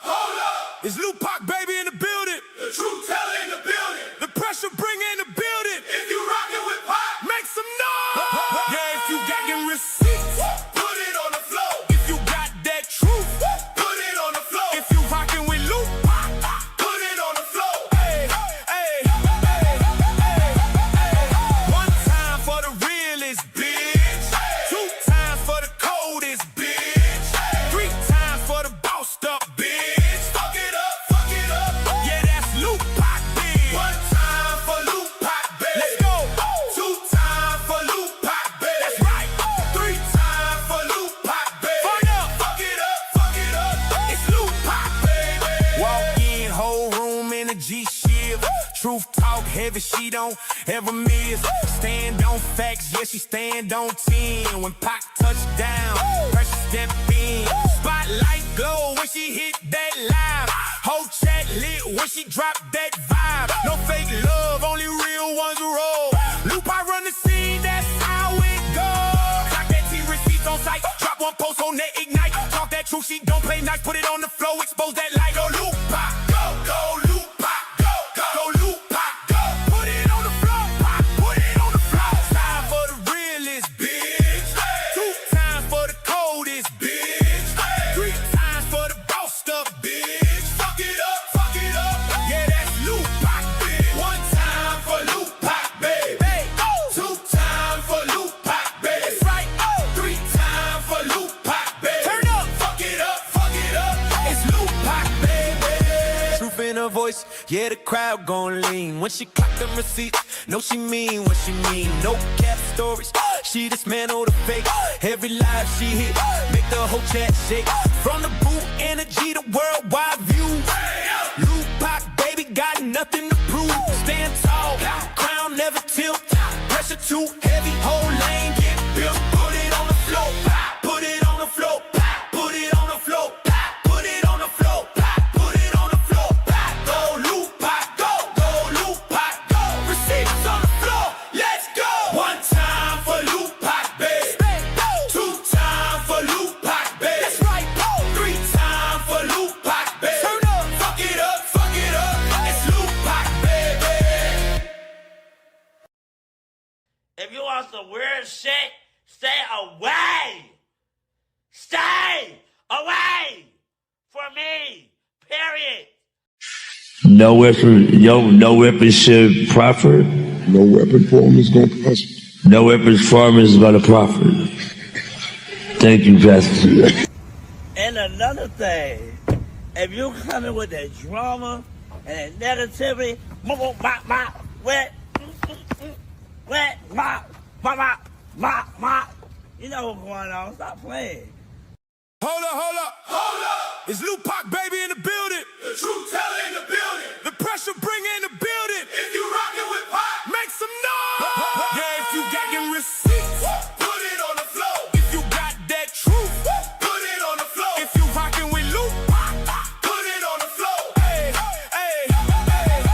up. It's Lil Pac, baby, in the building. The truth teller in the building. The pressure bringer in the building. If you rockin' with Pac, make some noise. Yeah, if you got them receipts, put it on the floor. If you got that truth, put it on the floor. If you rockin' with Lil Pac, put it on the floor. Hey, hey, hey, hey, hey. One time for the realest, bitch. Two times for the coldest, bitch. Three times for the bossed up, bitch. Fuck it up, fuck it up. Yeah, that's Lil Pac, bitch. One time for Lil Pac, bitch. Let's go. Two times for Lil Pac, bitch. That's right. Three times for Lil Pac, bitch. Fuck it up, fuck it up, fuck it up. It's Lil Pac, baby. Walk in, whole room in a G-shield. Truth talk heavy, she don't ever miss. Stand on facts, yeah, she stand on 10. When Pac touch down, pressure step in. Spotlight glow when she hit that live. Whole chat lit when she drop that vibe. No fake love, only real ones roll. Loop, I run the scene, that's how it goes. Clock that T receipts on sight. Drop one post on that ignite. Talk that truth, she don't play nice. Put it on the floor, expose that light. Go Loop, Pac, go, go, Loop, Pac, go, go, go, Loop, Pac, go. Put it on the floor, Pac, put it on the floor. Time for the realest, bitch. Two times for the coldest, bitch. Three times for the bossed up, bitch. Fuck it up, fuck it up. Yeah, that's Lil Pac, bitch. One time for Lil Pac, baby. Two times for Lil Pac, baby. That's right. Three times for Lil Pac, baby. Turn up, fuck it up, fuck it up. It's Lil Pac, baby. Truth in her voice, yeah, the crowd gon' lean. When she clock them receipts, know she mean what she mean. No cap stories, she dismantle the fake. Every live she hit, make the whole chat shake. From the boot energy to worldwide view. Lil Pac, baby, got nothing to prove. Stand tall, crown never tilt. Pressure too heavy, whole lane get built. Put it on the floor, put it on the floor, put it on the floor, put it on the floor, put it on the floor. Go Lil Pac, go, go Lil Pac, go. Receipts on the floor, let's go. One time for Lil Pac, baby. Two times for Lil Pac, baby. That's right. Three times for Lil Pac, baby. Turn up, fuck it up, fuck it up. It's Lil Pac, baby. If you want some weird shit, stay away. Stay away from me. Period. No weapon should profit. No weapon form is going to prosper. No weapon form is going to profit. Thank you, Pastor. And another thing, if you coming with that drama and that negativity, wet, you know what's going on. Stop playing. Hold up, hold up, hold up. It's Lil Pac, baby, in the building. The truth teller in the building. The pressure bringer in the building. If you rockin' with Pac, make some noise. Yeah, if you got them receipts, put it on the floor. If you got that truth, put it on the floor. If you rockin' with Lil Pac, put it on the floor. Hey, hey, hey, hey,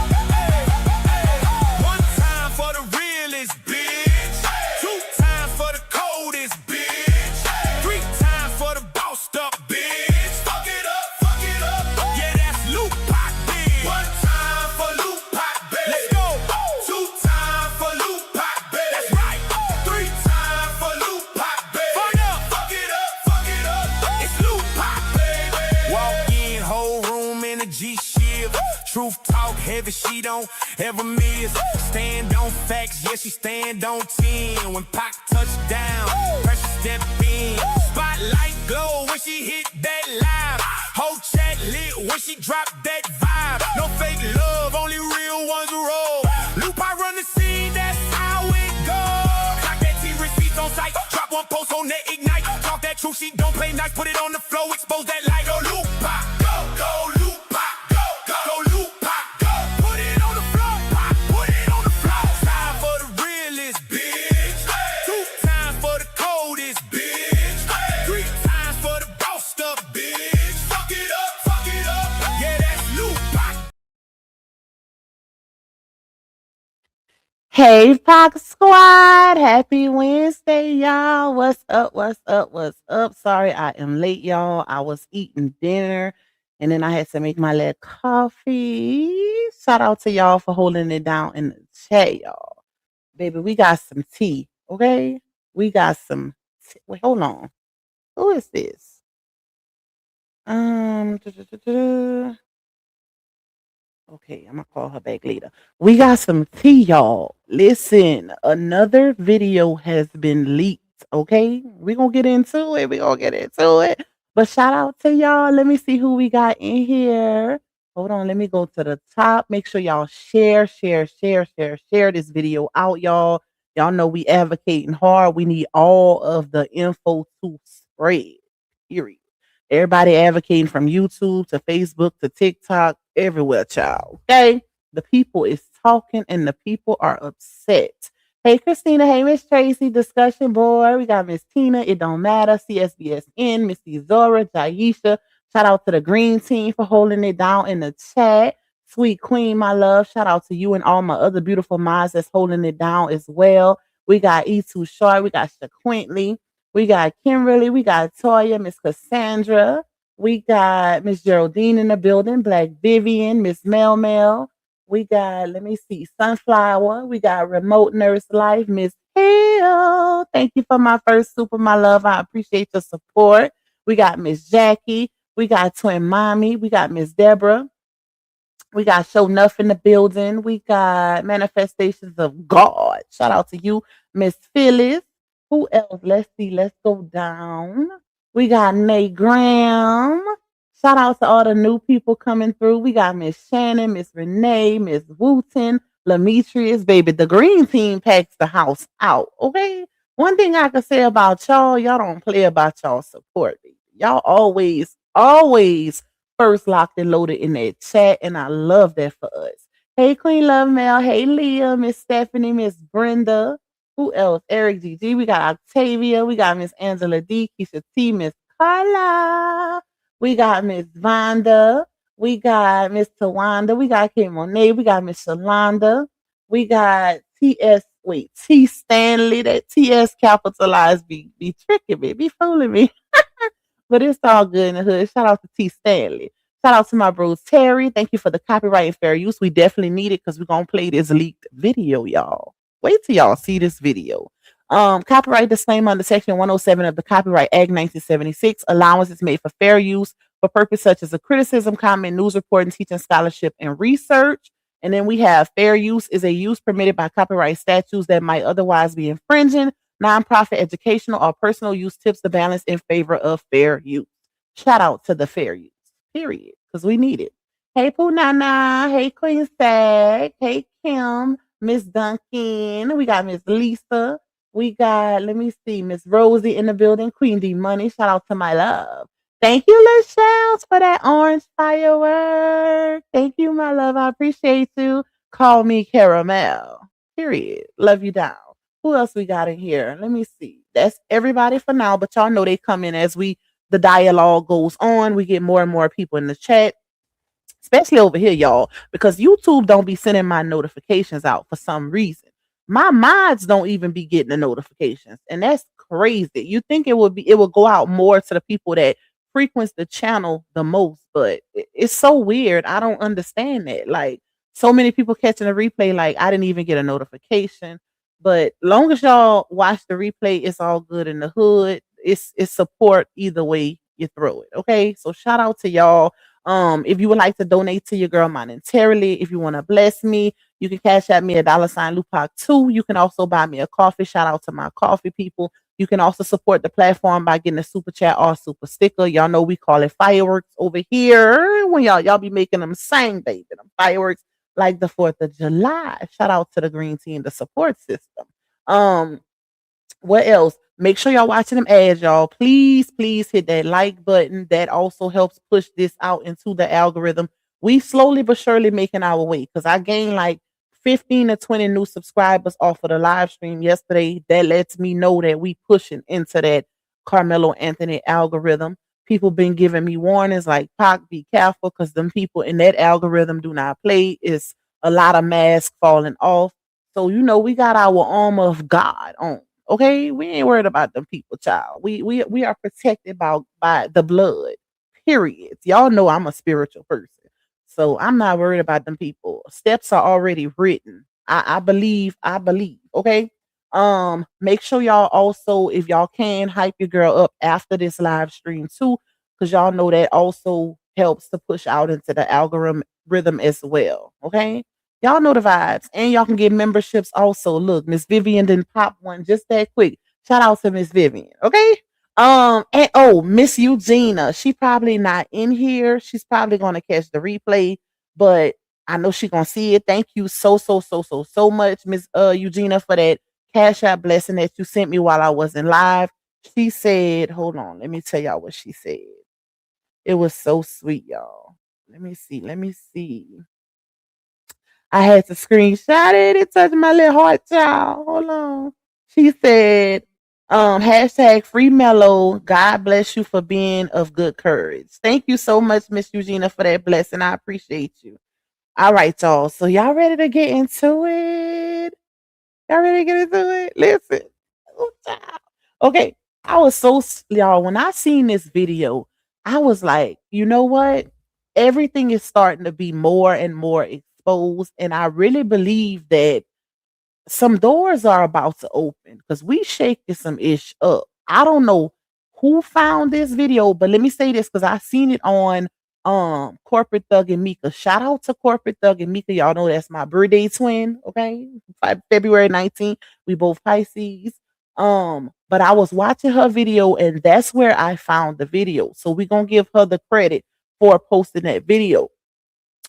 hey. One time for the realest, bitch. Two times for the coldest, bitch. Three times for the bossed up, bitch. Fuck it up, fuck it up. Yeah, that's Lil Pac, bitch. One time for Lil Pac, baby. Let's go. Two times for Lil Pac, baby. That's right. Three times for Lil Pac, baby. Fuck it up, fuck it up, fuck it up. It's Lil Pac, baby. Walk in, whole room in a G-shield. Truth talk heavy, she don't ever miss. Stand on facts, yeah, she stand on 10. When Pac touch down, pressure step in. Spotlight glow when she hit that live. Whole chat lit when she drop that vibe. No fake love, only real ones roll. Loop, I run the scene, that's how it goes. Clock that T receipts on sight. Drop one post on that ignite. Talk that truth, she don't play nice. Put it on the floor, expose that light. Go Loop, Pac, go, go Loop, Pac, go, go, go Loop, Pac, go. Put it on the floor, Pac, put it on the floor. Time for the realest, bitch. Two times for the coldest, bitch. Three times for the bossed up, bitch. Fuck it up, fuck it up. Yeah, that's Lil Pac. Hey, Pac Squad. Happy Wednesday, y'all. What's up? What's up? What's up? Sorry, I am late, y'all. I was eating dinner And then I had to make my little coffee. Shout out to y'all for holding it down in the chat, y'all. Baby, we got some tea, okay? We got some wait, hold on. Who is this? Um, Okay, I'm gonna call her back later. We got some tea, y'all. Listen, another video has been leaked. Okay, we gonna get into it. We gonna get into it. But shout out to y'all. Let me see who we got in here. Hold on. Let me go to the top. Make sure y'all share this video out, y'all. Y'all know we advocating hard. We need all of the info to spread. Period. Everybody advocating from YouTube to Facebook to TikTok, everywhere, child. Okay? The people is talking and the people are upset. Hey, Christina. Hey, Miss Tracy. Discussion board. We got Miss Tina. It don't matter. CSBSN. Missy Zora. Jaisha. Shout out to the green team for holding it down in the chat. Sweet Queen, my love. Shout out to you and all my other beautiful minds that's holding it down as well. We got E2 Short. We got Shaquintley. We got Kimberly, we got Toya, Miss Cassandra, we got Miss Geraldine in the building, Black Vivian, Miss Mel Mel. We got, let me see, Sunflower. We got Remote Nurse Life, Miss Hill. Thank you for my first super, my love. I appreciate your support. We got Miss Jackie. We got Twin Mommy. We got Miss Deborah. We got Show Nuff in the building. We got Manifestations of God. Shout out to you, Miss Phyllis. Who else? Let's see. Let's go down. We got Nate Graham. Shout out to all the new people coming through. We got Miss Shannon, Miss Renee, Miss Wooten, Lametrius, baby. The green team packs the house out. Okay. One thing I can say about y'all don't play about y'all support. Baby. Y'all always first locked and loaded in that chat, and I love that for us. Hey, Queen Love Mel. Hey, Leah, Miss Stephanie, Miss Brenda. Who else? Eric GG. We got Octavia. We got Miss Angela D. Keisha T. Miss Carla. We got Miss Vonda. We got Miss Tawanda. We got Kim Monet. We got Miss Shalonda. We got T Stanley. That TS capitalized be tricking me, be fooling me. But it's all good in the hood. Shout out to T Stanley. Shout out to my bros Terry. Thank you for the copyright and fair use. We definitely need it because we're gonna play this leaked video, y'all. Wait till y'all see this video. Copyright disclaimer under section 107 of the Copyright Act 1976. Allowance is made for fair use for purposes such as a criticism, comment, news reporting, teaching, scholarship, and research. And then we have fair use is a use permitted by copyright statutes that might otherwise be infringing. Nonprofit educational or personal use tips the balance in favor of fair use. Shout out to the fair use, period, because we need it. Hey, Pooh Nana. Hey, Queen Sag. Hey, Kim. Miss Duncan. We got Miss Lisa. We got, let me see, Miss Rosie in the building. Queen D Money. Shout out to my love. Thank you, Lachelle, for that orange firework. Thank you, my love. I appreciate you. Call me Caramel. Period. Love you down. Who else we got in here? Let me see. That's everybody for now, but y'all know they come in as the dialogue goes on. We get more and more people in the chat, especially over here, y'all, because YouTube don't be sending my notifications out for some reason. My mods don't even be getting the notifications, and that's crazy. You think it would go out more to the people that frequents the channel the most, but it's so weird. I don't understand that. Like so many people catching a replay, like I didn't even get a notification. But long as y'all watch the replay, it's all good in the hood. It's support either way you throw it. Okay. So shout out to y'all. If you would like to donate to your girl monetarily, if you want to bless me, you can cash at me a $ Lupac 2. You can also buy me a coffee. Shout out to my coffee people. You can also support the platform by getting a super chat or super sticker. Y'all know we call it fireworks over here. When y'all be making them sing, baby. Them fireworks like the 4th of July. Shout out to the green team, the support system. What else? Make sure y'all watching them ads, y'all. Please hit that like button. That also helps push this out into the algorithm. We slowly but surely making our way because I gained like 15 to 20 new subscribers off of the live stream yesterday. That lets me know that we pushing into that Carmelo Anthony algorithm. People been giving me warnings like, Pac, be careful because them people in that algorithm do not play. It's a lot of masks falling off. So, we got our armor of God on. Okay, we ain't worried about them people, child. We are protected by the blood. Period. Y'all know I'm a spiritual person. So I'm not worried about them people. Steps are already written. I believe, okay? Make sure y'all also, if y'all can, hype your girl up after this live stream too, because y'all know that also helps to push out into the algorithm rhythm as well. Okay. Y'all know the vibes. And y'all can get memberships also. Look, Miss Vivian didn't pop one just that quick. Shout out to Miss Vivian. Okay. And oh, Miss Eugenia, she probably not in here. She's probably gonna catch the replay, but I know she gonna see it. Thank you so much, Miss Eugenia, for that cash app blessing that you sent me while I wasn't live. She said, hold on, let me tell y'all what she said. It was so sweet, y'all. Let me see. I had to screenshot it. It touched my little heart, child. Hold on. She said, hashtag free mellow. God bless you for being of good courage. Thank you so much, Miss Eugenia, for that blessing. I appreciate you. All right, y'all. So y'all ready to get into it? Y'all ready to get into it? Listen. Ooh, child. Okay. I was so y'all, when I seen this video, I was like, you know what? Everything is starting to be more and more exposed. And I really believe that some doors are about to open because we shaking some ish up. I don't know who found this video, but let me say this because I seen it on Corporate Thug and Mika. Shout out to Corporate Thug and Mika. Y'all know that's my birthday twin. Okay, February 19th. We both Pisces. But I was watching her video and that's where I found the video. So we're gonna give her the credit for posting that video.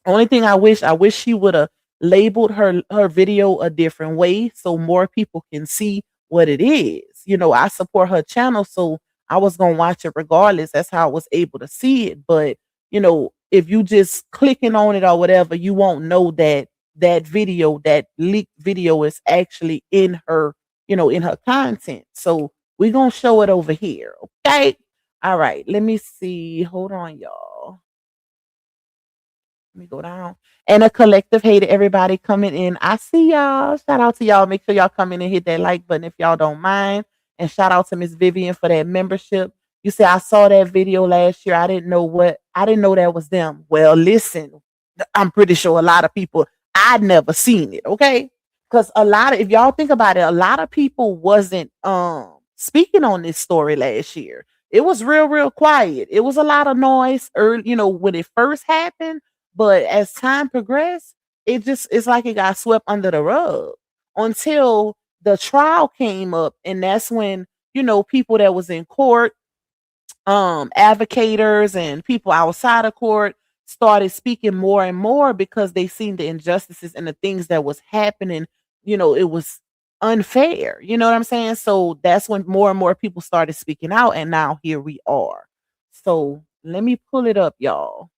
Only thing I wish she would have labeled her video a different way so more people can see what it is. You know, I support her channel, so I was gonna watch it regardless. That's how I was able to see it. But you know, if you just clicking on it or whatever, you won't know that that video, that leaked video, is actually in her, you know, in her content. So we're gonna show it over here. Okay. All right. Let me see. Hold on, y'all. Let me go down. And a collective hey to everybody coming in. I see y'all. Shout out to y'all. Make sure y'all come in and hit that like button if y'all don't mind. And shout out to Miss Vivian for that membership. You say I saw that video last year. I didn't know that was them. Well, listen, I'm pretty sure a lot of people, I'd never seen it, okay? Because a lot of, if y'all think about it, a lot of people wasn't speaking on this story last year. It was real quiet. It was a lot of noise early, you know, when it first happened, but as time progressed, it's like it got swept under the rug until the trial came up, and that's when, you know, people that was in court, advocators and people outside of court started speaking more and more because they seen the injustices and the things that was happening. You know, it was unfair. You know what I'm saying? So that's when more and more people started speaking out, and now here we are. So let me pull it up, y'all.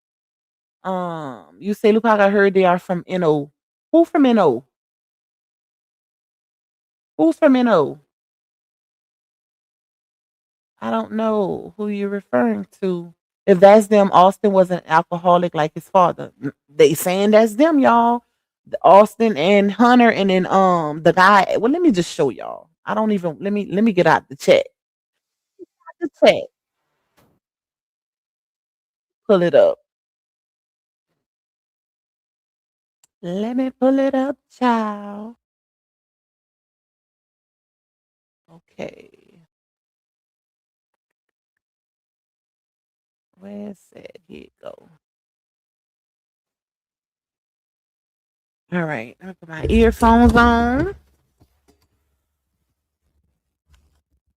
You say, look, I heard they are from NO. Who from NO? Who's from NO? I don't know who you're referring to. If that's them, Austin was an alcoholic like his father. They saying that's them, y'all. Austin and Hunter, and then the guy. Well, let me just show y'all. I don't even let me get out the chat. The chat. Pull it up. Let me pull it up, child. Okay. Where's it? Here you go. All right. I put my earphones on.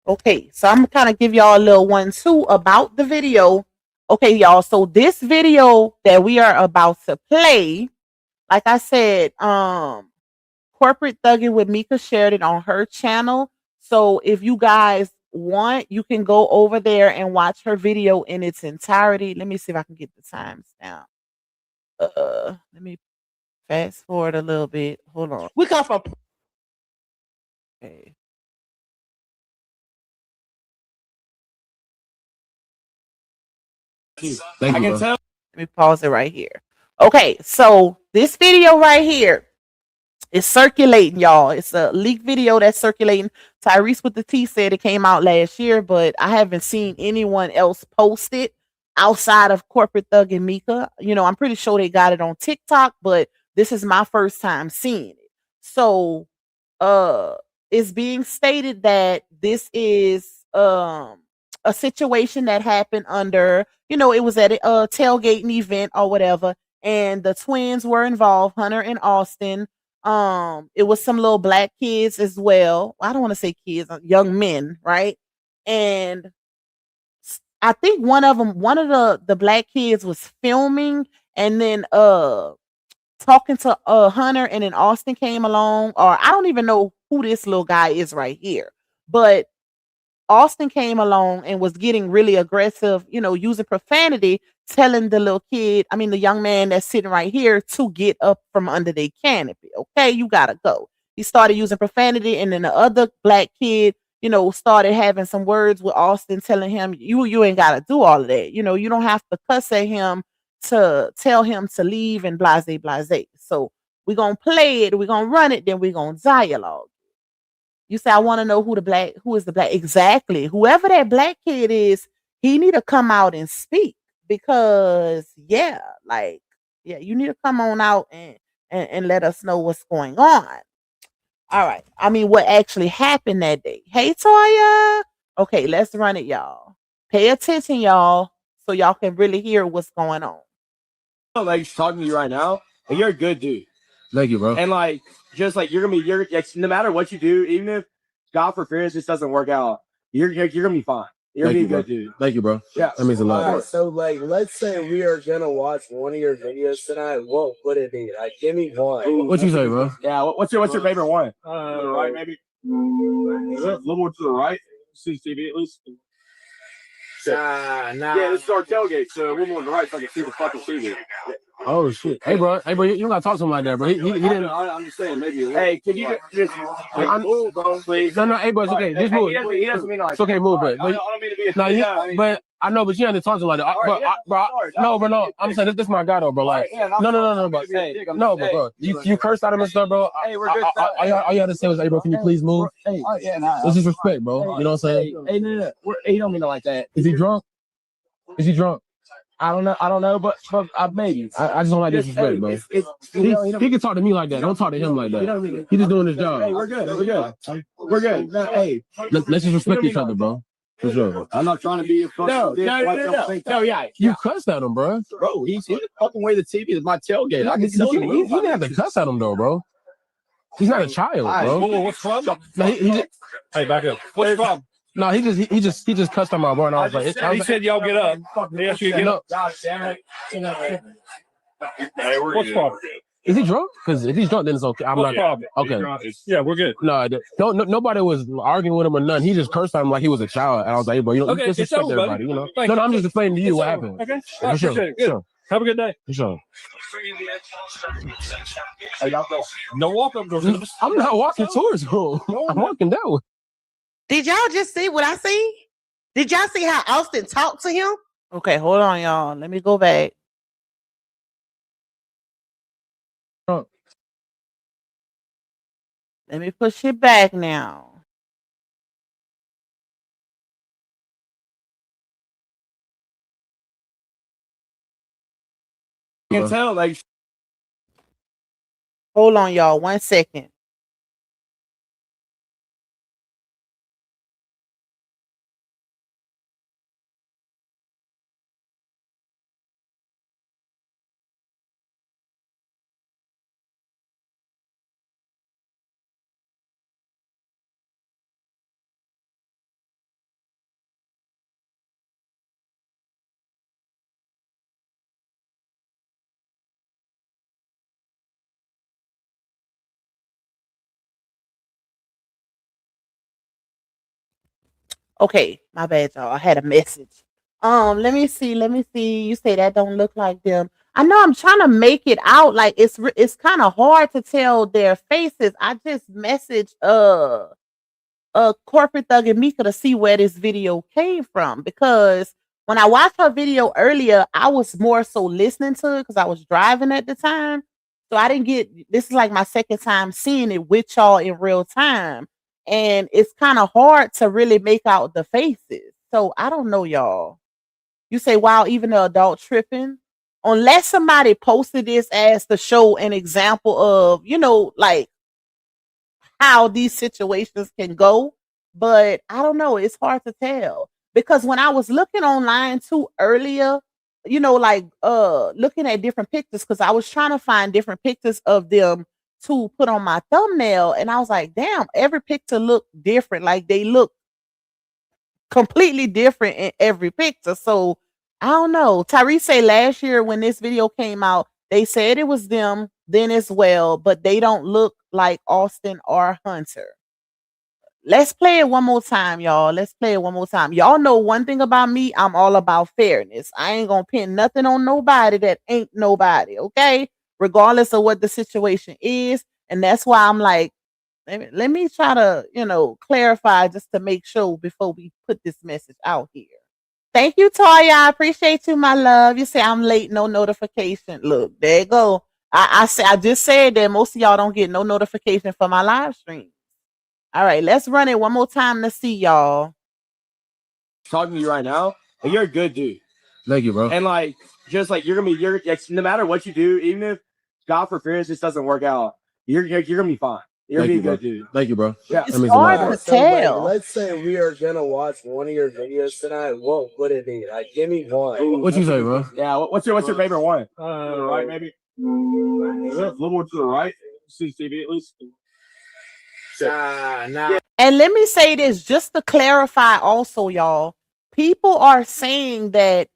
Okay, so I'm kind of give y'all a little one too about the video. Okay, y'all. So this video that we are about to play, like I said, Corporate Thugging with Mika shared it on her channel. So if you guys want, you can go over there and watch her video in its entirety. Let me see if I can get the times down. Let me fast forward a little bit. Hold on. We come from. Okay. I can tell. Let me pause it right here. Okay, so this video right here is circulating, y'all. It's a leaked video that's circulating. Tyrese with the T said it came out last year, but I haven't seen anyone else post it. outside of Corporate Thug and Mika. You know, I'm pretty sure they got it on TikTok, but this is my first time seeing it. So uh it's being stated that this is a situation that happened under, you know, it was at a tailgating event or whatever, and the twins were involved, Hunter and Austin. It was some little black kids as well. I don't want to say kids, young men, right? And I think one of them, one of the black kids was filming, and then talking to Hunter, and then Austin came along, or I don't even know who this little guy is right here, but Austin came along and was getting really aggressive, you know, using profanity, telling the little kid, I mean, the young man that's sitting right here, to get up from under their canopy. Okay, you gotta go. He started using profanity, and then the other black kid, you know, started having some words with Austin, telling him, you ain't gotta do all of that. You know, you don't have to cuss at him to tell him to leave and blase blase. So we're gonna play it, we're gonna run it, then we're gonna dialogue. You say, I want to know who is the black, exactly. Whoever that black kid is, he need to come out and speak, because yeah, like, yeah, you need to come on out and let us know what's going on. All right. I mean, what actually happened that day. Hey, Toya. Okay, let's run it, y'all. Pay attention, y'all, so y'all can really hear what's going on. Like talking to you right now, and you're a good dude. Thank you, bro. And like, just like you're like, no matter what you do, even if God forbid this doesn't work out, you're gonna be fine. You're gonna be a good dude. Thank you, bro. Yeah, that means a lot. All right, so like, let's say we are gonna watch one of your videos tonight. What would it be? Like, give me one. What you say, bro? Yeah. What's your favorite one? Right, maybe. A little more to the right. CCTV at least. Nah. Yeah, this is our tailgate, so a little more to the right so I can see the fucking TV. Oh shit! Hey, bro, you don't gotta talk to him like that, bro. He didn't. I'm just saying, maybe. Hey, can you just move, bro, please? No, hey, bro, it's okay. Just move. He doesn't mean like. It's okay, move, but I don't mean to be. but I know, but you have to talk to him like that, bro. I'm saying this my guy though, bro. Like, no, bro. Hey, no, bro. You cursed at him and stuff, bro. Hey, we're good. All you had to say was, hey, bro, can you please move? Hey, yeah, This is respect, bro. You know what I'm saying? Hey, no. He don't mean it like that. Is he drunk? I don't know, but maybe. I just don't like disrespect, bro. He can talk to me like that. Don't talk to him like that. He's just doing his job. Hey, we're good. No, hey, let's just respect each other, bro. For sure. I'm not trying to be a fucking No, yeah. You cussed at him, bro. Bro, he's fucking way the TV is my tailgate. I can see He didn't have to cuss at him though, bro. He's not a child, bro. What's from? No, Hey, back up. What's from? No, he just cussed at my bro, and I was like, He said y'all get up. He asked you to get up. Hey, what's from? Is he drunk? Because if he's drunk, then it's okay. I'm not. Okay. Yeah, we're good. No, nobody was arguing with him or nothing. He just cursed at him like he was a child, and I was like, hey, bro, you don't disrespect everybody, you know? No, I'm just explaining to you what happened. Okay. For sure. Have a good day. For sure. Hey, y'all go. No walk up doors. I'm not walking towards him. I'm walking that way. Did y'all just see what I see? Did y'all see how Austin talked to him? Okay, hold on, y'all. Let me go back. Let me push it back now. You can tell, like. Hold on, y'all. 1 second. Okay, my bad, y'all. I had a message. Let me see. You say that don't look like them. I know I'm trying to make it out. Like it's kind of hard to tell their faces. I just messaged Corporate Thug and Mika to see where this video came from, because when I watched her video earlier, I was more so listening to it because I was driving at the time. So I didn't get, this is like my second time seeing it with y'all in real time. And it's kind of hard to really make out the faces. So I don't know, y'all. You say, wow, even the adult tripping. Unless somebody posted this as to show an example of, like how these situations can go. But I don't know. It's hard to tell because when I was looking online too earlier, like looking at different pictures because I was trying to find different pictures of them to put on my thumbnail, and I was like, damn, every picture looked different. Like they look completely different in every picture. So I don't know. Tyrese say last year when this video came out, they said it was them then as well, but they don't look like Austin or Hunter. Let's play it one more time, y'all. Let's play it one more time. Y'all know one thing about me, I'm all about fairness. I ain't gonna pin nothing on nobody that ain't nobody, okay? Regardless of what the situation is. And that's why I'm like, let me try to, clarify just to make sure before we put this message out here. Thank you, Toya. I appreciate you, my love. You say I'm late, no notification. Look, there you go. I just said that most of y'all don't get no notification for my live stream. All right, let's run it one more time to see y'all. Talking to you right now, and you're a good dude. Thank you, bro. And like, just like you're like, no matter what you do, even if God forbid this doesn't work out, you're gonna be fine. You're gonna be a good dude. Thank you, bro. Yeah, It's hard to tell. Let's say we are gonna watch one of your videos tonight. What would it be? Like, give me one. What you say, bro? Yeah. What's your favorite one? Right, maybe. A little more to the right. CCTV at least. Nah. And let me say this just to clarify also, y'all. People are saying that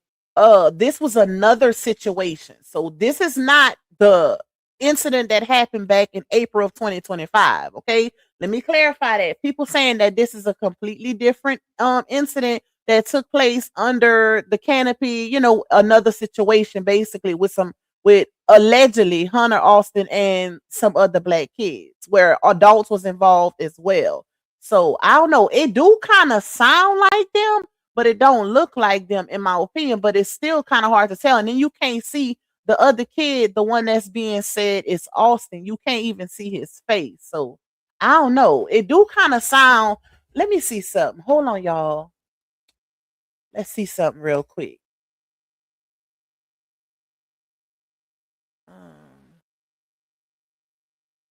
this was another situation. So this is not the incident that happened back in April of 2025. Okay. Let me clarify that. People saying that this is a completely different incident that took place under the canopy, another situation basically with allegedly Hunter Austin and some other black kids where adults was involved as well. So I don't know. It do kind of sound like them, but it don't look like them in my opinion. But it's still kind of hard to tell. And then you can't see the other kid, the one that's being said is Austin. You can't even see his face. So I don't know. It do kind of sound. Let me see something. Hold on, y'all. Let's see something real quick.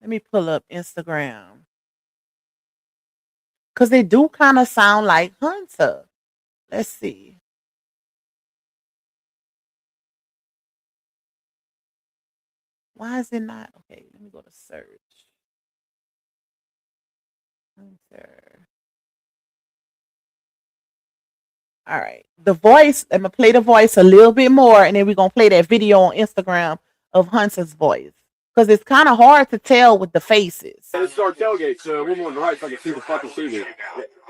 Let me pull up Instagram. Because they do kind of sound like Hunter. Let's see. Why is it not? Okay, let me go to search. Hunter. All right. The voice, I'm going to play the voice a little bit more, and then we're going to play that video on Instagram of Hunter's voice. Because it's kind of hard to tell with the faces. This is our tailgate, so we're on the right so I can see the fucking TV.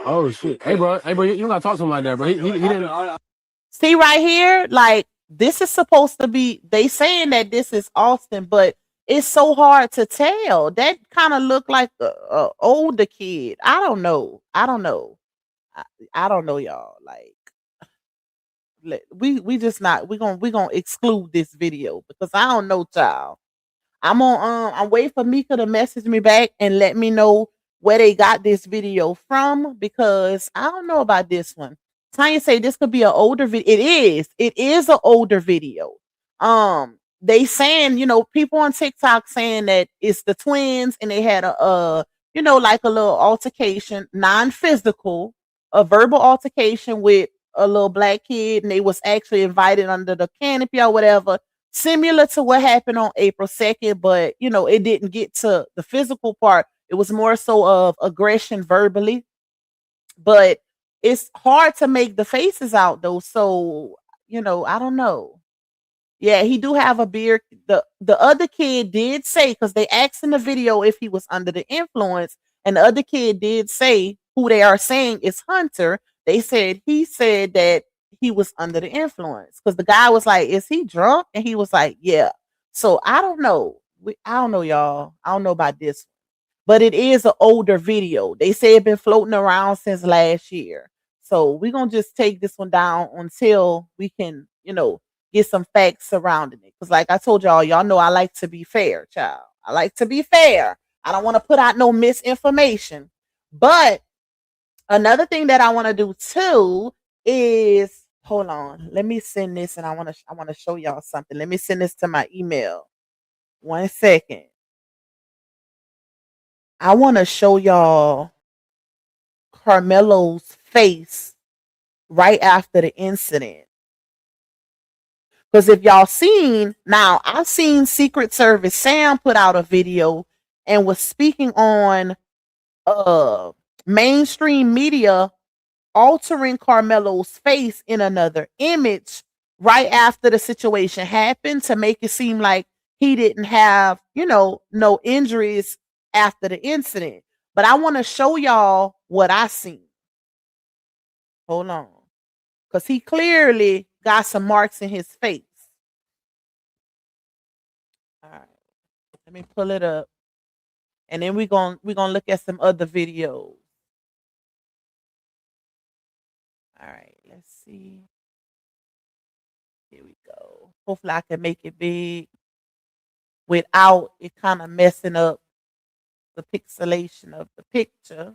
Oh, shit. Hey, bro, you don't got to talk to him like that, bro. He didn't. See right here, like, this is supposed to be, they saying that this is Austin, but it's so hard to tell. That kind of look like a older kid. I don't know. I don't know, y'all. Like, we just not, we're gonna exclude this video because I don't know, child. I'm waiting for Mika to message me back and let me know where they got this video from because I don't know about this one. Tanya say this could be an older video. It is an older video. They saying, people on TikTok saying that it's the twins and they had like a little altercation, non-physical, a verbal altercation with a little black kid, and they was actually invited under the canopy or whatever, similar to what happened on April 2nd, but it didn't get to the physical part. It was more so of aggression verbally. But it's hard to make the faces out though. So, I don't know. Yeah, he do have a beard. The other kid did say, because they asked in the video if he was under the influence, and the other kid did say who they are saying is Hunter. He said that he was under the influence because the guy was like, "Is he drunk?" And he was like, "Yeah." So I don't know. I don't know, y'all. I don't know about this, but it is an older video. They say it's been floating around since last year. So we're gonna just take this one down until we can, get some facts surrounding it. Because like I told y'all know I like to be fair, child. I like to be fair. I don't want to put out no misinformation. But another thing that I want to do too is Hold on. Let me send this, and I wanna show y'all something. Let me send this to my email. 1 second. I wanna show y'all Carmelo's face right after the incident. Because if y'all seen, now I've seen Secret Service Sam put out a video and was speaking on uh mainstream media altering Carmelo's face in another image right after the situation happened to make it seem like he didn't have, no injuries after the incident. But I want to show y'all what I seen. Hold on. Because he clearly got some marks in his face. All right. Let me pull it up. And then we're gonna look at some other videos. All right, let's see. Here we go. Hopefully I can make it big without it kind of messing up the pixelation of the picture.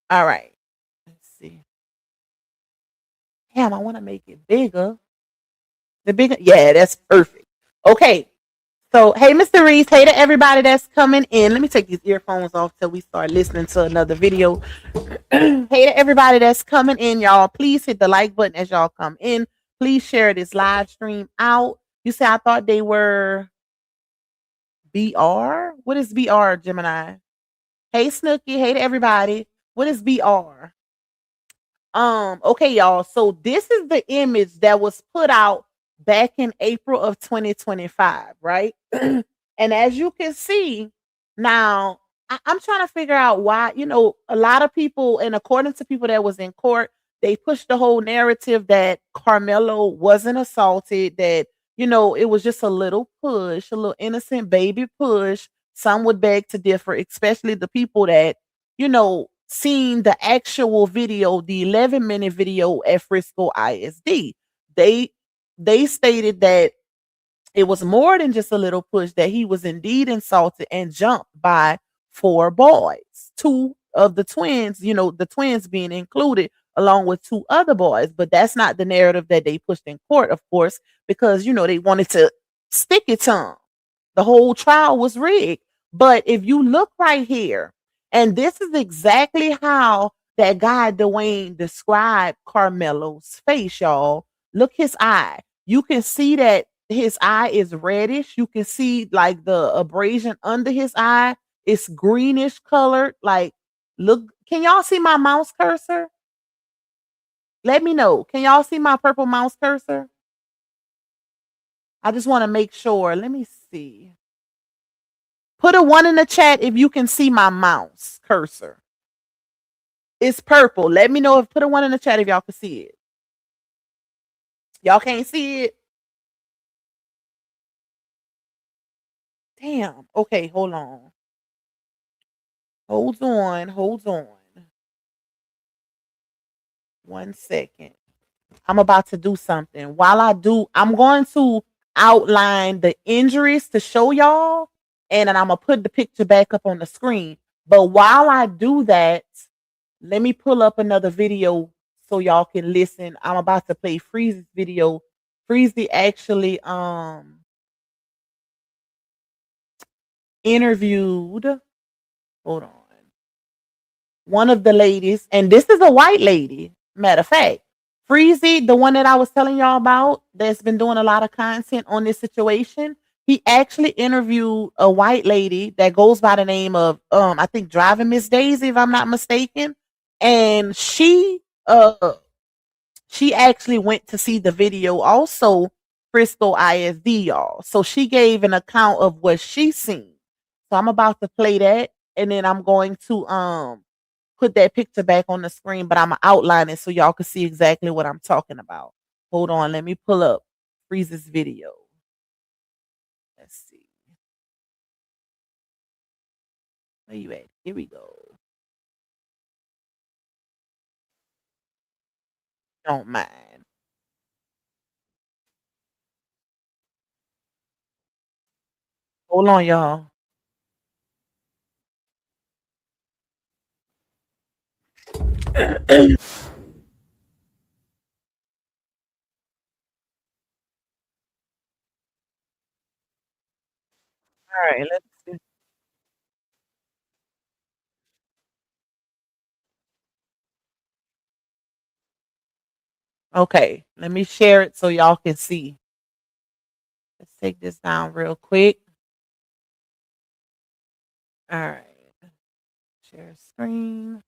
All right. Let's see. Damn, I want to make it bigger. The bigger, yeah, that's perfect. Okay. So, hey, Mr. Reese, hey to everybody that's coming in. Let me take these earphones off till we start listening to another video. Hey to everybody that's coming in, y'all. Please hit the like button as y'all come in. Please share this live stream out. You say I thought they were BR? What is BR, Gemini? Hey, Snooky. Hey to everybody. What is BR? Okay, y'all. So this is the image that was put out back in April of 2025, right? And as you can see, now I'm trying to figure out why, a lot of people, and according to people that was in court, they pushed the whole narrative that Carmelo wasn't assaulted, that, it was just a little push, a little innocent baby push. Some would beg to differ, especially the people that, seen the actual video, the 11-minute video at Frisco ISD. They stated that it was more than just a little push, that he was indeed insulted and jumped by 4 boys, 2 of the twins, the twins being included along with 2 other boys. But that's not the narrative that they pushed in court, of course, because, they wanted to stick it to him. The whole trial was rigged. But if you look right here, and this is exactly how that guy Dwayne described Carmelo's face, y'all. Look his eye. You can see that his eye is reddish. You can see like the abrasion under his eye. It's greenish colored. Like, look, can y'all see my mouse cursor? Let me know. Can y'all see my purple mouse cursor? I just want to make sure. Let me see. Put a 1 in the chat if you can see my mouse cursor. It's purple. Let me know if put a 1 in the chat if y'all can see it. Y'all can't see it? Damn. Okay, hold on. Hold on. 1 second. I'm about to do something. While I do, I'm going to outline the injuries to show y'all, and then I'm going to put the picture back up on the screen. But while I do that, let me pull up another video so y'all can listen. I'm about to play Freeze's video. Freezy actually interviewed, hold on, one of the ladies, and this is a white lady. Matter of fact, Freezy, the one that I was telling y'all about, that's been doing a lot of content on this situation, he actually interviewed a white lady that goes by the name of I think Driving Miss Daisy, if I'm not mistaken. And she actually went to see the video also, Frisco ISD, y'all. So she gave an account of what she seen. So I'm about to play that, and then I'm going to put that picture back on the screen, but I'm gonna outline it so y'all can see exactly what I'm talking about. Hold on, let me pull up Freeze's video. Let's see. Where you at? Here we go. Don't mind. Hold on, y'all. All right, let's see. Okay, let me share it so y'all can see. Let's take this down real quick. All right, share screen.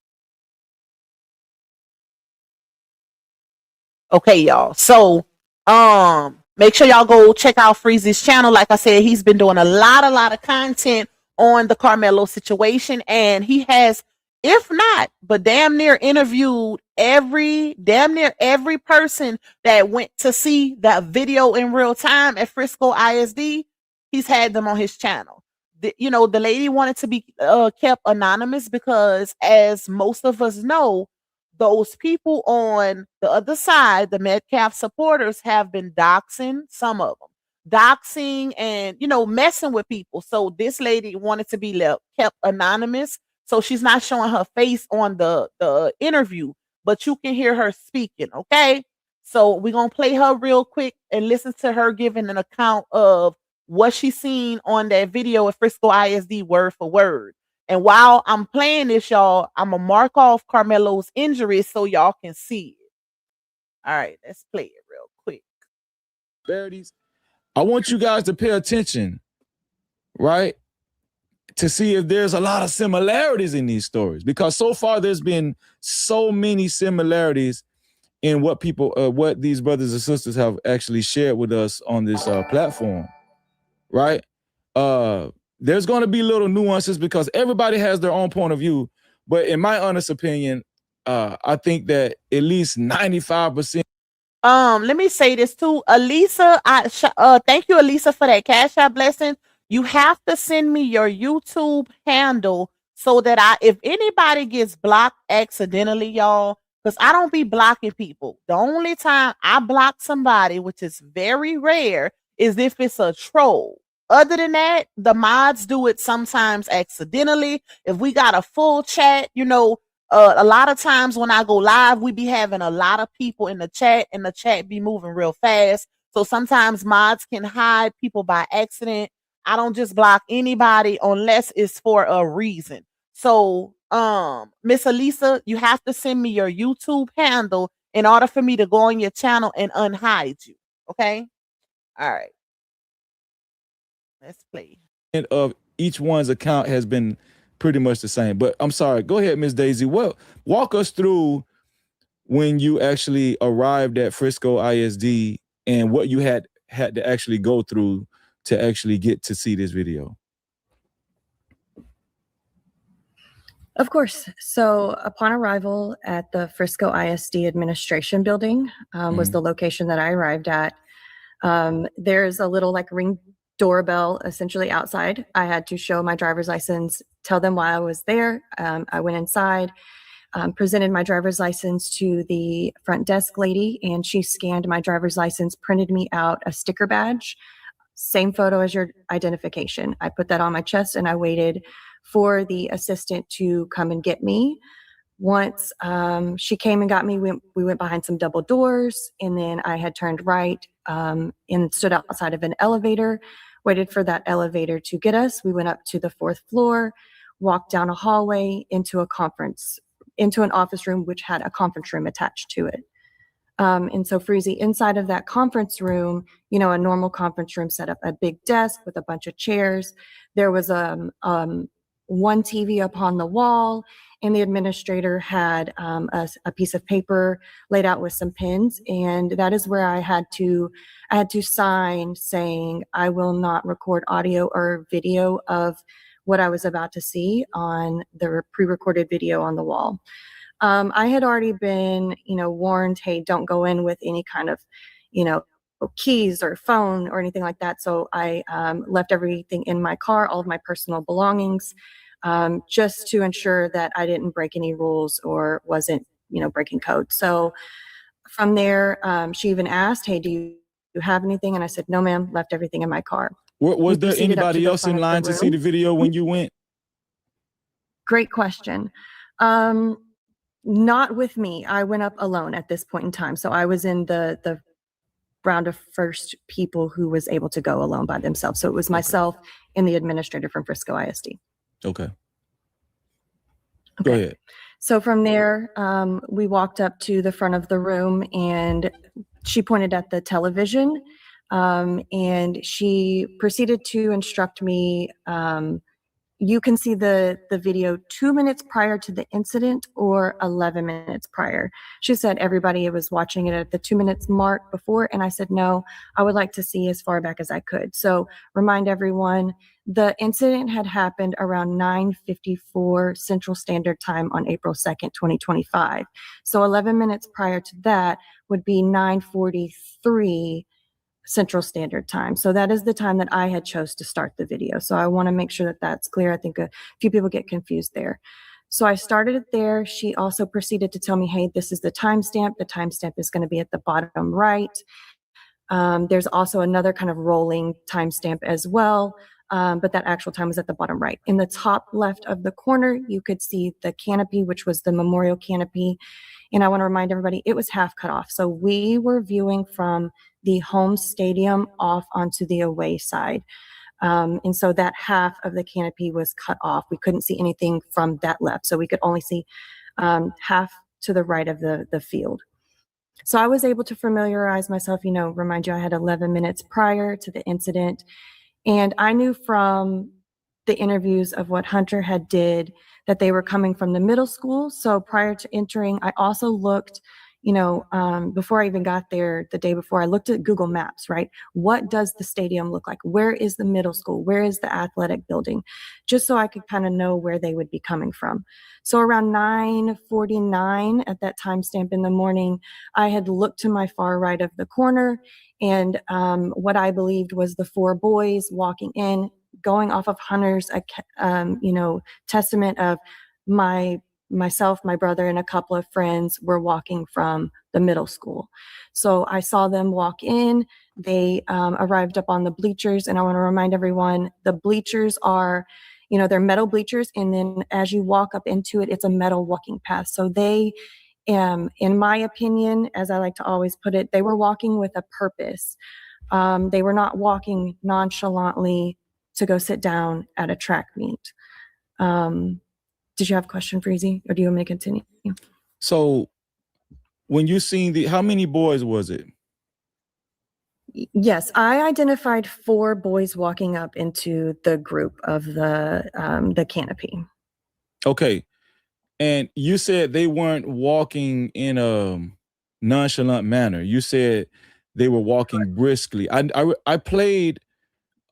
Okay, y'all. So, make sure y'all go check out Freezy's channel. Like I said, he's been doing a lot of content on the Karmelo situation, and he has, if not, but damn near interviewed damn near every person that went to see that video in real time at Frisco ISD. He's had them on his channel. The lady wanted to be kept anonymous because, as most of us know, those people on the other side, the Metcalf supporters, have been doxing some of them, doxing and messing with people. So this lady wanted to be kept anonymous, so she's not showing her face on the interview, but you can hear her speaking. Okay, so we're gonna play her real quick and listen to her giving an account of what she seen on that video at Frisco ISD word for word. And while I'm playing this, y'all, I'm gonna mark off Karmelo's injuries so y'all can see it. All right, let's play it real quick. I want you guys to pay attention, right? To see if there's a lot of similarities in these stories, because so far there's been so many similarities in what these brothers and sisters have actually shared with us on this platform, right? There's going to be little nuances because everybody has their own point of view, but in my honest opinion, I think that at least 95%. Let me say this too, Elisa. Thank you, Elisa, for that Cash App blessing. You have to send me your YouTube handle so that if anybody gets blocked accidentally, y'all, because I don't be blocking people. The only time I block somebody, which is very rare, is if it's a troll. Other than that, the mods do it sometimes accidentally. If we got a full chat, a lot of times when I go live, we be having a lot of people in the chat, and the chat be moving real fast. So sometimes mods can hide people by accident. I don't just block anybody unless it's for a reason. So, Miss Elisa, you have to send me your YouTube handle in order for me to go on your channel and unhide you. Okay? All right. Let's play. Of each one's account has been pretty much the same. But I'm sorry, go ahead, Miss Daisy. Walk us through when you actually arrived at Frisco ISD and what you had to actually go through to actually get to see this video. Of course. So upon arrival at the Frisco ISD administration building was the location that I arrived at. There's a little ring doorbell essentially outside. I had to show my driver's license, tell them why I was there. I went inside, presented my driver's license to the front desk lady, and she scanned my driver's license, printed me out a sticker badge, same photo as your identification. I put that on my chest and I waited for the assistant to come and get me. Once she came and got me, we went behind some double doors, and then I had turned right and stood outside of an elevator, waited for that elevator to get us. We went up to the 4th floor, walked down a hallway into an office room, which had a conference room attached to it. And so Freezy, inside of that conference room, a normal conference room set up, a big desk with a bunch of chairs. There was one TV up on the wall, and the administrator had a piece of paper laid out with some pens, and that is where I had to sign saying I will not record audio or video of what I was about to see on the pre-recorded video on the wall. I had already been, warned, hey, don't go in with any kind of, keys or phone or anything like that. So I left everything in my car, all of my personal belongings, just to ensure that I didn't break any rules or wasn't, breaking code. So from there, she even asked, hey, do you have anything? And I said, no, ma'am, left everything in my car. Was there anybody else in line to see the video when you went? Great question. Not with me. I went up alone at this point in time. So I was in the round of first people who was able to go alone by themselves. So it was myself and the administrator from Frisco ISD. Okay. Go ahead. So from there, we walked up to the front of the room and she pointed at the television and she proceeded to instruct me. You can see the video 2 minutes prior to the incident or 11 minutes prior. She said everybody was watching it at the 2 minutes mark before, and I said, no, I would like to see as far back as I could. So remind everyone, the incident had happened around 9:54 Central Standard Time on April 2nd, 2025. So 11 minutes prior to that would be 9:43 Central Standard Time. So that is the time that I had chose to start the video. So I want to make sure that that's clear. I think a few people get confused there. So I started it there. She also proceeded to tell me, hey, this is the timestamp. The timestamp is going to be at the bottom right. There's also another kind of rolling timestamp as well. But that actual time was at the bottom right. In the top left of the corner, you could see the canopy, which was the memorial canopy. And I want to remind everybody, it was half cut off. So we were viewing from the home stadium off onto the away side. And so that half of the canopy was cut off. We couldn't see anything from that left. So we could only see half to the right of the field. So I was able to familiarize myself, remind you, I had 11 minutes prior to the incident. And I knew from the interviews of what Hunter had did that they were coming from the middle school. So prior to entering, I also looked, before I even got there the day before, I looked at Google Maps, right? What does the stadium look like? Where is the middle school? Where is the athletic building? Just so I could kind of know where they would be coming from. So around 9:49 at that timestamp in the morning, I had looked to my far right of the corner and what I believed was the 4 boys walking in, going off of Hunter's, testament of myself, my brother, and a couple of friends were walking from the middle school. So I saw them walk in. They arrived up on the bleachers, and I want to remind everyone, the bleachers are, they're metal bleachers, and then as you walk up into it, it's a metal walking path. So they, in my opinion, as I like to always put it, they were walking with a purpose. They were not walking nonchalantly to go sit down at a track meet. Did you have a question, Freezy, or do you want me to continue? So when you seen how many boys was it? Yes, I identified 4 boys walking up into the group of the canopy. Okay. And you said they weren't walking in a nonchalant manner. You said they were walking briskly. I played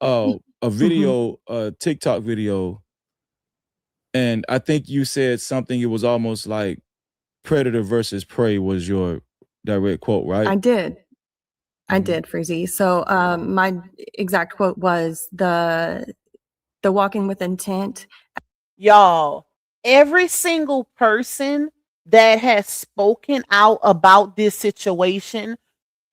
a video, a TikTok video, and I think you said something, it was almost like predator versus prey was your direct quote, right? I did. I did, Freezy. So my exact quote was the walking with intent. Y'all, every single person that has spoken out about this situation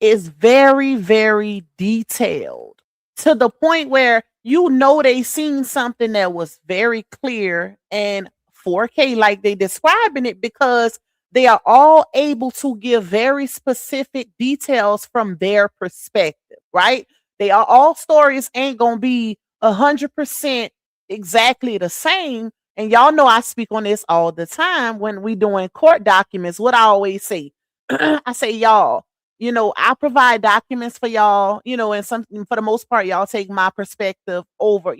is very, very detailed, to the point where they seen something that was very clear and 4K like they describing it, because they are all able to give very specific details from their perspective, right? All stories ain't gonna be 100% exactly the same. And y'all know I speak on this all the time when we doing court documents. What I always say, I say, y'all, I provide documents for y'all, and for the most part, y'all take my perspective over,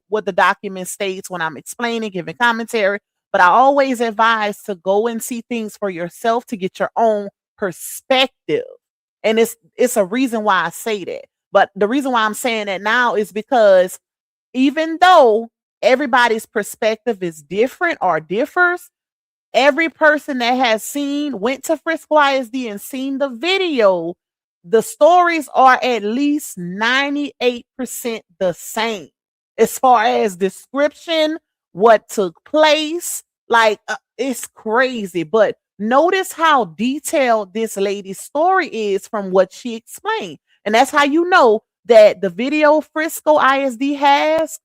what the document states when I'm explaining, giving commentary. But I always advise to go and see things for yourself to get your own perspective. And it's a reason why I say that. But the reason why I'm saying that now is because even though everybody's perspective is different or differs, every person that has went to Frisco ISD and seen the video, the stories are at least 98% the same as far as description, what took place. Like, it's crazy. But notice how detailed this lady's story is from what she explained. And that's how you know that the video Frisco ISD has,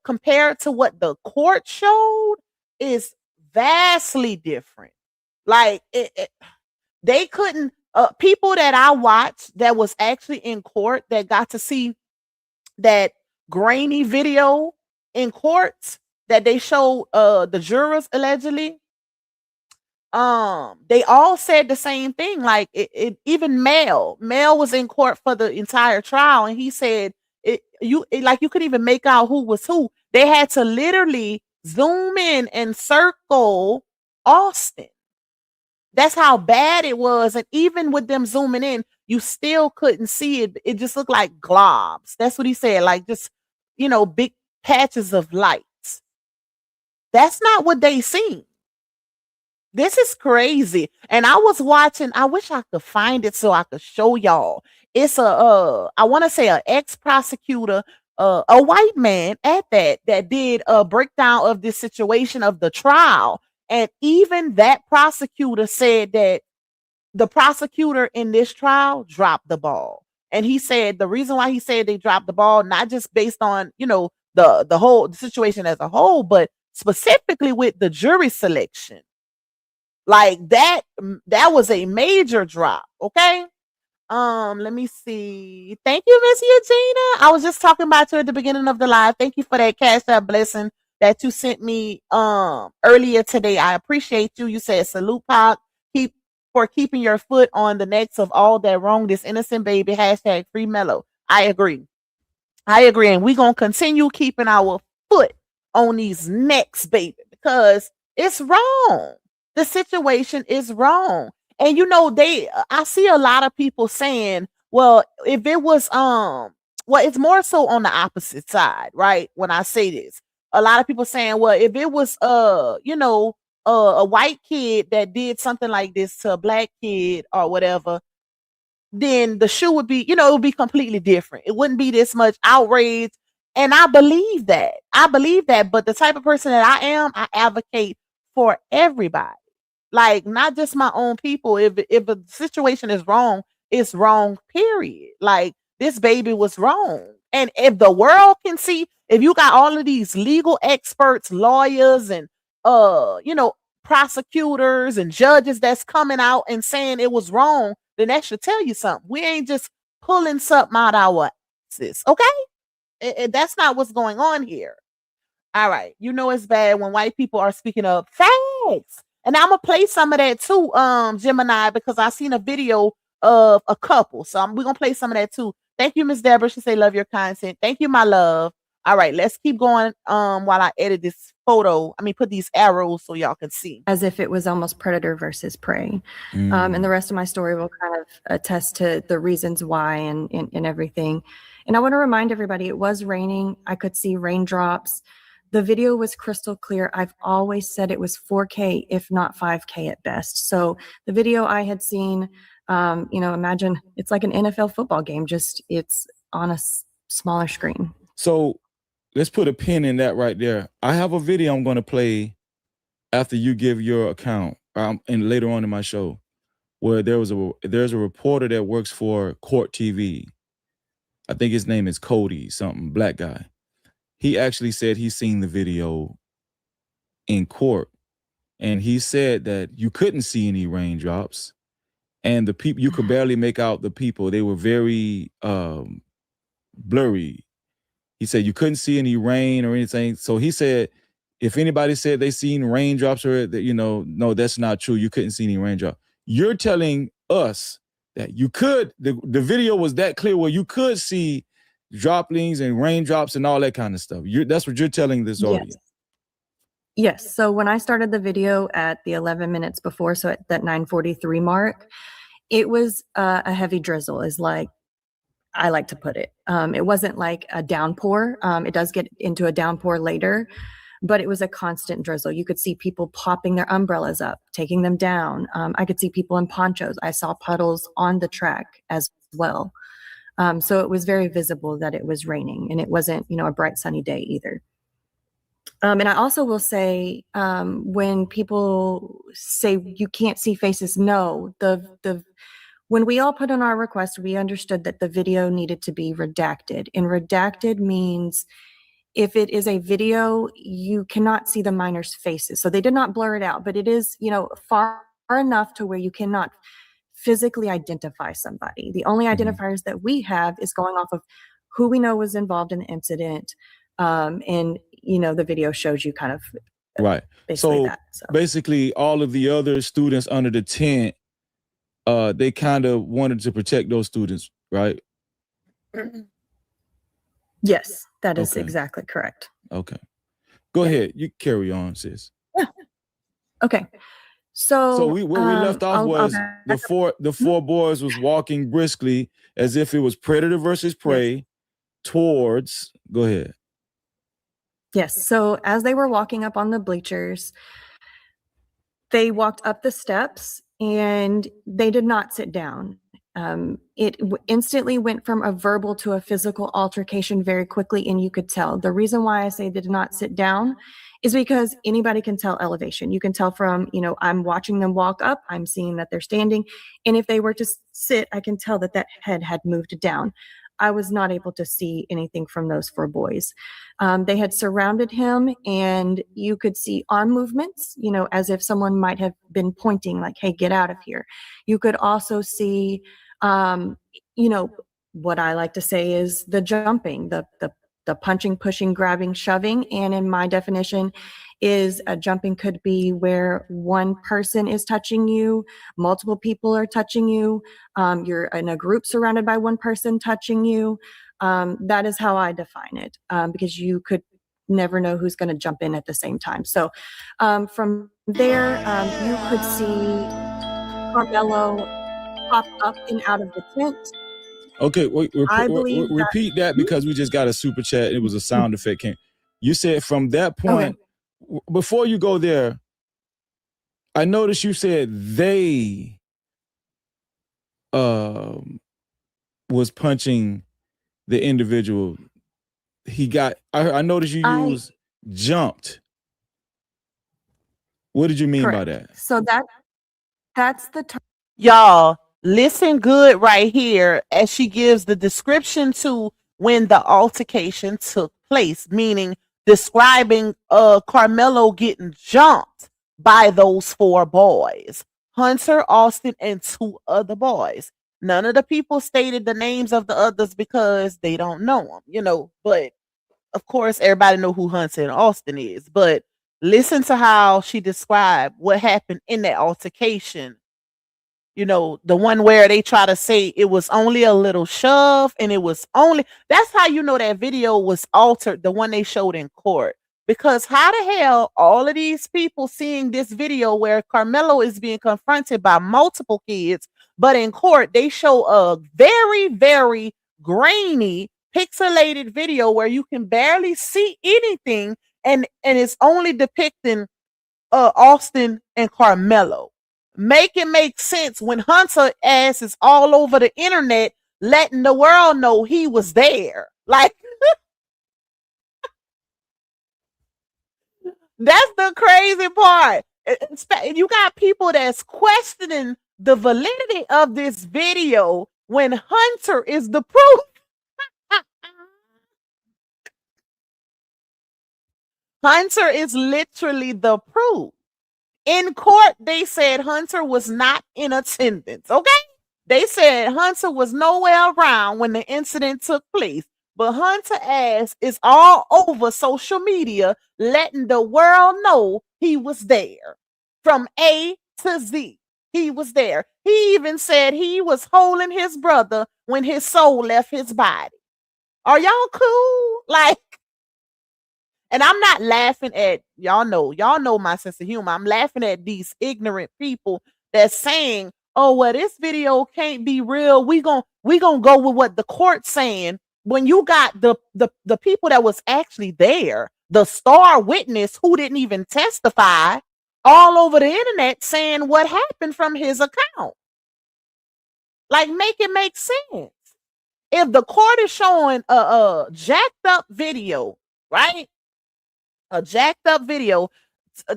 compared to what the court showed, is vastly different. Like, they couldn't people that I watched that was actually in court that got to see that grainy video in courts that they showed the jurors allegedly, they all said the same thing. Like even Mel was in court for the entire trial, and he said like you could even make out who was who. They had to literally zoom in and circle Austin. That's how bad it was. And even with them zooming in, you still couldn't see it. It just looked like globs. That's what he said. Like just, big patches of lights. That's not what they seen. This is crazy. And I was watching, I wish I could find it so I could show y'all. It's I want to say an ex-prosecutor, a white man at that did a breakdown of this situation of the trial. And even that prosecutor said that the prosecutor in this trial dropped the ball. And he said the reason why he said they dropped the ball, not just based on, the whole situation as a whole, but specifically with the jury selection. Like that was a major drop. Okay. Let me see. Thank you, Miss Eugenia. I was just talking about you at the beginning of the live. Thank you for that Cash App blessing that you sent me earlier today. I appreciate you. You said salute Pac. For keeping your foot on the necks of all that wrong this innocent baby. Hashtag free Mellow. I agree. And we're gonna continue keeping our foot on these necks, baby, because it's wrong. The situation is wrong. And I see a lot of people saying, well, if it was it's more so on the opposite side, right? When I say this, a lot of people saying, well, if it was a white kid that did something like this to a black kid or whatever, then the shoe would be, it would be completely different. It wouldn't be this much outrage. And I believe that. But the type of person that I am, I advocate for everybody. Like not just my own people. If a situation is wrong, it's wrong, period. Like this baby was wrong. And if the world can see, if you got all of these legal experts, lawyers, and prosecutors and judges that's coming out and saying it was wrong, then that should tell you something. We ain't just pulling something out our asses, okay? That's not what's going on here. All right, it's bad when white people are speaking of facts. And I'm gonna play some of that too, Gemini, because I seen a video of a couple. So we're gonna play some of that too. Thank you, Miss Deborah. She say love your content. Thank you, my love. All right, let's keep going while I edit this photo. Put these arrows so y'all can see. As if it was almost predator versus prey. And the rest of my story will kind of attest to the reasons why and everything. And I want to remind everybody, it was raining. I could see raindrops. The video was crystal clear. I've always said it was 4K, if not 5K at best. So the video I had seen, imagine it's like an NFL football game, just it's on a smaller screen. So let's put a pin in that right there. I have a video I'm going to play after you give your account and later on in my show where there's a reporter that works for Court TV. I think his name is Cody, something, black guy. He actually said he's seen the video in court, and he said that you couldn't see any raindrops, and the people, you could barely make out the people. They were very blurry. He said you couldn't see any rain or anything. So he said, if anybody said they seen raindrops or that, no, that's not true. You couldn't see any raindrops. You're telling us that you could, the video was that clear where you could see droplings and raindrops and all that kind of stuff. That's what you're telling this audience. Yes. So when I started the video at the 11 minutes before, so at that 9:43 mark, it was a heavy drizzle, is like I like to put it. It wasn't like a downpour. It does get into a downpour later, but it was a constant drizzle. You could see people popping their umbrellas up, taking them down. I could see people in ponchos. I saw puddles on the track as well. So it was very visible that it was raining, and it wasn't, a bright sunny day either. And I also will say, when people say you can't see faces, no, when we all put in our request, we understood that the video needed to be redacted. And redacted means if it is a video, you cannot see the minors' faces. So they did not blur it out, but it is, far enough to where you cannot physically identify somebody. The only identifiers that we have is going off of who we know was involved in the incident. And, you know, the video shows you kind of right. basically So that. So basically all of the other students under the tent, they kind of wanted to protect those students, right? yes, that is Okay. exactly correct. Okay. Go ahead. You carry on, sis. Okay. So So where we left off I'll was back the up. four boys was walking briskly as if it was predator versus prey towards. Go ahead. Yes. So as they were walking up on the bleachers, they walked up the steps and they did not sit down. It instantly went from a verbal to a physical altercation very quickly, and you could tell. The reason why I say they did not sit down is because anybody can tell elevation. You can tell from, you know, I'm watching them walk up, I'm seeing that they're standing, and if they were to sit, I can tell that that head had moved down. I was not able to see anything from those four boys. They had surrounded him, and you could see arm movements, you know, as if someone might have been pointing, like, hey, get out of here. You could also see, you know, what I like to say is the jumping, the punching, pushing, grabbing, shoving. And in my definition is a jumping could be where one person is touching you, multiple people are touching you, you're in a group surrounded by one person touching you. That is how I define it, because you could never know who's going to jump in at the same time. So from there, you could see Karmelo pop up and out of the tent. Okay, I believe repeat that because we just got a super chat. It was a sound effect. You said from that point, before you go there, I noticed you said they was punching the individual. He got, I noticed you used jumped. What did you mean by that? So that's the term. Y'all, listen good right here as she gives the description to when the altercation took place, meaning describing Karmelo getting jumped by those four boys, Hunter, Austin, and two other boys. None of the people stated the names of the others because they don't know them, you know, but of course everybody know who Hunter and Austin is. But listen to how she described what happened in that altercation. You know, the one where they try to say it was only a little shove and it was only, that's how you know that video was altered, the one they showed in court. Because how the hell all of these people seeing this video where Karmelo is being confronted by multiple kids, but in court they show a very, very grainy, pixelated video where you can barely see anything, and it's only depicting Austin and Karmelo. Make it make sense when Hunter ass is all over the internet letting the world know he was there. Like, that's the crazy part. You got people that's questioning the validity of this video when Hunter is the proof. Hunter is literally the proof. In court, they said Hunter was not in attendance, okay? They said Hunter was nowhere around when the incident took place, but Hunter ass is all over social media letting the world know he was there. From A to Z, he was there. He even said he was holding his brother when his soul left his body. Are y'all cool? Like, and I'm not laughing at y'all know my sense of humor. I'm laughing at these ignorant people that's saying, "Oh, well, this video can't be real. We gonna go with what the court's saying." When you got the people that was actually there, the star witness who didn't even testify, all over the internet saying what happened from his account. Like, make it make sense. If the court is showing a jacked up video, right? A jacked up video.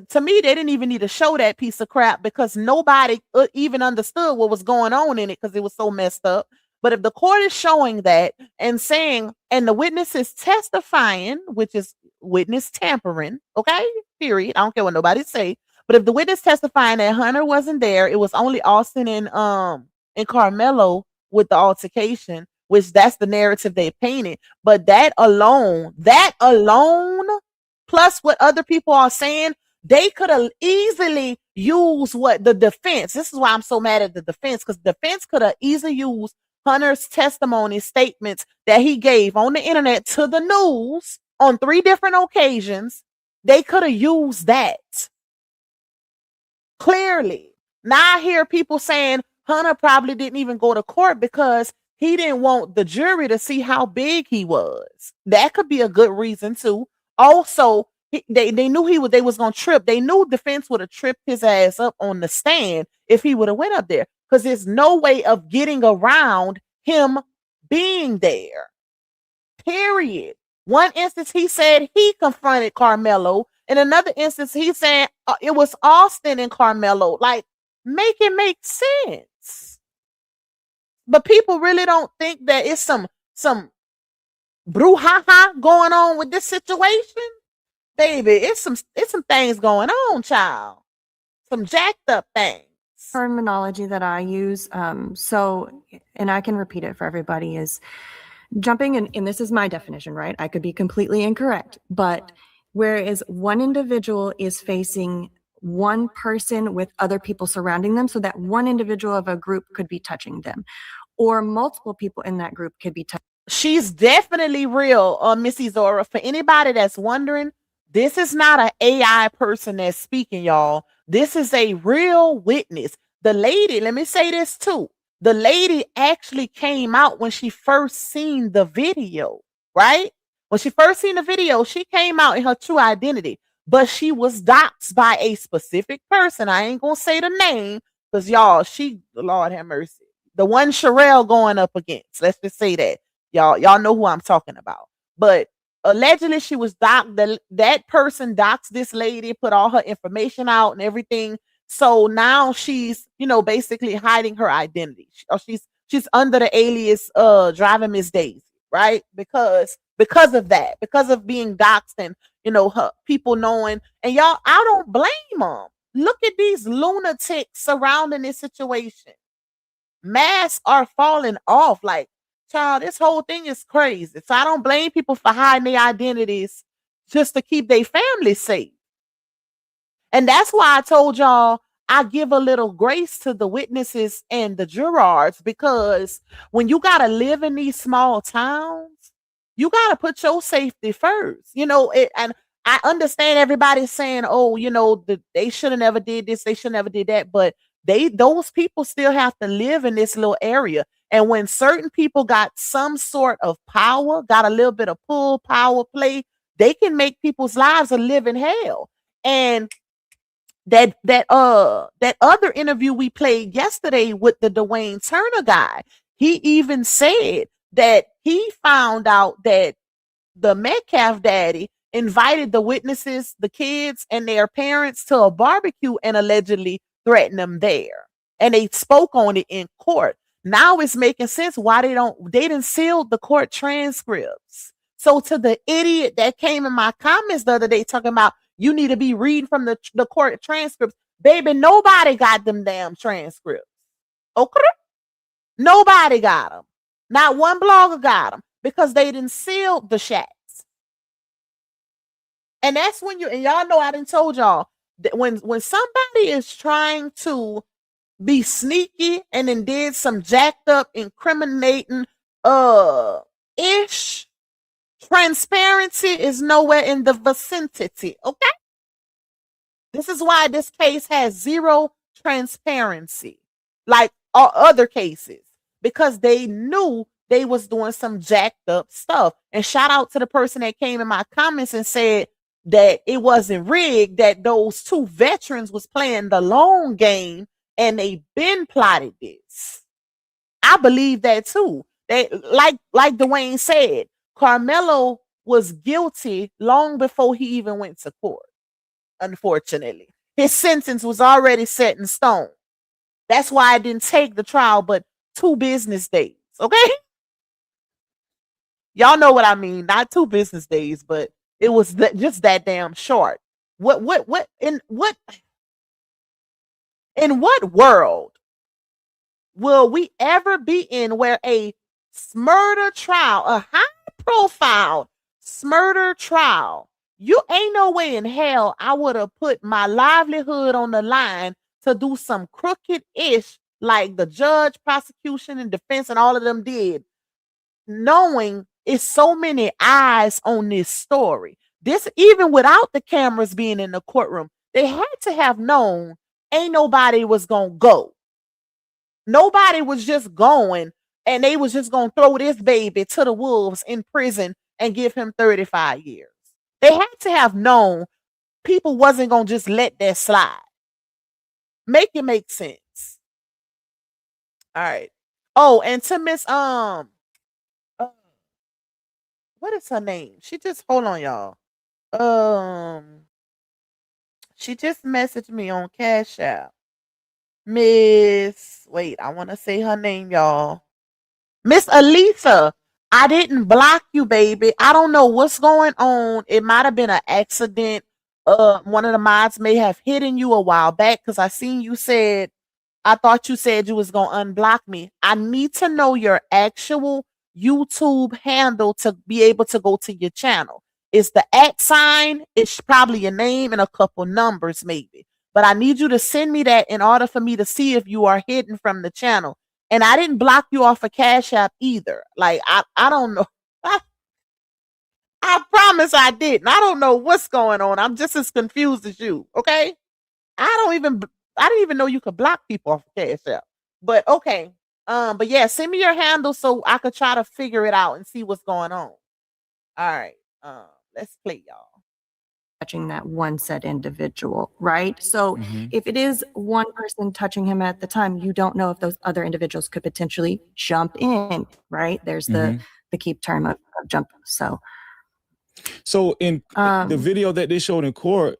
To me, they didn't even need to show that piece of crap because nobody even understood what was going on in it because it was so messed up. But if the court is showing that and saying, and the witness is testifying, which is witness tampering, okay, period. I don't care what nobody say. But if the witness testifying that Hunter wasn't there, it was only Austin and and Karmelo with the altercation, which that's the narrative they painted. But that alone, plus what other people are saying, they could have easily used what the defense. This is why I'm so mad at the defense, because the defense could have easily used Hunter's testimony statements that he gave on the internet to the news on 3 different occasions. They could have used that clearly. Now I hear people saying Hunter probably didn't even go to court because he didn't want the jury to see how big he was. That could be a good reason too. Also, they knew they was gonna trip. They knew defense would have tripped his ass up on the stand if he would have went up there, because there's no way of getting around him being there. Period. One instance he said he confronted Karmelo. In another instance, he said it was Austin and Karmelo. Like, make it make sense. But people really don't think that it's some brouhaha going on with this situation. Baby, it's some things going on, child. Some jacked up things. Terminology that I use, and I can repeat it for everybody, is jumping in, and this is my definition, right? I could be completely incorrect, but whereas one individual is facing one person with other people surrounding them, so that one individual of a group could be touching them, or multiple people in that group could be touching. She's definitely real, Missy Zora. For anybody that's wondering, this is not an AI person that's speaking, y'all. This is a real witness. The lady, let me say this too. The lady actually came out when she first seen the video, right? When she first seen the video, she came out in her true identity, but she was doxxed by a specific person. I ain't gonna say the name because y'all, Lord have mercy. The one Sherelle going up against. Let's just say that. Y'all know who I'm talking about. But allegedly she was doxxed. That person doxxed this lady, put all her information out and everything. So now she's, basically hiding her identity. She's under the alias Driving Miss Daisy, right? Because of that, because of being doxxed and her people knowing. And y'all, I don't blame them. Look at these lunatics surrounding this situation. Masks are falling off. Like, child, this whole thing is crazy. So I don't blame people for hiding their identities just to keep their family safe. And that's why I told y'all I give a little grace to the witnesses and the jurors, because when you got to live in these small towns, you got to put your safety first. And I understand everybody's saying, oh, they should have never did this, they should never did that, but those people still have to live in this little area. And when certain people got some sort of power, got a little bit of pull, power play, they can make people's lives a living hell. And that other interview we played yesterday with the Dwayne Turner guy, he even said that he found out that the Metcalf daddy invited the witnesses, the kids, and their parents to a barbecue and allegedly threatened them there. And they spoke on it in court. Now it's making sense why they didn't seal the court transcripts. So to the idiot that came in my comments the other day talking about you need to be reading from the court transcripts, baby, nobody got them damn transcripts. Okay? Nobody got them. Not one blogger got them because they didn't seal the chats. And that's when and y'all know I done told y'all that when somebody is trying to be sneaky and then did some jacked up, incriminating ish, transparency is nowhere in the vicinity. Okay? This is why this case has zero transparency, like all other cases, because they knew they was doing some jacked up stuff. And shout out to the person that came in my comments and said that it wasn't rigged, that those 2 veterans was playing the long game and they been plotted this. I believe that too. They like Dwayne said, Karmelo was guilty long before he even went to court. Unfortunately, his sentence was already set in stone. That's why it didn't take the trial but 2 business days. Okay, y'all know what I mean. Not 2 business days, but it was just that damn short. In what world will we ever be in where a murder trial, a high profile murder trial, you ain't no way in hell I would have put my livelihood on the line to do some crooked ish like the judge, prosecution, and defense and all of them did, knowing it's so many eyes on this story. This, even without the cameras being in the courtroom, they had to have known ain't nobody was gonna go. Nobody was just going and they was just gonna throw this baby to the wolves in prison and give him 35 years. They had to have known people wasn't gonna just let that slide. Make it make sense. All right. Oh, and to Miss what is her name? She just, hold on, y'all. She just messaged me on Cash App. Miss, wait, I want to say her name, y'all. Miss Elisa. I didn't block you, baby. I don't know what's going on. It might have been an accident. One of the mods may have hidden you a while back because I seen you said, I thought you said you was gonna unblock me. I need to know your actual YouTube handle to be able to go to your channel. It's the @ sign. It's probably your name and a couple numbers, maybe. But I need you to send me that in order for me to see if you are hidden from the channel. And I didn't block you off of Cash App either. Like I don't know. I promise I didn't. I don't know what's going on. I'm just as confused as you. Okay. I didn't even know you could block people off of Cash App. But okay. But yeah, send me your handle so I could try to figure it out and see what's going on. All right. Let's play, y'all. Touching that one said individual, right? So if it is one person touching him at the time, you don't know if those other individuals could potentially jump in, right? There's the key term of jump. So in the video that they showed in court,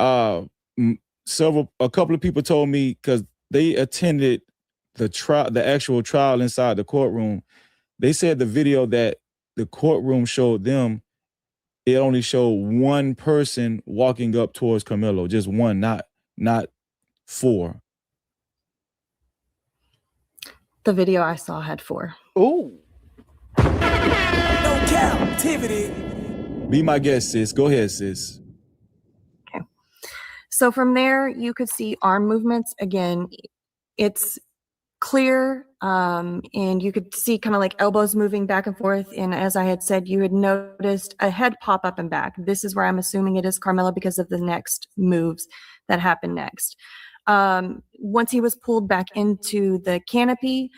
a couple of people told me, because they attended the actual trial inside the courtroom, they said the video that the courtroom showed them, it only showed one person walking up towards Karmelo, just one, not four. The video I saw had 4. Ooh. No captivity. Be my guest, sis. Go ahead, sis. Okay. So from there, you could see arm movements. Again, it's clear, and you could see kind of like elbows moving back and forth. And as I had said, you had noticed a head pop up and back. This is where I'm assuming it is Karmelo because of the next moves that happened next. Once he was pulled back into the canopy,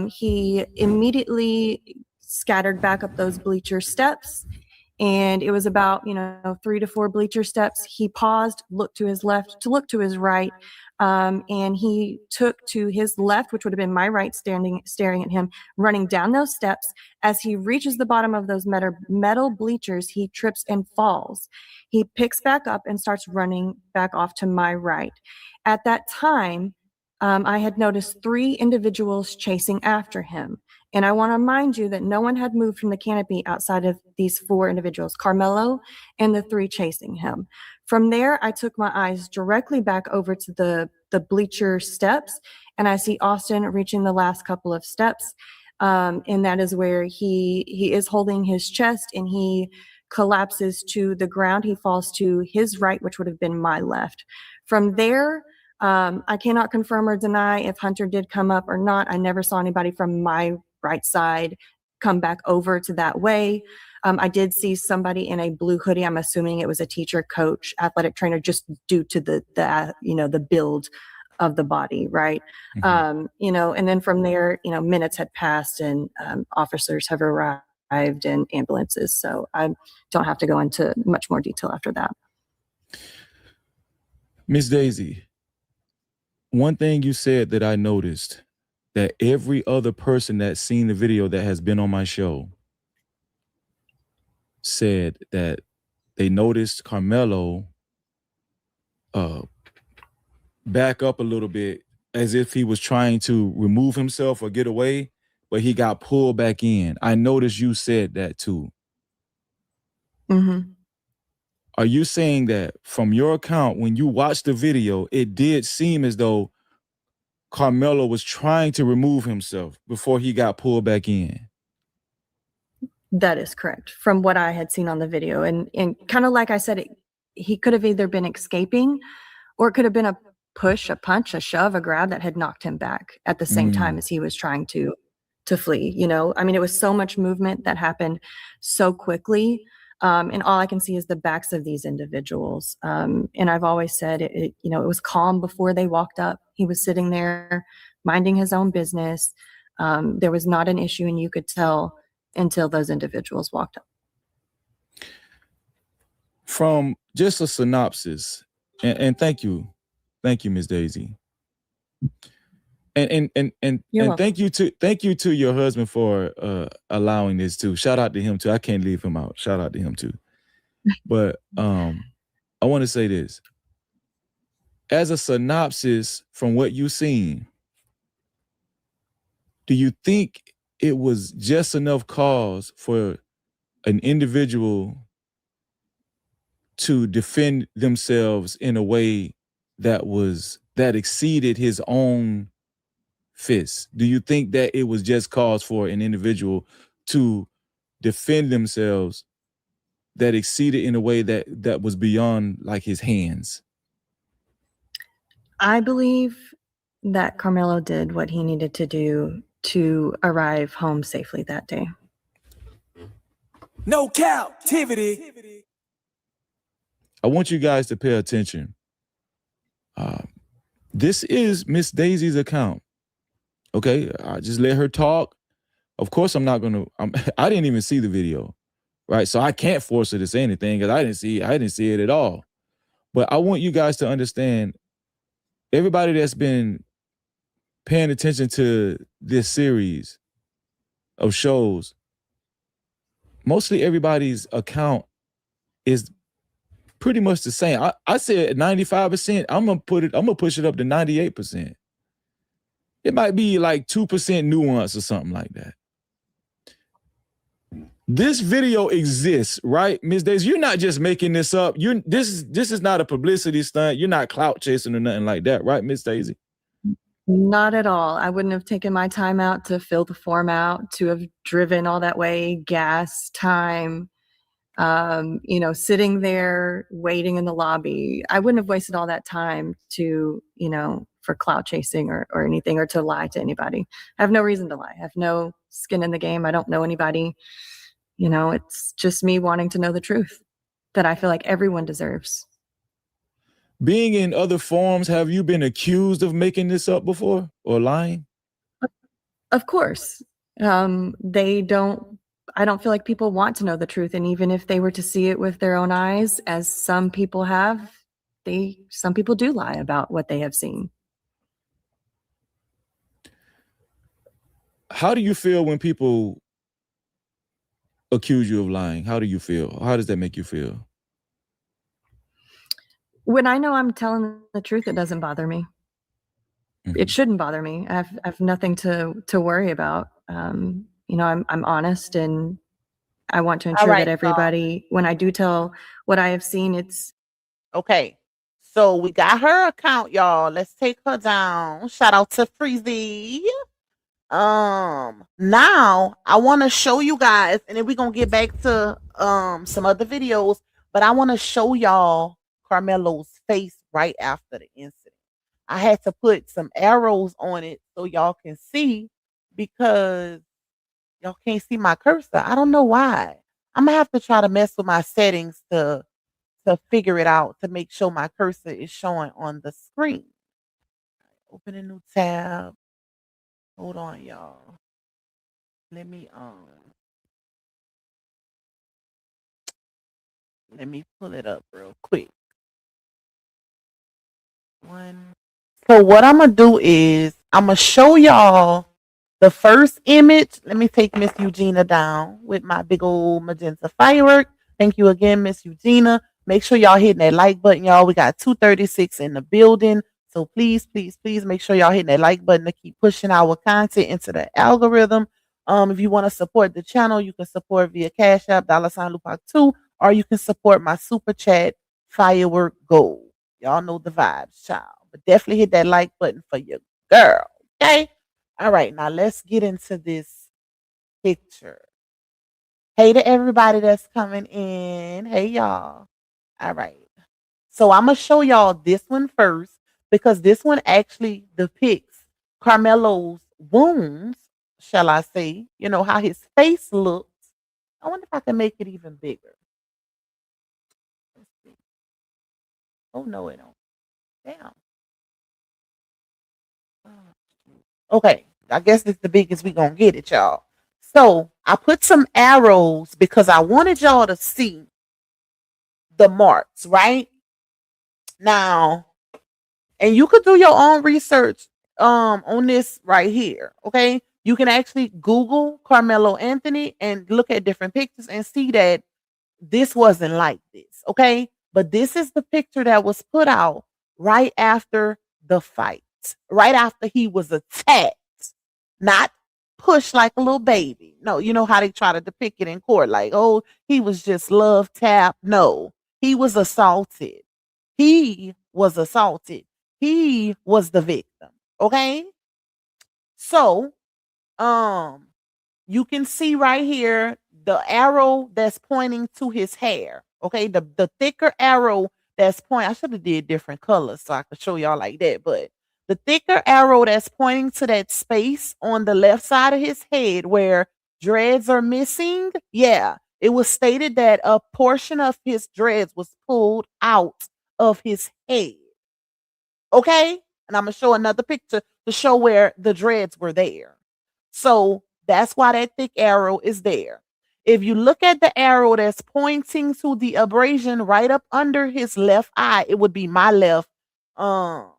he immediately scattered back up those bleacher steps. And it was about, 3 to 4 bleacher steps. He paused, looked to his left, to look to his right. And he took to his left, which would have been my right, staring at him, running down those steps. As he reaches the bottom of those metal bleachers, he trips and falls. He picks back up and starts running back off to my right. At that time, I had noticed 3 individuals chasing after him. And I want to remind you that no one had moved from the canopy outside of these 4 individuals, Karmelo and the 3 chasing him. From there, I took my eyes directly back over to the bleacher steps, and I see Austin reaching the last couple of steps. And that is where he is holding his chest, and he collapses to the ground. He falls to his right, which would have been my left. From there, I cannot confirm or deny if Hunter did come up or not. I never saw anybody from my right side come back over to that way. I did see somebody in a blue hoodie. I'm assuming it was a teacher, coach, athletic trainer, just due to the build of the body, right? And then from there, minutes had passed and officers have arrived and ambulances. So I don't have to go into much more detail after that. Miss Daisy, one thing you said that I noticed, that every other person that's seen the video that has been on my show said that they noticed Karmelo back up a little bit as if he was trying to remove himself or get away, but he got pulled back in. I noticed you said that too. Are you saying that from your account, when you watched the video, it did seem as though Karmelo was trying to remove himself before he got pulled back in. That is correct from what I had seen on the video. And kind of like I said, he could have either been escaping or it could have been a push, a punch, a shove, a grab that had knocked him back at the same time as he was trying to flee. You know, I mean, it was so much movement that happened so quickly. And all I can see is the backs of these individuals. And I've always said, it was calm before they walked up. He was sitting there minding his own business. There was not an issue, and you could tell until those individuals walked up. From just a synopsis, and thank you, Ms. Daisy. And thank you to your husband for allowing this too. Shout out to him too. I can't leave him out. Shout out to him too. But I want to say this. As a synopsis from what you've seen, do you think it was just enough cause for an individual to defend themselves in a way that exceeded his own fist? Do you think that it was just cause for an individual to defend themselves that exceeded in a way that was beyond like his hands? I believe that Karmelo did what he needed to do to arrive home safely that day. No captivity. I want you guys to pay attention. This is Miss Daisy's account. Okay, I just let her talk. Of course, I didn't even see the video, right? So I can't force her to say anything because I didn't see it at all. But I want you guys to understand, everybody that's been paying attention to this series of shows, mostly everybody's account is pretty much the same. I said 95%. I'm gonna push it up to 98%. It might be like 2% nuance or something like that. This video exists, right, Ms. Daisy? You're not just making this up. This is not a publicity stunt. You're not clout chasing or nothing like that, right, Ms. Daisy? Not at all. I wouldn't have taken my time out to fill the form out, to have driven all that way, gas, time, sitting there waiting in the lobby. I wouldn't have wasted all that time to, for clout chasing or anything, or to lie to anybody. I have no reason to lie. I have no skin in the game. I don't know anybody. It's just me wanting to know the truth that I feel like everyone deserves. Being in other forums, have you been accused of making this up before or lying? Of course. I don't feel like people want to know the truth. And even if they were to see it with their own eyes, as some people have, some people do lie about what they have seen. How do you feel when people accuse you of lying? How do you feel? How does that make you feel? When I know I'm telling the truth, it doesn't bother me. Mm-hmm. It shouldn't bother me. I have nothing to worry about. I'm honest, and I want to ensure that everybody, when I do tell what I have seen, it's okay. So we got her account, y'all. Let's take her down. Shout out to Freezy. Now I want to show you guys, and then we're gonna get back to some other videos, but I want to show y'all Karmelo's face right after the incident. I had to put some arrows on it so y'all can see, because y'all can't see my cursor. I don't know why. I'm gonna have to try to mess with my settings to figure it out, to make sure my cursor is showing on the screen. Open a new tab. Hold on, y'all. Let me pull it up real quick. So what I'm gonna do is I'm gonna show y'all the first image. Let me take Miss Eugenia down with my big old magenta firework. Thank you again, Miss Eugenia. Make sure y'all hitting that like button, y'all. We got 236 in the building. So please, please, please make sure y'all hitting that like button to keep pushing our content into the algorithm. If you want to support the channel, you can support via Cash App, $Lupac2, or you can support my super chat, Firework Gold. Y'all know the vibes, child. But definitely hit that like button for your girl. Okay. All right. Now let's get into this picture. Hey to everybody that's coming in. Hey y'all. All right. So I'm gonna show y'all this one first because this one actually depicts Carmelo's wounds, shall I say? You know how his face looks. I wonder if I can make it even bigger. Let's see. Oh no, it don't. Damn. Okay, I guess it's the biggest we gonna get it, y'all. So I put some arrows because I wanted y'all to see the marks, right? Now, and you could do your own research on this right here. Okay. You can actually Google Carmelo Anthony and look at different pictures and see that this wasn't like this. Okay. But this is the picture that was put out right after the fight, right after he was attacked, not pushed like a little baby. No, you know how they try to depict it in court, like, oh, he was just love tapped. No, he was assaulted. He was assaulted. He was the victim. Okay. So, um, you can see right here the arrow that's pointing to his hair. Okay, the thicker arrow that's pointing. I should have did different colors so I could show y'all like that. But the thicker arrow that's pointing to that space on the left side of his head where dreads are missing. Yeah, it was stated that a portion of his dreads was pulled out of his head. Okay, and I'm gonna show another picture to show where the dreads were there. So that's why that thick arrow is there. If you look at the arrow that's pointing to the abrasion right up under his left eye, it would be my left. Well,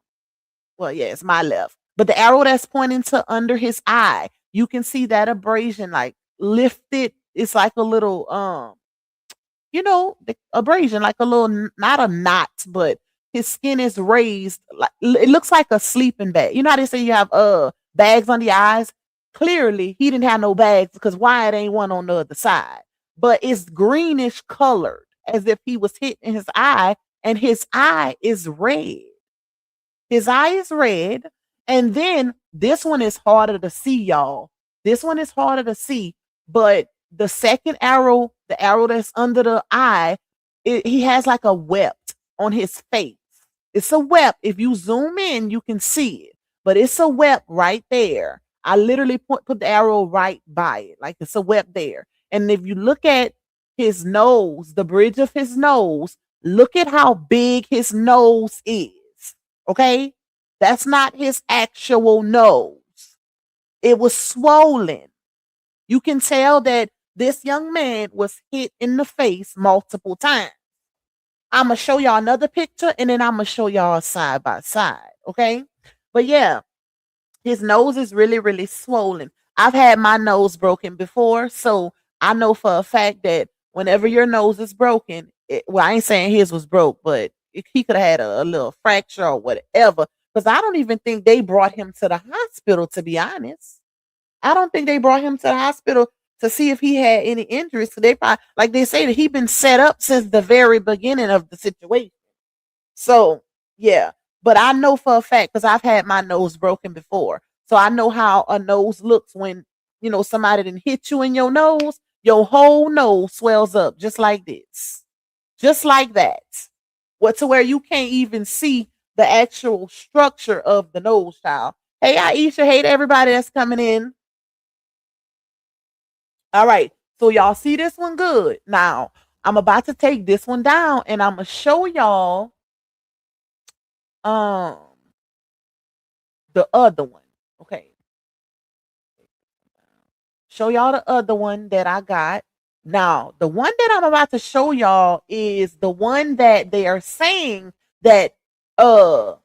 yeah, it's my left. But the arrow that's pointing to under his eye, you can see that abrasion like lifted. It's like a little the abrasion, like a little, not a knot, but his skin is raised. Like it looks like a sleeping bag. You know how they say you have bags on the eyes? Clearly, he didn't have no bags because Wyatt ain't one on the other side. But it's greenish colored, as if he was hit in his eye, and his eye is red. His eye is red. And then this one is harder to see, y'all. This one is harder to see. But the second arrow, the arrow that's under the eye, he has like a wept on his face. It's a wept. If you zoom in, you can see it. But it's a wept right there. I literally put the arrow right by it. Like it's a wept there. And if you look at his nose, the bridge of his nose, look at how big his nose is. Okay? That's not his actual nose. It was swollen. You can tell that this young man was hit in the face multiple times. I'm going to show y'all another picture and then I'm going to show y'all side by side. Okay? But yeah, his nose is really, really swollen. I've had my nose broken before, so I know for a fact that whenever your nose is broken, well, I ain't saying his was broke, but he could have had a little fracture or whatever. Because I don't even think they brought him to the hospital, to be honest. I don't think they brought him to the hospital to see if he had any injuries. So they probably, like they say, that he been set up since the very beginning of the situation. So yeah, but I know for a fact because I've had my nose broken before. So I know how a nose looks when somebody didn't hit you in your nose. Your whole nose swells up just like this, just like that. What to where you can't even see the actual structure of the nose, child. Hey, Aisha. Hey to everybody that's coming in. All right. So y'all see this one good. Now, I'm about to take this one down and I'm going to show y'all the other one. Okay. Show y'all the other one that I got. Now, the one that I'm about to show y'all is the one that they are saying that what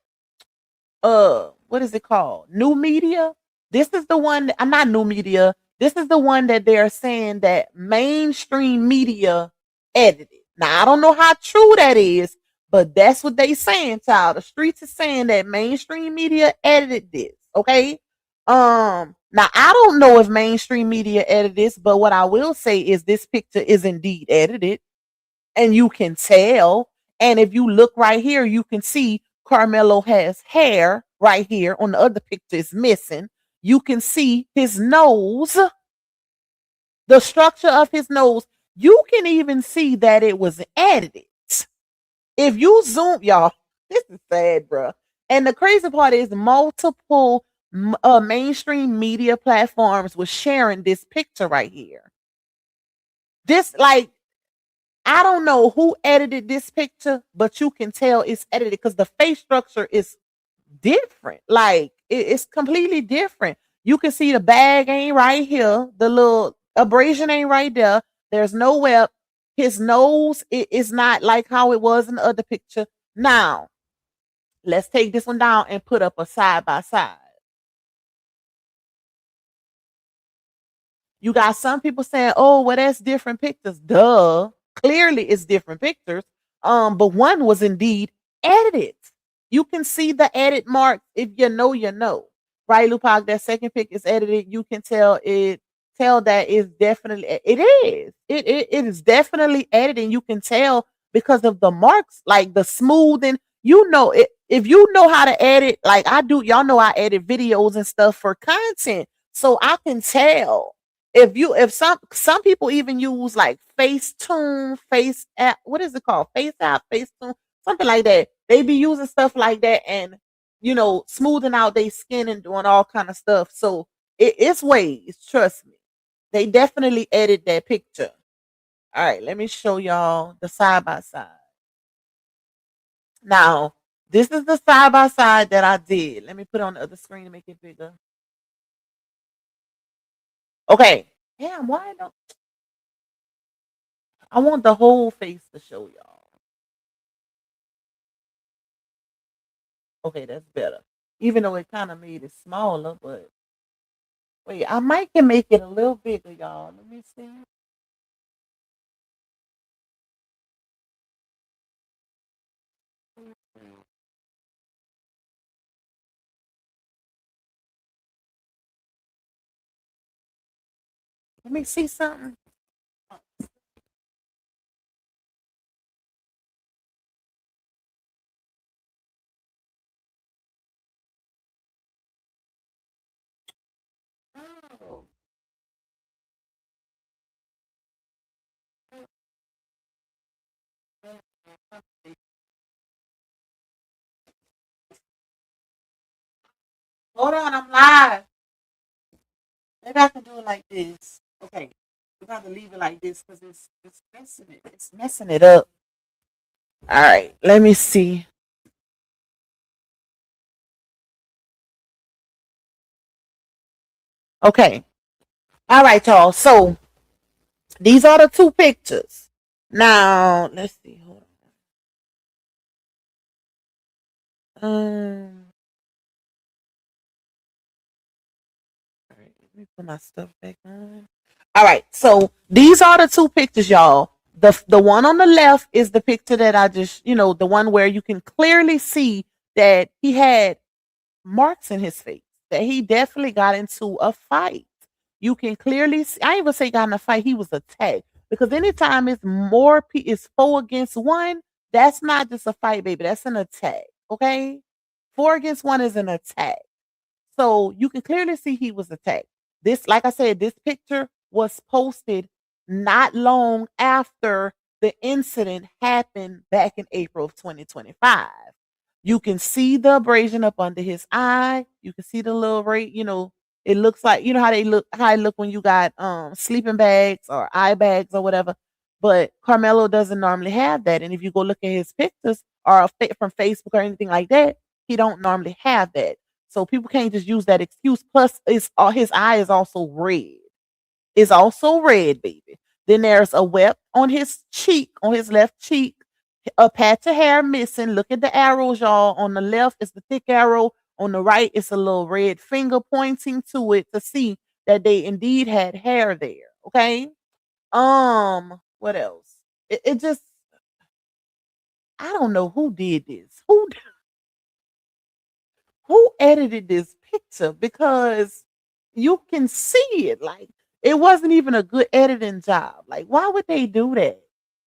is it called? New media. This is the one I'm not new media. This is the one that they're saying that mainstream media edited. Now, I don't know how true that is, but that's what they saying, child. The streets is saying that mainstream media edited this. Okay. Now I don't know if mainstream media edited this, but what I will say is this picture is indeed edited, and you can tell. And if you look right here, you can see Carmelo has hair right here on the other picture is missing. You can see his nose, the structure of his nose. You can even see that it was edited. If you zoom, y'all, this is sad, bro. And the crazy part is multiple mainstream media platforms was sharing this picture right here. This, like, I don't know who edited this picture, but you can tell it's edited because the face structure is different. Like, it's completely different. You can see the bag ain't right here. The little abrasion ain't right there. There's no web. His nose is not like how it was in the other picture. Now, let's take this one down and put up a side by side. You got some people saying, "Oh, well, that's different pictures." Duh. Clearly, it's different pictures. But one was indeed edited. You can see the edit mark. If you know, you know. Right, Lupac? That second pic is edited. You can tell that is definitely it is. It is definitely edited. You can tell because of the marks, like the smoothing. You know it. If you know how to edit, like I do, y'all know I edit videos and stuff for content. So I can tell if some people even use like Facetune, face app, what is it called? Face app, Facetune, something like that. They be using stuff like that and smoothing out their skin and doing all kind of stuff. So it's ways, trust me. They definitely edit that picture. All right, let me show y'all the side by side. Now, this is the side by side that I did. Let me put it on the other screen to make it bigger. Okay. Damn, why don't I want the whole face to show y'all? Okay, that's better. Even though it kind of made it smaller, but wait, I might can make it a little bigger, y'all. Let me see. Let me see something. Oh. Hold on, I'm live. Maybe I can do it like this. Okay. We got to leave it like this because it's messing it. It's messing it up. All right. Let me see. Okay. All right, y'all. So these are the two pictures. Now, let's see. Hold on. All right, let me put my stuff back on. All right, so these are the two pictures, y'all. The one on the left is the picture that I just, the one where you can clearly see that he had marks in his face, that he definitely got into a fight. You can clearly see, I ain't even say got in a fight, he was attacked. Because anytime it's it's 4 against 1, that's not just a fight, baby. That's an attack. Okay? 4 against 1 is an attack. So you can clearly see he was attacked. This, like I said, this picture was posted not long after the incident happened back in April of 2025. You can see the abrasion up under his eye. You can see the little it looks like how it look when you got sleeping bags or eye bags or whatever. But Karmelo doesn't normally have that. And if you go look at his pictures or from Facebook or anything like that, he don't normally have that. So people can't just use that excuse. Plus, his eye is also red. It's also red, baby. Then there's a welt on his cheek, on his left cheek, a patch of hair missing. Look at the arrows, y'all. On the left is the thick arrow. On the right, it's a little red finger pointing to it to see that they indeed had hair there. Okay. What else? It just, I don't know who did this. Who edited this picture, because you can see it. Like, it wasn't even a good editing job. Like, why would they do that?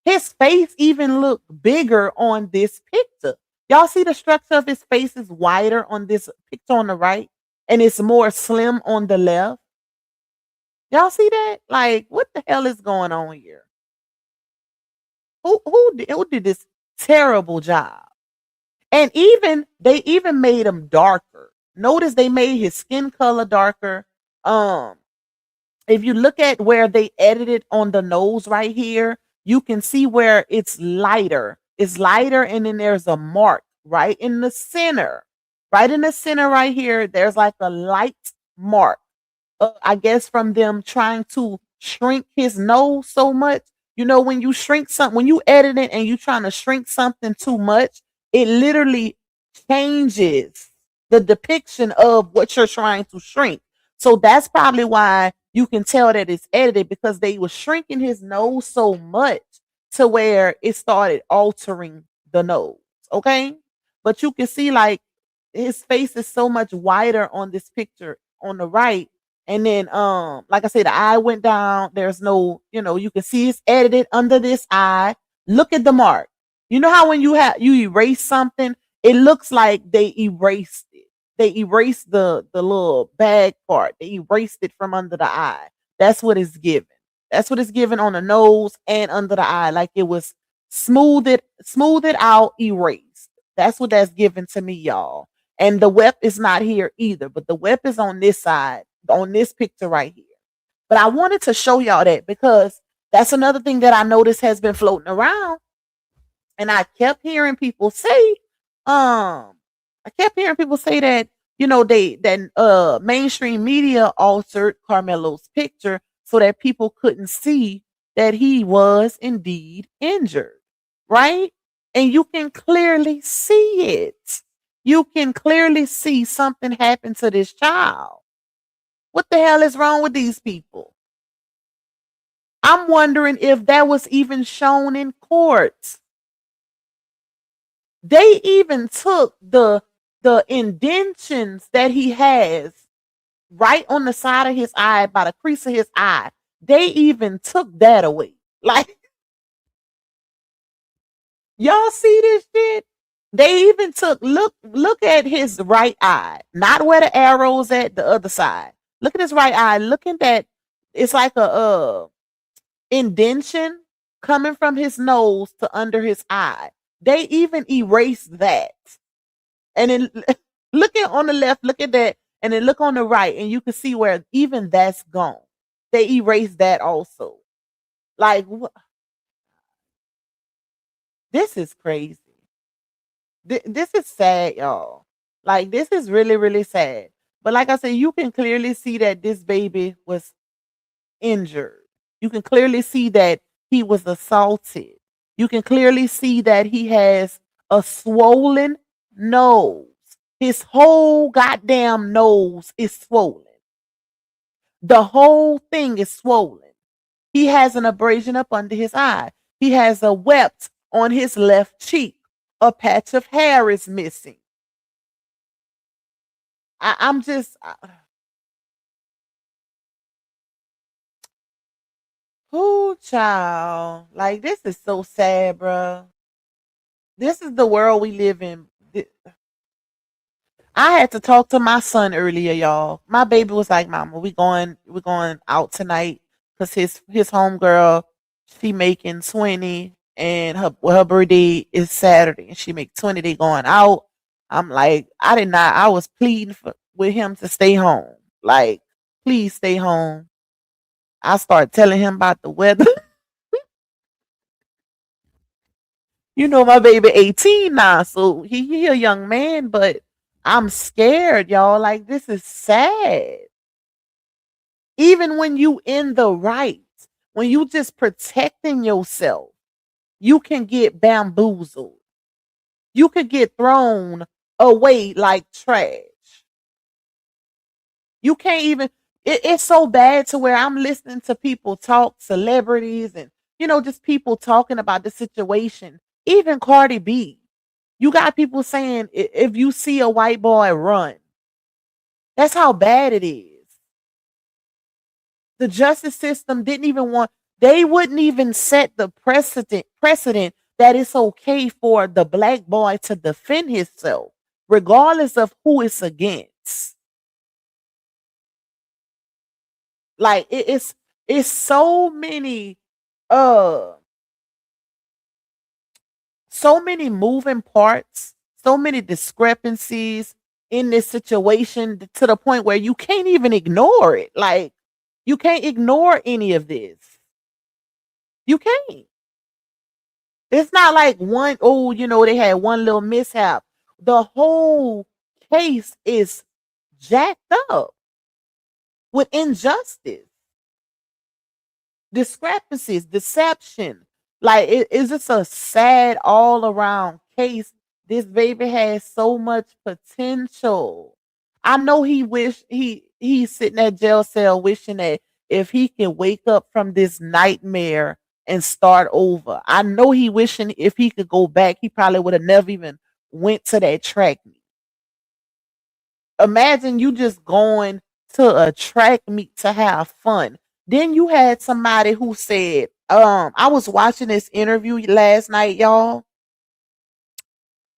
His face even looked bigger on this picture. Y'all see the structure of his face is wider on this picture on the right, and it's more slim on the left. Y'all see that? Like, what the hell is going on here? Who did this terrible job? And they even made him darker. Notice they made his skin color darker. Um, if you look at where they edited on the nose right here, you can see where it's lighter. It's lighter, and then there's a mark right in the center. Right in the center, right here, there's like a light mark. I guess from them trying to shrink his nose so much. You know, when you shrink something, when you edit it and you trying to shrink something too much, it literally changes the depiction of what you're trying to shrink. So that's probably why you can tell that it's edited, because they were shrinking his nose so much to where it started altering the nose. Okay. But you can see like his face is so much wider on this picture on the right. And then like I said, the eye went down. There's no, you can see it's edited under this eye. Look at the mark. You know how when you erase something, it looks like they erased it. They erased the little bag part. They erased it from under the eye. That's what it's given. That's what it's given on the nose and under the eye. Like it was smoothed out, erased. That's what that's given to me, y'all. And the web is not here either, but the web is on this side, on this picture right here. But I wanted to show y'all that because that's another thing that I noticed has been floating around. And I kept hearing people say, that, mainstream media altered Karmelo's picture so that people couldn't see that he was indeed injured, right? And you can clearly see it. You can clearly see something happened to this child. What the hell is wrong with these people? I'm wondering if that was even shown in court. They even took the indentions that he has right on the side of his eye, by the crease of his eye. They even took that away. Like, y'all see this shit? They even took look at his right eye, not where the arrow's at, the other side. Look at his right eye. Look at that. It's like a indention coming from his nose to under his eye. They even erased that. And then look at on the left, look at that, and then look on the right, and you can see where even that's gone. They erased that also. Like, this is crazy. This is sad, y'all. Like, this is really, really sad. But like I said, you can clearly see that this baby was injured. You can clearly see that he was assaulted. You can clearly see that he has a swollen nose. His whole goddamn nose is swollen. The whole thing is swollen. He has an abrasion up under his eye. He has a welt on his left cheek. A patch of hair is missing. I'm just... oh, child. Like, this is so sad, bro. This is the world we live in. I had to talk to my son earlier, y'all. My baby was like, "Mama, we're going out tonight because his homegirl, she making 20, and her birthday is Saturday, and she make 20. They going out." I'm like, I was pleading with him to stay home. Like, please stay home. I started telling him about the weather. My baby 18 now, so he a young man, but I'm scared, y'all. Like, this is sad. Even when you in the right, when you just protecting yourself, you can get bamboozled. You could get thrown away like trash. You can't even, it's so bad to where I'm listening to people talk, celebrities, and, just people talking about the situation. Even Cardi B. You got people saying, if you see a white boy, run. That's how bad it is. The justice system they wouldn't even set the precedent that it's okay for the black boy to defend himself, regardless of who it's against. Like it's so many uh so many moving parts, so many discrepancies in this situation to the point where you can't even ignore it. Like you can't ignore any of this. You can't. It's not like one, oh, they had one little mishap. The whole case is jacked up with injustice, discrepancies, deception. Like it's just a sad all around case. This baby has so much potential. I know he's sitting at jail cell wishing that if he can wake up from this nightmare and start over. I know he wishing if he could go back, he probably would have never even went to that track meet. Imagine you just going to a track meet to have fun. Then you had somebody who said, I was watching this interview last night, y'all.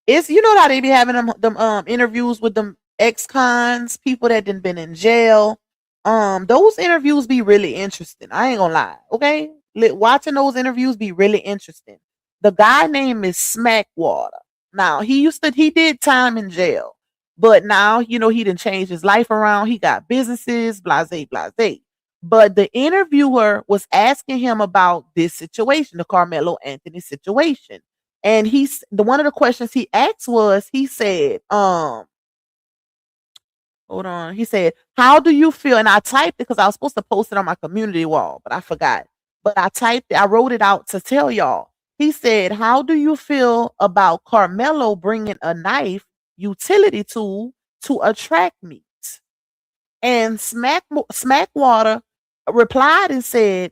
It's how they be having them interviews with them ex-cons, people that done been in jail. Those interviews be really interesting. I ain't gonna lie. Okay. Watching those interviews be really interesting. The guy name is Smackwater. Now he did time in jail, but now he done changed his life around. He got businesses, blase, blase. But the interviewer was asking him about this situation, the Carmelo Anthony situation. And one of the questions he asked was, he said, hold on. He said, how do you feel? And I typed it because I was supposed to post it on my community wall, but I forgot. But I wrote it out to tell y'all. He said, how do you feel about Carmelo bringing a knife utility tool to a track meet? And Smackwater replied and said,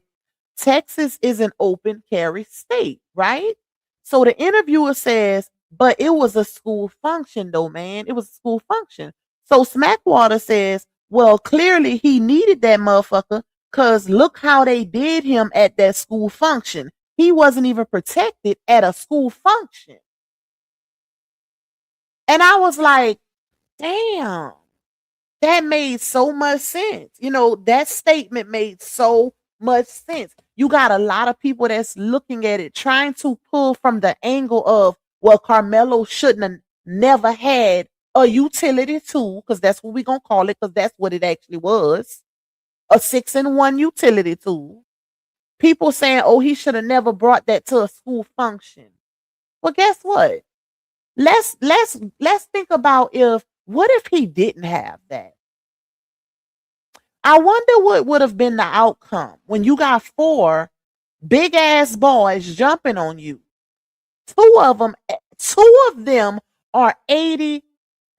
Texas is an open carry state, right? So the interviewer says, but it was a school function though, man. It was a school function. So Smackwater says, well, clearly he needed that motherfucker because look how they did him at that school function. He wasn't even protected at a school function. And I was like, damn, that made so much sense. That statement made so much sense. You got a lot of people that's looking at it, trying to pull from the angle of, well, Carmelo shouldn't have never had a utility tool, because that's what we're going to call it, because that's what it actually was, a 6-in-1 utility tool. People saying, oh, he should have never brought that to a school function. Well, guess what? Let's think about what if he didn't have that? I wonder what would have been the outcome when you got 4 big ass boys jumping on you. Two of them are 80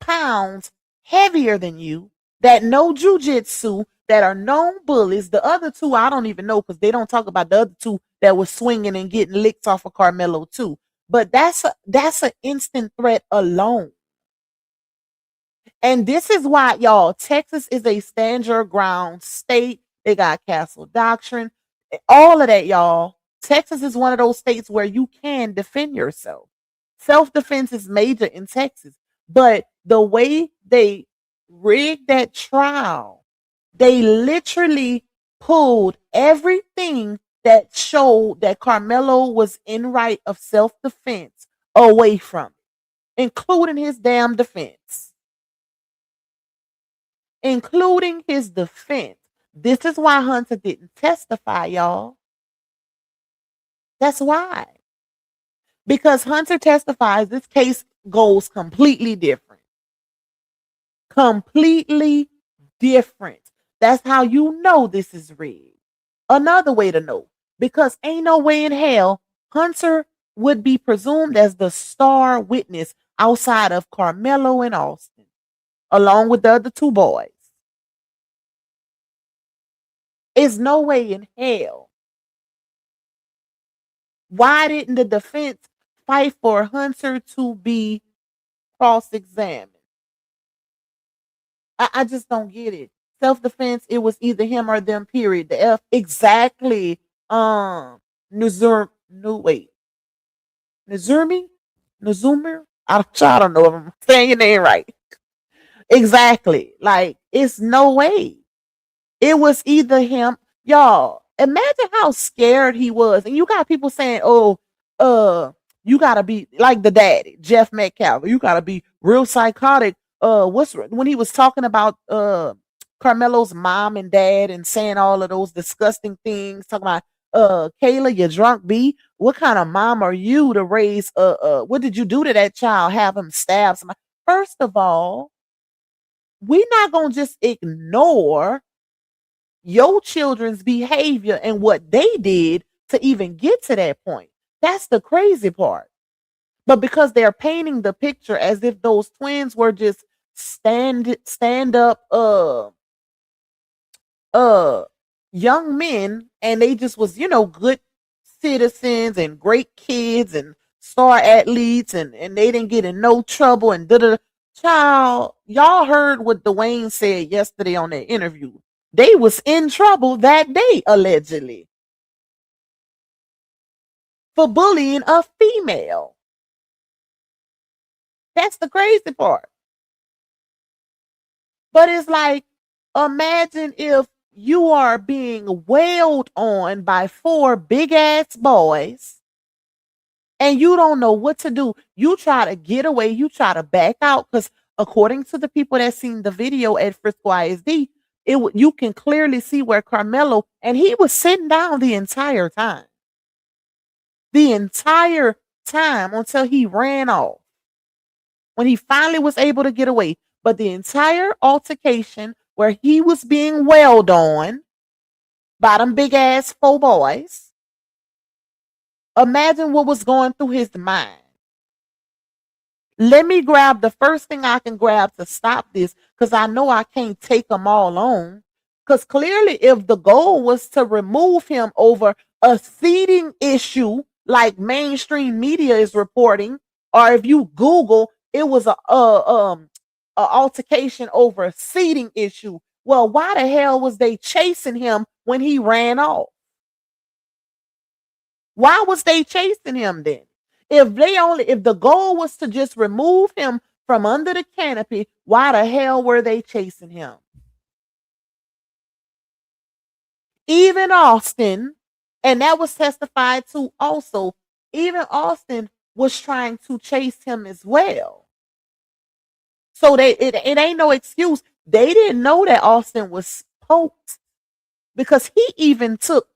pounds heavier than you, that know jujitsu, that are known bullies. The other 2, I don't even know, because they don't talk about the other 2 that was swinging and getting licked off of Carmelo too. But that's an instant threat alone. And this is why, y'all, Texas is a stand your ground state. They got castle doctrine, all of that, y'all. Texas is one of those states where you can defend yourself. Self-defense is major in Texas. But the way they rigged that trial, they literally pulled everything that showed that Carmelo was in right of self-defense away from it, including his damn defense. Including his defense. This is why Hunter didn't testify, y'all. That's why. Because Hunter testifies, this case goes completely different. Completely different. That's how you know this is rigged. Another way to know, because ain't no way in hell Hunter would be presumed as the star witness outside of Carmelo and Austin, along with the other 2 boys. Is no way in hell. Why didn't the defense fight for Hunter to be cross-examined? I just don't get it. Self-defense, it was either him or them, period. The F exactly. Wait. Nazumi? Nazumir? I don't know if I'm saying your name right. Exactly. Like, it's no way. It was either him, y'all. Imagine how scared he was. And you got people saying, oh, you gotta be like the daddy, Jeff Metcalf. You gotta be real psychotic. What's when he was talking about Carmelo's mom and dad and saying all of those disgusting things, talking about Kayla, you drunk B. What kind of mom are you to raise what did you do to that child? Have him stab somebody. First of all, we're not gonna just ignore your children's behavior and what they did to even get to that point. That's the crazy part. But because they're painting the picture as if those twins were just stand up young men and they just was, good citizens and great kids and star athletes and they didn't get in no trouble and da. Child, y'all heard what Dwayne said yesterday on that interview. They was in trouble that day, allegedly, for bullying a female. That's the crazy part. But it's like, imagine if you are being wailed on by 4 big ass boys and you don't know what to do. You try to get away, you try to back out, because according to the people that seen the video at Frisco ISD, you can clearly see where Karmelo, and he was sitting down the entire time. The entire time until he ran off. When he finally was able to get away. But the entire altercation where he was being wailed on by them big ass 4 boys, imagine what was going through his mind. Let me grab the first thing I can grab to stop this, because I know I can't take them all on. Because clearly, if the goal was to remove him over a seating issue, like mainstream media is reporting, or if you Google, it was a altercation over a seating issue. Well, why the hell was they chasing him when he ran off? Why was they chasing him then? If the goal was to just remove him from under the canopy, why the hell were they chasing him? Even Austin, and that was testified to also, even Austin was trying to chase him as well. So it ain't no excuse. They didn't know that Austin was poked, because he even took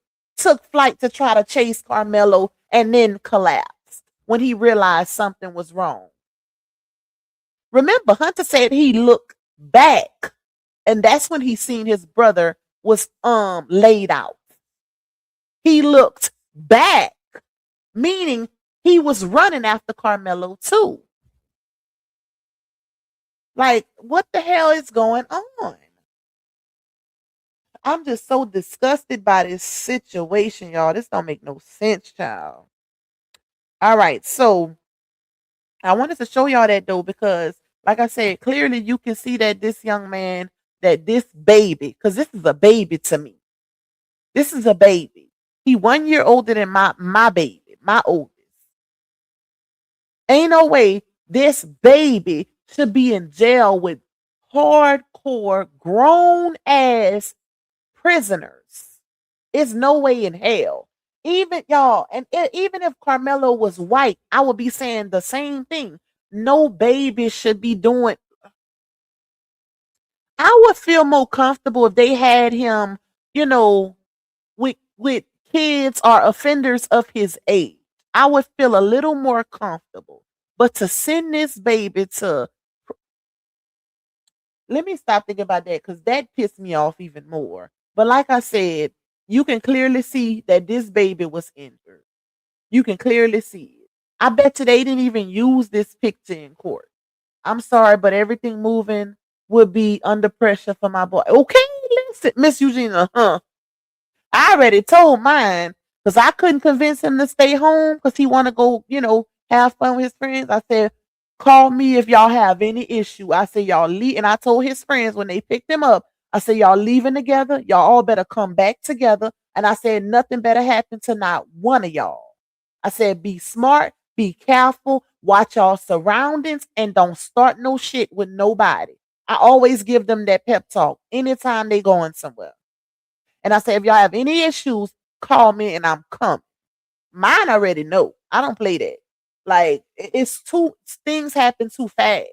flight to try to chase Karmelo and then collapsed when he realized something was wrong. Remember, Hunter said he looked back, and that's when he seen his brother was laid out. He looked back, meaning he was running after Karmelo too. Like, what the hell is going on? I'm just so disgusted by this situation, y'all. This don't make no sense, child. All right, so I wanted to show y'all that though, because like I said, clearly you can see that this young man, that this baby, because this is a baby to me. This is a baby. He 1 year older than my baby, my oldest. Ain't no way this baby should be in jail with hardcore grown ass prisoners. It's no way in hell. Even y'all, and even if Karmelo was white, I would be saying the same thing. No baby should be doing. I would feel more comfortable if they had him, with kids or offenders of his age. I would feel a little more comfortable. But to send this baby to, let me stop thinking about that, because that pissed me off even more. But like I said, you can clearly see that this baby was injured. You can clearly see it. I bet you they didn't even use this picture in court. I'm sorry, but everything moving would be under pressure for my boy. Okay, listen, Miss Eugenia, I already told mine, because I couldn't convince him to stay home because he want to go, have fun with his friends. I said, call me if y'all have any issue. I said, y'all leave. And I told his friends when they picked him up, I said, y'all leaving together. Y'all all better come back together. And I said, nothing better happen to not one of y'all. I said, be smart, Be careful, watch your surroundings, and don't start no shit with nobody. I always give them that pep talk anytime they going somewhere. And I say, if y'all have any issues, call me and I'm coming. Mine already know. I don't play that. Like, it's too, things happen too fast.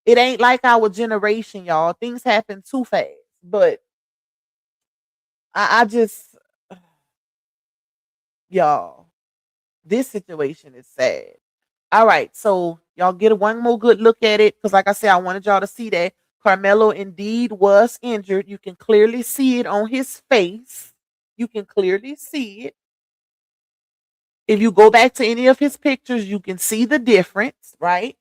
It ain't like our generation, y'all. Things happen too fast. But I just, y'all, this situation is sad. All right, so y'all get one more good look at it because, like I said, I wanted y'all to see that Karmelo indeed was injured. You can clearly see it on his face. You can clearly see it. If you go back to any of his pictures, you can see the difference, right?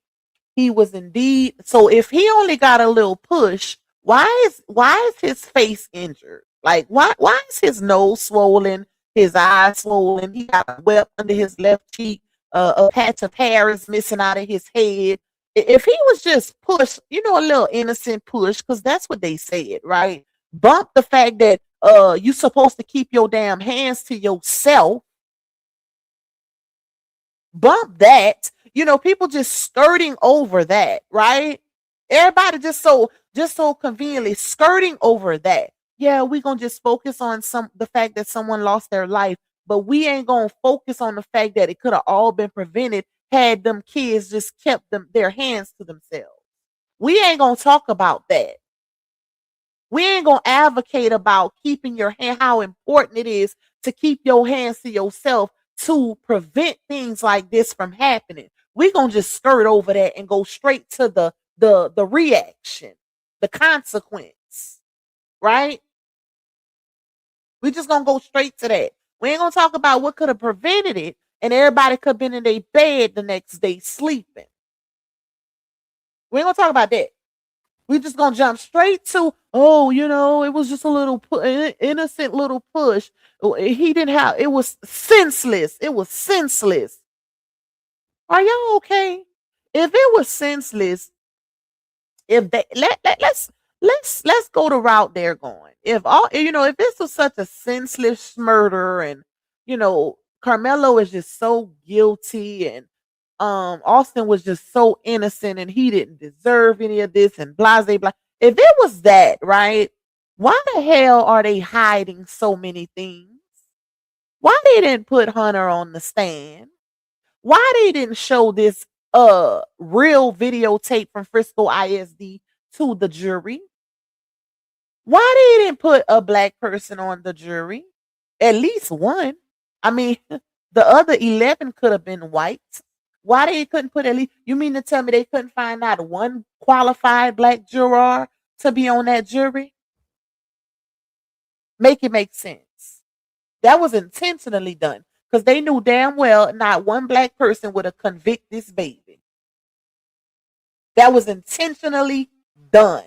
He was indeed. So if he only got a little push, why is his face injured? Like why is his nose swollen, his eyes swollen? He got a welt under his left cheek. A patch of hair is missing out of his head. If he was just pushed, a little innocent push, because that's what they said, right? Bump the fact that you supposed to keep your damn hands to yourself. Bump that. People just skirting over that, right? Everybody just so conveniently skirting over that. Yeah, we gonna just focus on the fact that someone lost their life, but we ain't gonna focus on the fact that it could have all been prevented had them kids just kept their hands to themselves. We ain't gonna talk about that. We ain't gonna advocate about keeping your hand, how important it is to keep your hands to yourself to prevent things like this from happening. We're gonna just skirt over that and go straight to the reaction, the consequence, right? We just gonna go straight to that. We ain't gonna talk about what could have prevented it, and everybody could have been in their bed the next day sleeping. We ain't gonna talk about that. We just gonna jump straight to, it was just a little innocent little push. He didn't have. It was senseless. It was senseless. Are y'all okay? If it was senseless, if they let's go the route they're going. If this was such a senseless murder, and Karmelo is just so guilty, and Austin was just so innocent and he didn't deserve any of this, and blah blah blah. If it was that, right? Why the hell are they hiding so many things? Why they didn't put Hunter on the stand? Why they didn't show this real videotape from Frisco ISD to the jury? Why they didn't put a black person on the jury? At least one. I mean, the other 11 could have been white. Why they couldn't put at least? You mean to tell me they couldn't find out one qualified black juror to be on that jury? Make it make sense. That was intentionally done because they knew damn well not one black person would have convicted this baby. That was intentionally done.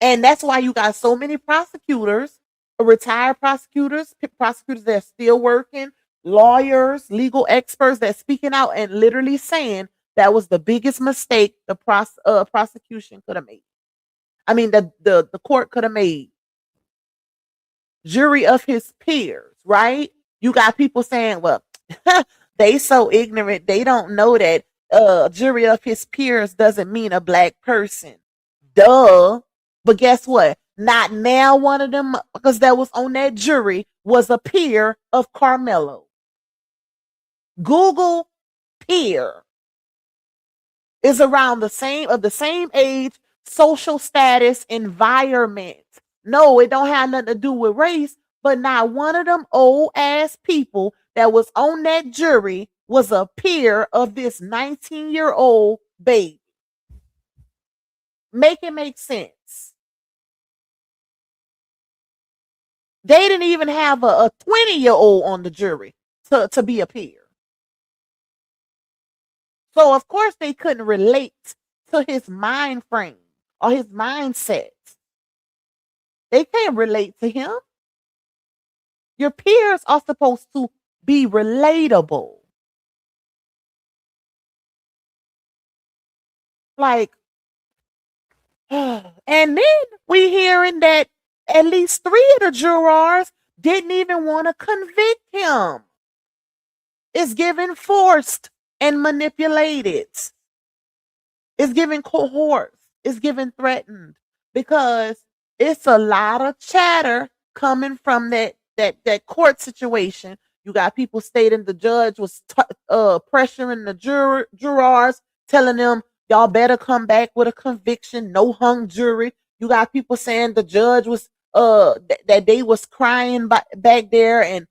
And that's why you got so many prosecutors, retired prosecutors that are still working, lawyers, legal experts that speaking out and literally saying that was the biggest mistake the prosecution could have made. I mean, the court could have made. Jury of his peers, right? You got people saying, well, they so ignorant, they don't know that jury of his peers doesn't mean a black person. Duh. But guess what? Not now one of them, because that was on that jury, was a peer of Karmelo. Google peer is around the same age, social status, environment. No, it don't have nothing to do with race, but not one of them old ass people that was on that jury was a peer of this 19-year-old baby. Make it make sense. They didn't even have a 20-year-old on the jury to be a peer. So, of course, they couldn't relate to his mind frame or his mindset. They can't relate to him. Your peers are supposed to be relatable. Like, and then we hearing that at least 3 of the jurors didn't even want to convict him. It's given forced and manipulated. It's given coerced. It's given threatened because it's a lot of chatter coming from that court situation. You got people stating the judge was pressuring the jurors, telling them y'all better come back with a conviction, no hung jury. You got people saying the judge was that they was crying back there, and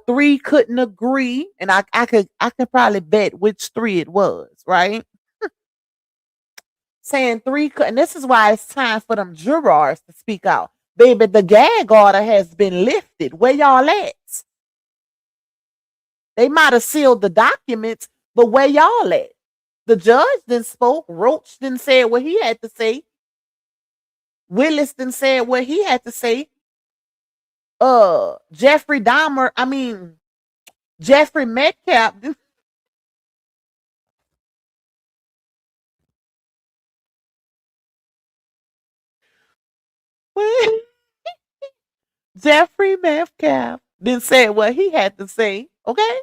three couldn't agree, and I could probably bet which three it was, right? Saying three could, and this is why it's time for them jurors to speak out. Baby, the gag order has been lifted. Where y'all at? They might have sealed the documents, but where y'all at? The judge then spoke. Roach then said what he had to say. Willis then said what he had to say. Jeffrey Metcalf. Jeffrey Metcalf then said what he had to say. Okay?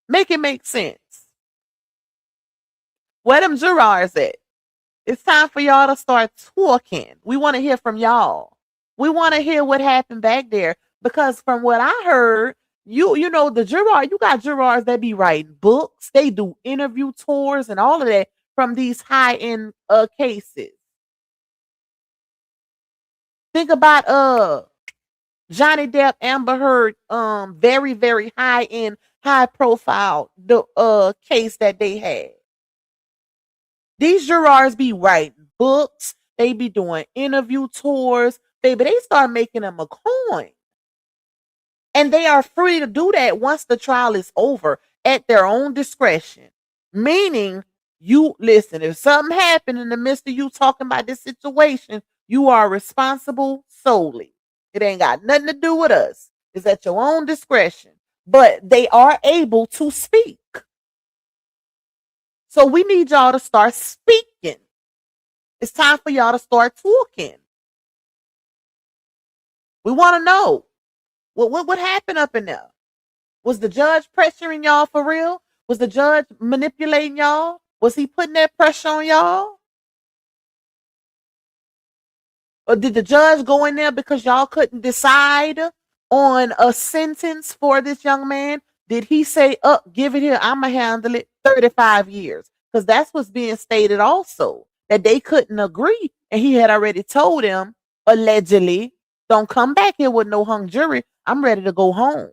Make it make sense. Where them jurors at? It's time for y'all to start talking. We want to hear from y'all. We want to hear what happened back there. Because from what I heard, you know, the juror, you got jurors that be writing books. They do interview tours and all of that from these high-end cases. Think about Johnny Depp, Amber Heard, very, very high-end, high-profile the case that they had. These jurors be writing books. They be doing interview tours. Baby, they start making them a coin. And they are free to do that once the trial is over at their own discretion. Meaning, you listen, if something happened in the midst of you talking about this situation, you are responsible solely. It ain't got nothing to do with us. It's at your own discretion. But they are able to speak. So we need y'all to start speaking. It's time for y'all to start talking. We want to know what happened up in there. Was the judge pressuring y'all for real? Was the judge manipulating y'all? Was he putting that pressure on y'all? Or did the judge go in there because y'all couldn't decide on a sentence for this young man? Did he say, give it here, I'm going to handle it 35 years? Because that's what's being stated also, that they couldn't agree. And he had already told them, allegedly, don't come back here with no hung jury. I'm ready to go home.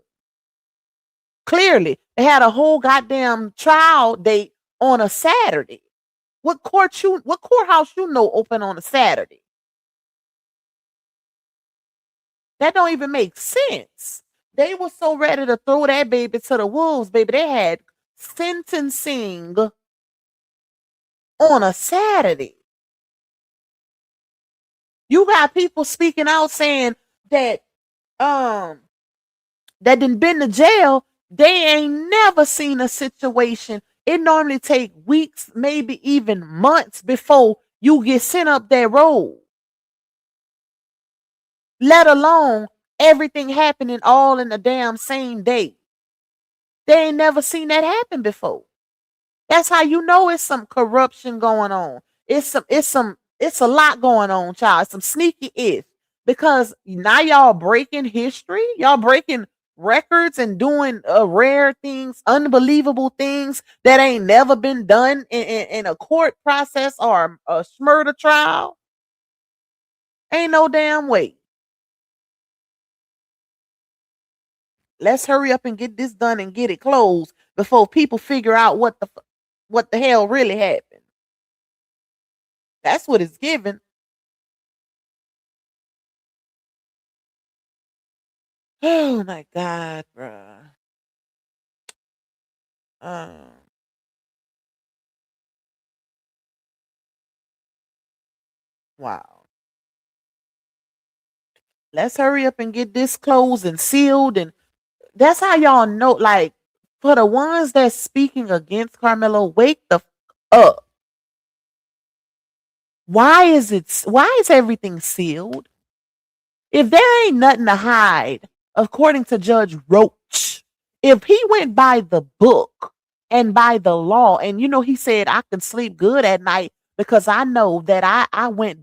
Clearly, they had a whole goddamn trial date on a Saturday. What courthouse you know open on a Saturday? That don't even make sense. They were so ready to throw that baby to the wolves, baby. They had sentencing on a Saturday. You got people speaking out saying that that done been to jail. They ain't never seen a situation. It normally take weeks, maybe even months before you get sent up that road. Let alone everything happening all in the damn same day. They ain't never seen that happen before. That's how you know it's some corruption going on. It's a lot going on, child. Some sneaky because now y'all breaking history. Y'all breaking records and doing rare things, unbelievable things that ain't never been done in a court process or a murder trial. Ain't no damn way. Let's hurry up and get this done and get it closed before people figure out what the hell really happened. That's what it's given. Oh my God, bruh. Wow. Let's hurry up and get this closed and sealed. And that's how y'all know, like, for the ones that's speaking against Karmelo, wake the up. Why is everything sealed? If there ain't nothing to hide, according to Judge Roach, If he went by the book and by the law, and he said I can sleep good at night because I know that I went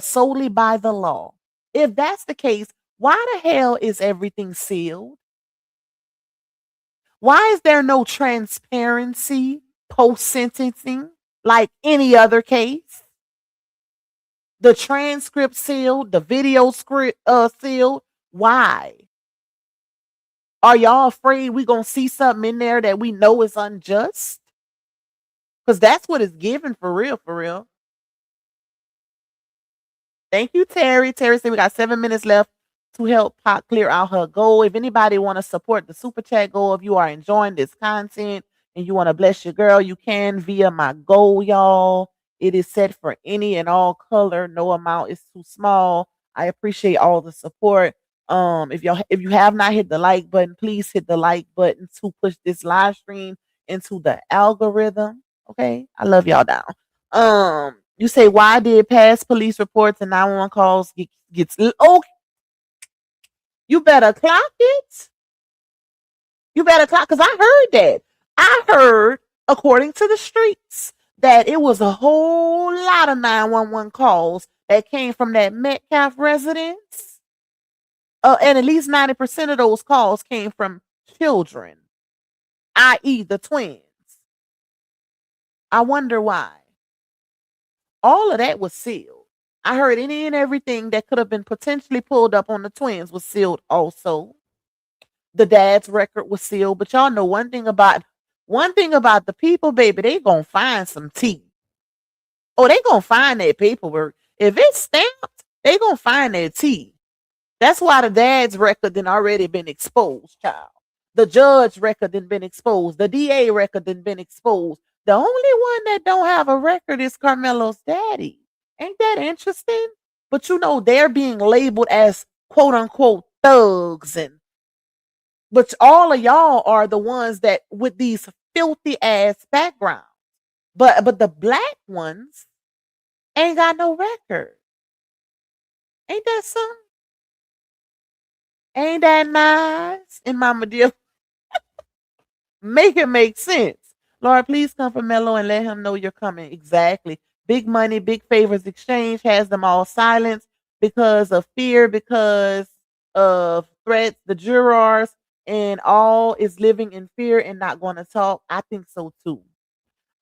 solely by the law. If that's the case, why the hell is everything sealed? Why is there no transparency post sentencing like any other case? The transcript sealed, the video script sealed. Why? Are y'all afraid we gonna see something in there that we know is unjust? Because that's what it's given for real, for real. Thank you, Terry. Terry said we got 7 minutes left to help Pop clear out her goal. If anybody want to support the super chat goal, if you are enjoying this content and you want to bless your girl, you can via my goal, y'all. It is set for any and all color. No amount is too small. I appreciate all the support. If you have not hit the like button, please hit the like button to push this live stream into the algorithm. Okay, I love y'all down. You say, why did past police reports and 911 calls gets oh, you better clock it. You better clock, because I heard that. I heard, according to the streets, that it was a whole lot of 911 calls that came from that Metcalf residence. And at least 90% of those calls came from children, i.e. the twins. I wonder why. All of that was sealed. I heard any and everything that could have been potentially pulled up on the twins was sealed also. The dad's record was sealed, but y'all know one thing about the people, baby, they gonna find some tea. Oh, they gonna find that paperwork. If it's stamped, they gonna find that tea. That's why the dad's record then already been exposed, child. The judge record then been exposed. The DA record then been exposed. The only one that don't have a record is Karmelo's daddy. Ain't that interesting? But they're being labeled as quote unquote thugs, but all of y'all are the ones that with these filthy ass backgrounds. But the black ones ain't got no record. Ain't that something? Ain't that nice? And Mama dear, make it make sense. Lord, please come for Mello and let him know you're coming. Exactly. Big money, big favors exchange has them all silenced because of fear, because of threats. The jurors and all is living in fear and not going to talk. I think so too.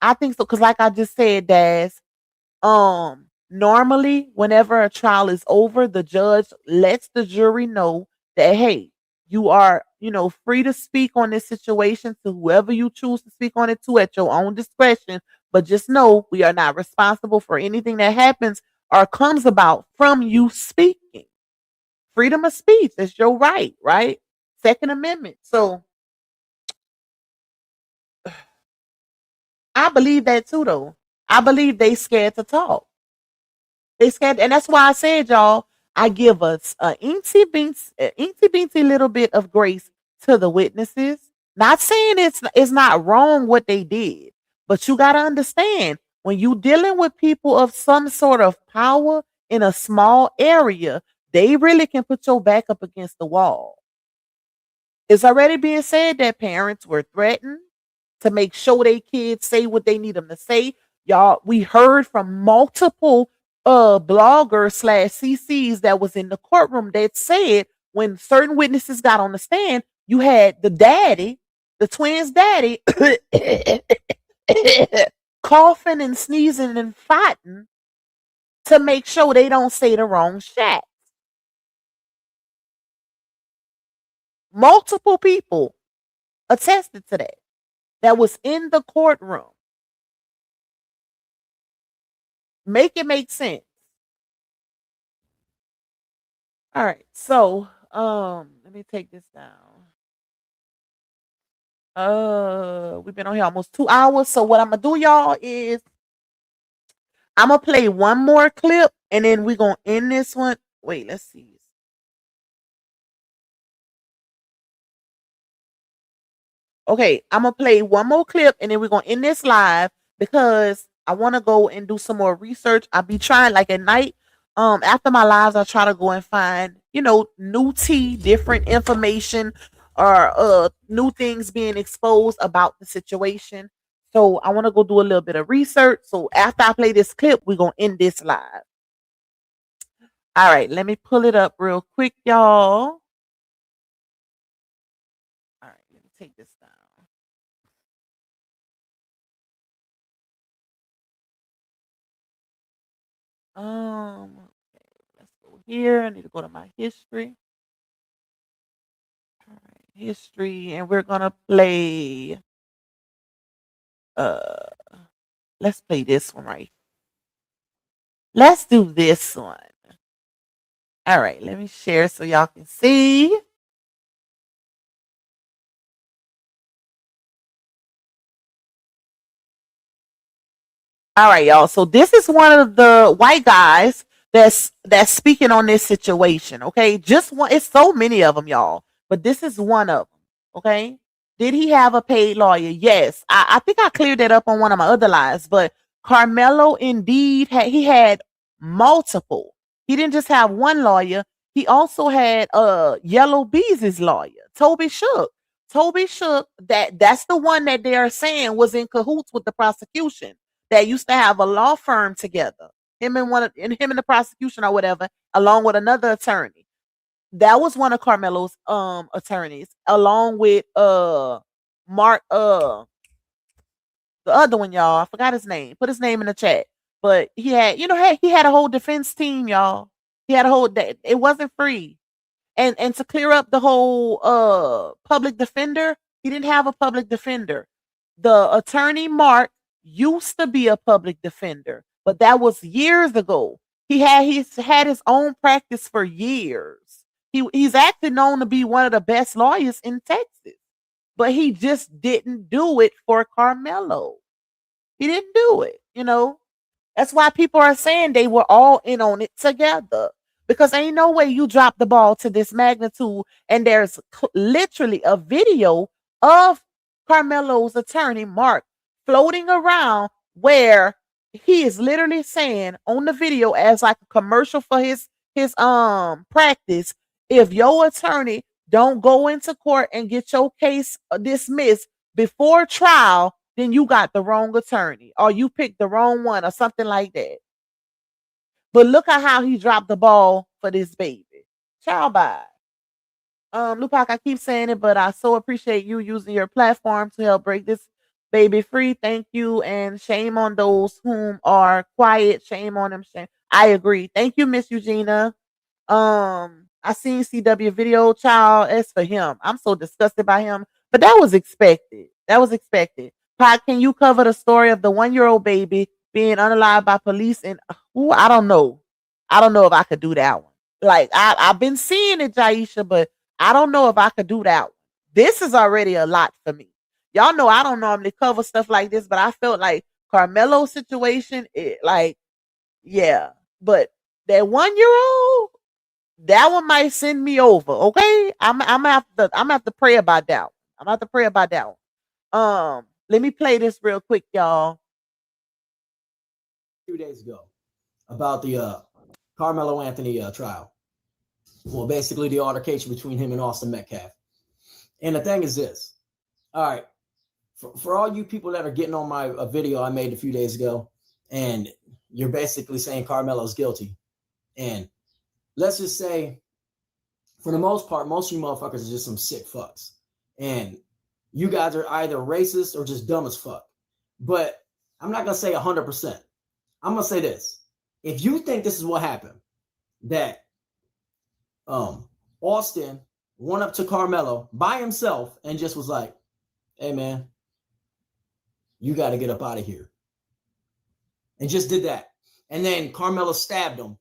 I think so because, like I just said, Daz, normally whenever a trial is over, the judge lets the jury know that, hey, you are, free to speak on this situation to whoever you choose to speak on it to at your own discretion. But just know we are not responsible for anything that happens or comes about from you speaking. Freedom of speech is your right, right? Second Amendment. So I believe that too, though. I believe they scared to talk. They scared, and that's why I said, y'all, I give us a eensy beensy little bit of grace to the witnesses. Not saying it's not wrong what they did, but you got to understand when you dealing with people of some sort of power in a small area, they really can put your back up against the wall. It's already being said that parents were threatened to make sure their kids say what they need them to say. Y'all, we heard from multiple bloggers / CCs that was in the courtroom that said when certain witnesses got on the stand, you had the daddy, the twins' daddy, coughing and sneezing and fighting to make sure they don't say the wrong shit. Multiple people attested to that was in the courtroom. Make it make sense. All right, so let me take this down. We've been on here almost 2 hours. So what I'm gonna do, y'all, is I'm gonna play one more clip and then we're gonna end this one. Wait, let's see. Okay, I'm gonna play one more clip and then we're gonna end this live because I want to go and do some more research. I'll be trying, like, at night. After my lives, I try to go and find, new tea, different information, or new things being exposed about the situation. So I want to go do a little bit of research. So after I play this clip, we're gonna end this live. All right, let me pull it up real quick, y'all. All right, let me take this down. Okay, let's go here. I need to go to my history. All right, history, and we're gonna play. Uh, let's play this one right. Let's do this one. All right, let me share so y'all can see. All right, y'all. So this is one of the white guys that's speaking on this situation. Okay, just one. It's so many of them, y'all. But this is one of them. Okay. Did he have a paid lawyer? Yes. I think I cleared that up on one of my other lives. But Karmelo indeed had multiple. He didn't just have one lawyer. He also had Yellow Bees' lawyer, Toby Shook. Toby Shook. That's the one that they are saying was in cahoots with the prosecution, that used to have a law firm together. Him and the prosecution or whatever, along with another attorney. That was one of Karmelo's attorneys, along with Mark the other one, y'all. I forgot his name. Put his name in the chat. But he had, he had a whole defense team, y'all. He had a whole it wasn't free. And to clear up the whole public defender, he didn't have a public defender. The attorney Mark used to be a public defender, but that was years ago. He's had his own practice for years. He's actually known to be one of the best lawyers in Texas, but he just didn't do it for Karmelo. He didn't do it. That's why people are saying they were all in on it together. Because ain't no way you drop the ball to this magnitude. And there's literally a video of Karmelo's attorney, Mark, floating around where he is literally saying on the video, as like a commercial for his practice, if your attorney don't go into court and get your case dismissed before trial, then you got the wrong attorney or you picked the wrong one or something like that. But look at how he dropped the ball for this baby. Child bye. Lupac, I keep saying it, but I so appreciate you using your platform to help break this baby free. Thank you. And shame on those whom are quiet. Shame on them. Shame. I agree. Thank you, Miss Eugenia. I seen CW video, child. As for him, I'm so disgusted by him. But that was expected. That was expected. Pat, can you cover the story of the 1-year-old baby being unalived by police? And I don't know. I don't know if I could do that one. Like I've been seeing it, Jaisha, but I don't know if I could do that one. This is already a lot for me. Y'all know I don't normally cover stuff like this, but I felt like Karmelo's situation, yeah. But that 1-year-old, that one might send me over. Okay, I'm gonna have to pray about that one. I'm gonna have to pray about that one. Let me play this real quick, y'all. 2 days ago about the Carmelo Anthony trial. Well, basically the altercation between him and Austin Metcalf. And the thing is this. All right. For all you people that are getting on my video I made a few days ago, and you're basically saying Carmelo's guilty. And let's just say, for the most part, most of you motherfuckers are just some sick fucks. And you guys are either racist or just dumb as fuck. But I'm not going to say 100%. I'm going to say this. If you think this is what happened, that Austin went up to Carmelo by himself and just was like, hey, man, you got to get up out of here. And just did that. And then Carmelo stabbed him.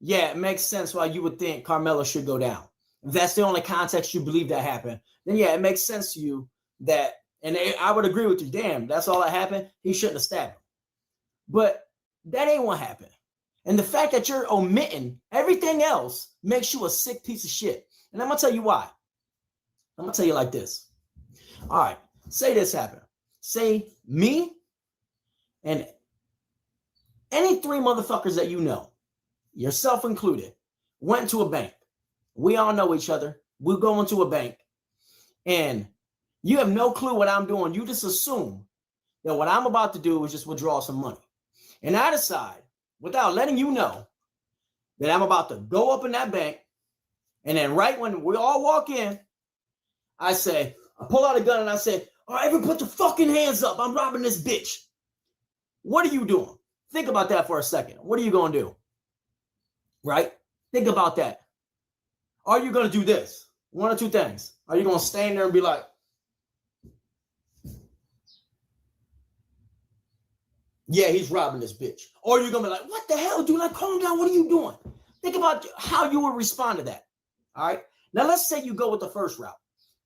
Yeah, it makes sense why you would think Carmelo should go down. If that's the only context you believe that happened, then yeah, it makes sense to you that, and I would agree with you, damn, that's all that happened. He shouldn't have stabbed him. But that ain't what happened. And the fact that you're omitting everything else makes you a sick piece of shit. And I'm going to tell you why. I'm going to tell you like this. All right, say this happened. Say me and any 3 motherfuckers that you know, yourself included, went to a bank. We all know each other. We go into a bank and you have no clue what I'm doing. You just assume that what I'm about to do is just withdraw some money. And I decide, without letting you know, that I'm about to go up in that bank. And then right when we all walk in, I pull out a gun and I say, all right, everyone put your fucking hands up. I'm robbing this bitch. What are you doing? Think about that for a second. What are you going to do? Right? Think about that. Are you going to do this? One or two things. Are you going to stand there and be like, yeah, he's robbing this bitch? Or are you going to be like, what the hell, dude? Like, calm down. What are you doing? Think about how you would respond to that. All right? Now, let's say you go with the first route,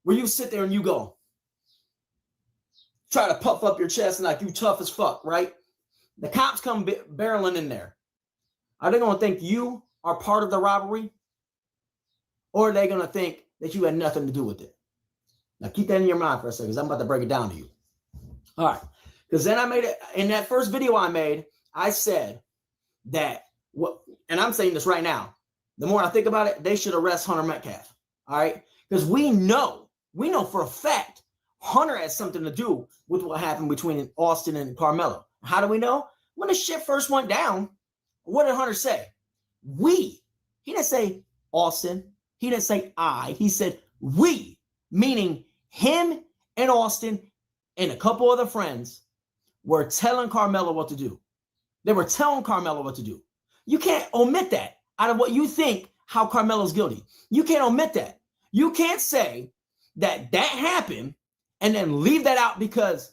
where you sit there and you go, try to puff up your chest and like you tough as fuck, right? The cops come barreling in there. Are they going to think you are part of the robbery? Or are they going to think that you had nothing to do with it? Now, keep that in your mind for a second, because I'm about to break it down to you. All right. Because then I made it, in that first video I made, I said that, and I'm saying this right now, the more I think about it, they should arrest Hunter Metcalf. All right? Because we know for a fact Hunter has something to do with what happened between Austin and Karmelo. How do we know? When the shit first went down, what did Hunter say? We. He didn't say Austin. He didn't say I. He said we, meaning him and Austin and a couple other friends were telling Karmelo what to do. They were telling Karmelo what to do. You can't omit that out of what you think how Carmelo's guilty. You can't omit that. You can't say that happened and then leave that out because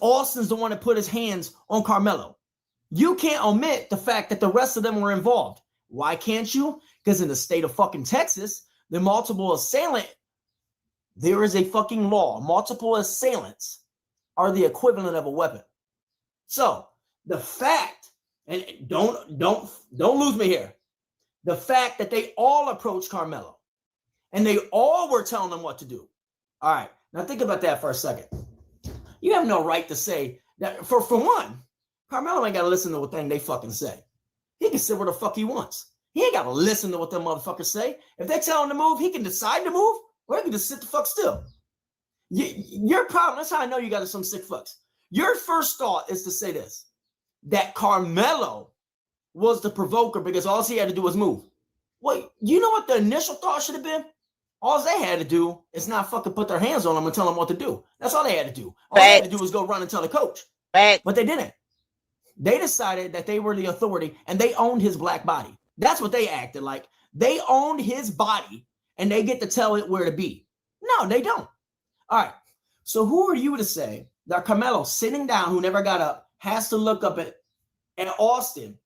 Austin's the one that put his hands on Karmelo. You can't omit the fact that the rest of them were involved. Why can't you? Because in the state of fucking Texas, the multiple assailant, there is a fucking law. Multiple assailants are the equivalent of a weapon. So the fact, and don't lose me here, the fact that they all approached Karmelo and they all were telling him what to do. All right, now think about that for a second. You have no right to say that. For one, Karmelo ain't got to listen to what thing they fucking say. He can say what the fuck he wants. He ain't got to listen to what them motherfuckers say. If they tell him to move, he can decide to move, or he can just sit the fuck still. Your problem, that's how I know you got some sick fucks. Your first thought is to say this, that Karmelo was the provoker because all he had to do was move. Well, you know what the initial thought should have been? All they had to do is not fucking put their hands on him and tell him what to do. That's all they had to do. All they had to do was go run and tell the coach. But they didn't. They decided that they were the authority and they owned his black body. That's what they acted like. They owned his body and they get to tell it where to be. No, they don't. All right. So who are you to say that Karmelo, sitting down, who never got up, has to look up at Austin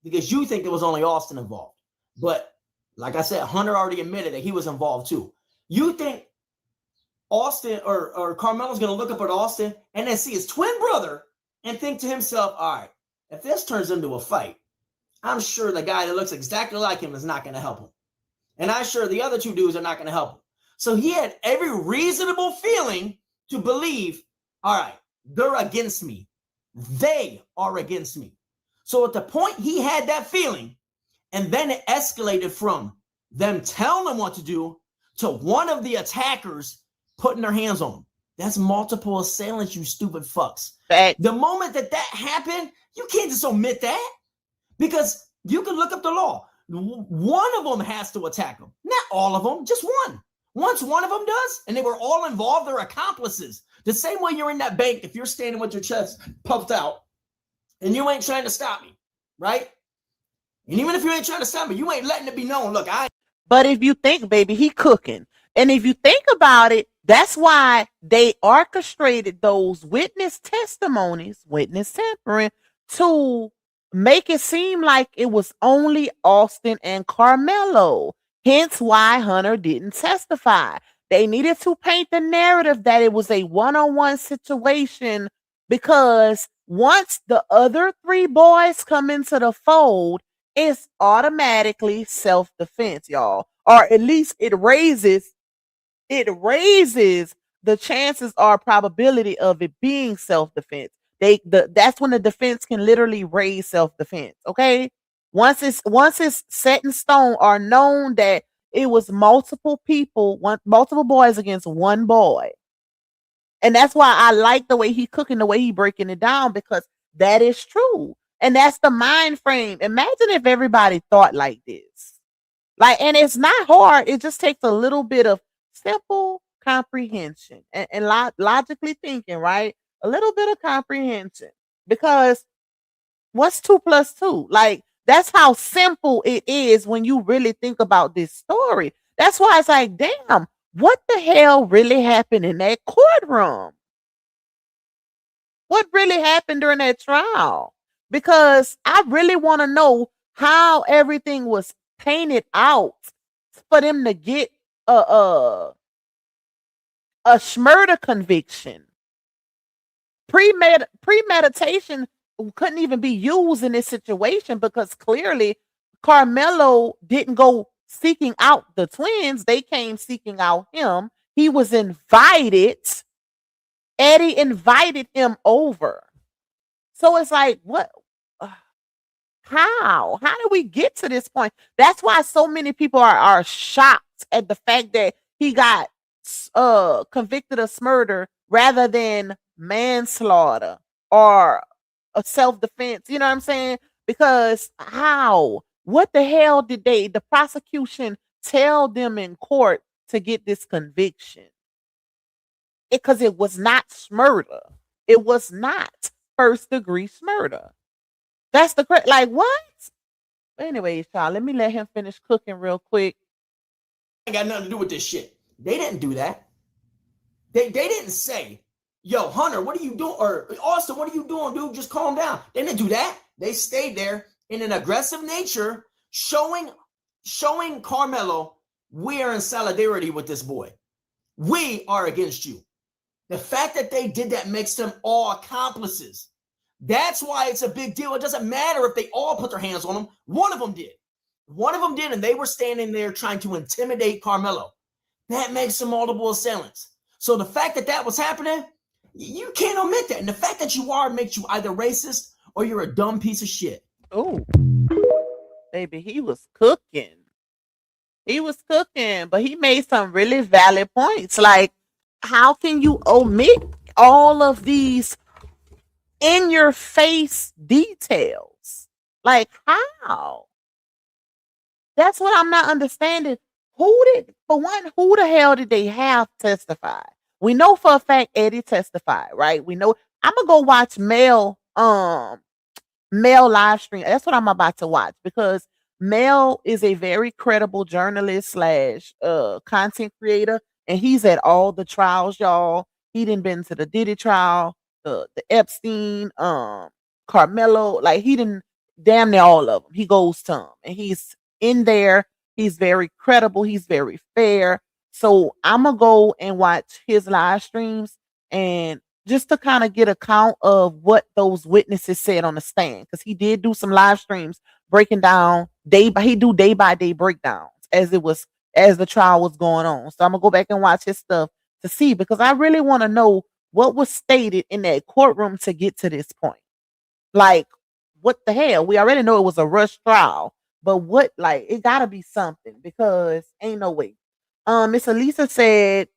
because you think there was only Austin involved? But like I said, Hunter already admitted that he was involved too. You think Austin or Karmelo's going to look up at Austin and then see his twin brother and think to himself, all right, if this turns into a fight, I'm sure the guy that looks exactly like him is not going to help him. And I'm sure the other two dudes are not going to help him. So he had every reasonable feeling to believe, all right, they're against me. They are against me. So at the point he had that feeling, and then it escalated from them telling him what to do to one of the attackers putting their hands on him. That's multiple assailants, you stupid fucks. The moment that happened, you can't just omit that because you can look up the law. One of them has to attack him. Not all of them, just one. Once one of them does, and they were all involved, they're accomplices. The same way you're in that bank, if you're standing with your chest puffed out and you ain't trying to stop me, right? And even if you ain't trying to stop me, you ain't letting it be known. Look, But if you think, baby, he cooking. And if you think about it, that's why they orchestrated those witness testimonies, witness tampering, to make it seem like it was only Austin and Karmelo. Hence why Hunter didn't testify. They needed to paint the narrative that it was a one-on-one situation because once the other three boys come into the fold, it's automatically self-defense, y'all. Or at least it raises the chances or probability of it being self-defense. That's when the defense can literally raise self-defense. Okay. Once it's set in stone or known that it was multiple people, multiple boys against one boy. And that's why I like the way he cooking, the way he breaking it down, because that is true. And that's the mind frame. Imagine if everybody thought like this. Like, and it's not hard. It just takes a little bit of simple comprehension and logically thinking, right? A little bit of comprehension. Because what's 2 + 2? Like, that's how simple it is when you really think about this story. That's why it's like, damn, what the hell really happened in that courtroom? What really happened during that trial? Because I really want to know how everything was painted out for them to get a murder conviction. Premeditation couldn't even be used in this situation because clearly Karmelo didn't go seeking out the twins. They came seeking out him. He was invited. Eddie invited him over. So it's like, what? How? How did we get to this point? That's why so many people are shocked at the fact that he got convicted of murder rather than manslaughter or a self-defense. You know what I'm saying? Because how? What the hell did the prosecution tell them in court to get this conviction? Because it was not murder. It was not first-degree murder. That's the like what? But anyways, y'all, let me let him finish cooking real quick. Ain't got nothing to do with this shit. They didn't do that. They didn't say, yo, Hunter, what are you doing? Or Austin, what are you doing, dude? Just calm down. They didn't do that. They stayed there in an aggressive nature, showing Karmelo, we are in solidarity with this boy. We are against you. The fact that they did that makes them all accomplices. That's why it's a big deal. It doesn't matter if they all put their hands on him. One of them did. One of them did, and they were standing there trying to intimidate Karmelo. That makes them multiple assailants. So the fact that that was happening, you can't omit that. And the fact that you are makes you either racist or you're a dumb piece of shit. Oh, baby, he was cooking. He was cooking, but he made some really valid points. Like, how can you omit all of these in your face details? Like, how? That's what I'm not understanding. For who the hell did they have testify? We know for a fact Eddie testified, right? We know. I'm gonna go watch Mel live stream. That's what I'm about to watch because Mel is a very credible journalist slash content creator, and he's at all the trials, y'all. He didn't been to the Diddy trial, the Epstein, Karmelo, like he didn't damn near all of them. He goes to them, and he's in there. He's very credible. He's very fair. So I'm gonna go and watch his live streams and just to kind of get a count of what those witnesses said on the stand, because he did do some live streams breaking down day by day breakdowns as the trial was going on. So I'm gonna go back and watch his stuff to see, because I really want to know what was stated in that courtroom to get to this point. Like, what the hell? We already know it was a rush trial, but what, like, it gotta be something, because ain't no way. Miss Elisa said,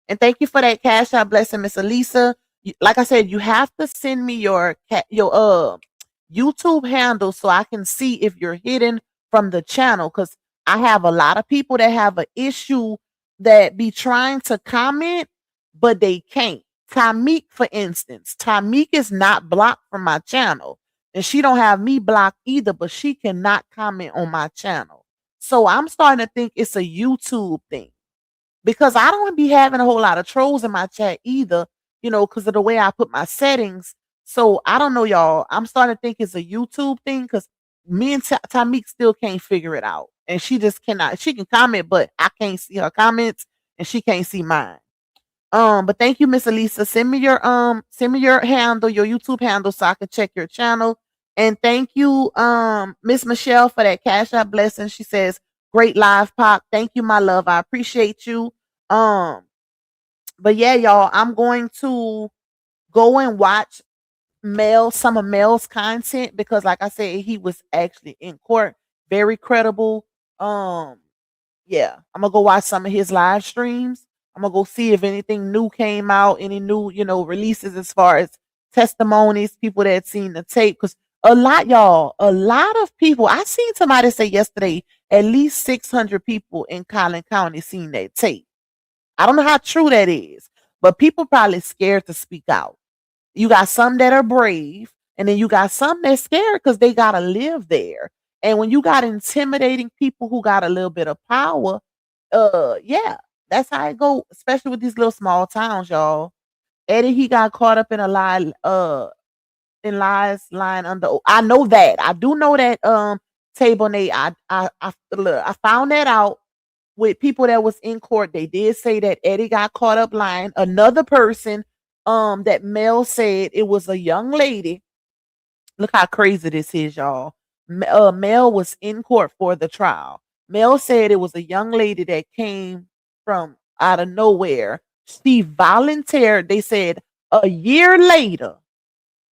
and thank you for that cash out blessing, Miss Elisa. Like I said, you have to send me your YouTube handle so I can see if you're hidden from the channel, because I have a lot of people that have an issue that be trying to comment, but they can't. Tamik, for instance, Tamik is not blocked from my channel, and she don't have me blocked either, but she cannot comment on my channel. So I'm starting to think it's a YouTube thing, because I don't be having a whole lot of trolls in my chat either, because of the way I put my settings. So I don't know, y'all. I'm starting to think it's a YouTube thing, because me and Tamik still can't figure it out. And she just cannot. She can comment, but I can't see her comments, and she can't see mine. But thank you, Miss Elisa. Send me your handle, your YouTube handle, so I can check your channel. And thank you, Miss Michelle, for that cash out blessing. She says, great live pop. Thank you, my love. I appreciate you. But yeah, y'all, I'm going to go and watch some of Mel's content, because like I said, he was actually in court, very credible. Yeah, I'm gonna go watch some of his live streams. I'm gonna go see if anything new came out, any new, releases as far as testimonies, people that seen the tape. Because a lot of people, I seen somebody say yesterday, at least 600 people in Collin County seen that tape. I don't know how true that is, but people probably scared to speak out. You got some that are brave, and then you got some that's scared because they gotta live there. And when you got intimidating people who got a little bit of power, yeah, that's how it go, especially with these little small towns, y'all. Eddie, he got caught up in a lie, in lies lying under. I know that. I do know that. Table Nate. Look, I found that out with people that was in court. They did say that Eddie got caught up lying. Another person, that Mel said it was a young lady. Look how crazy this is, y'all. Mel was in court for the trial. Mel said it was a young lady that came from out of nowhere. She volunteered. They said a year later,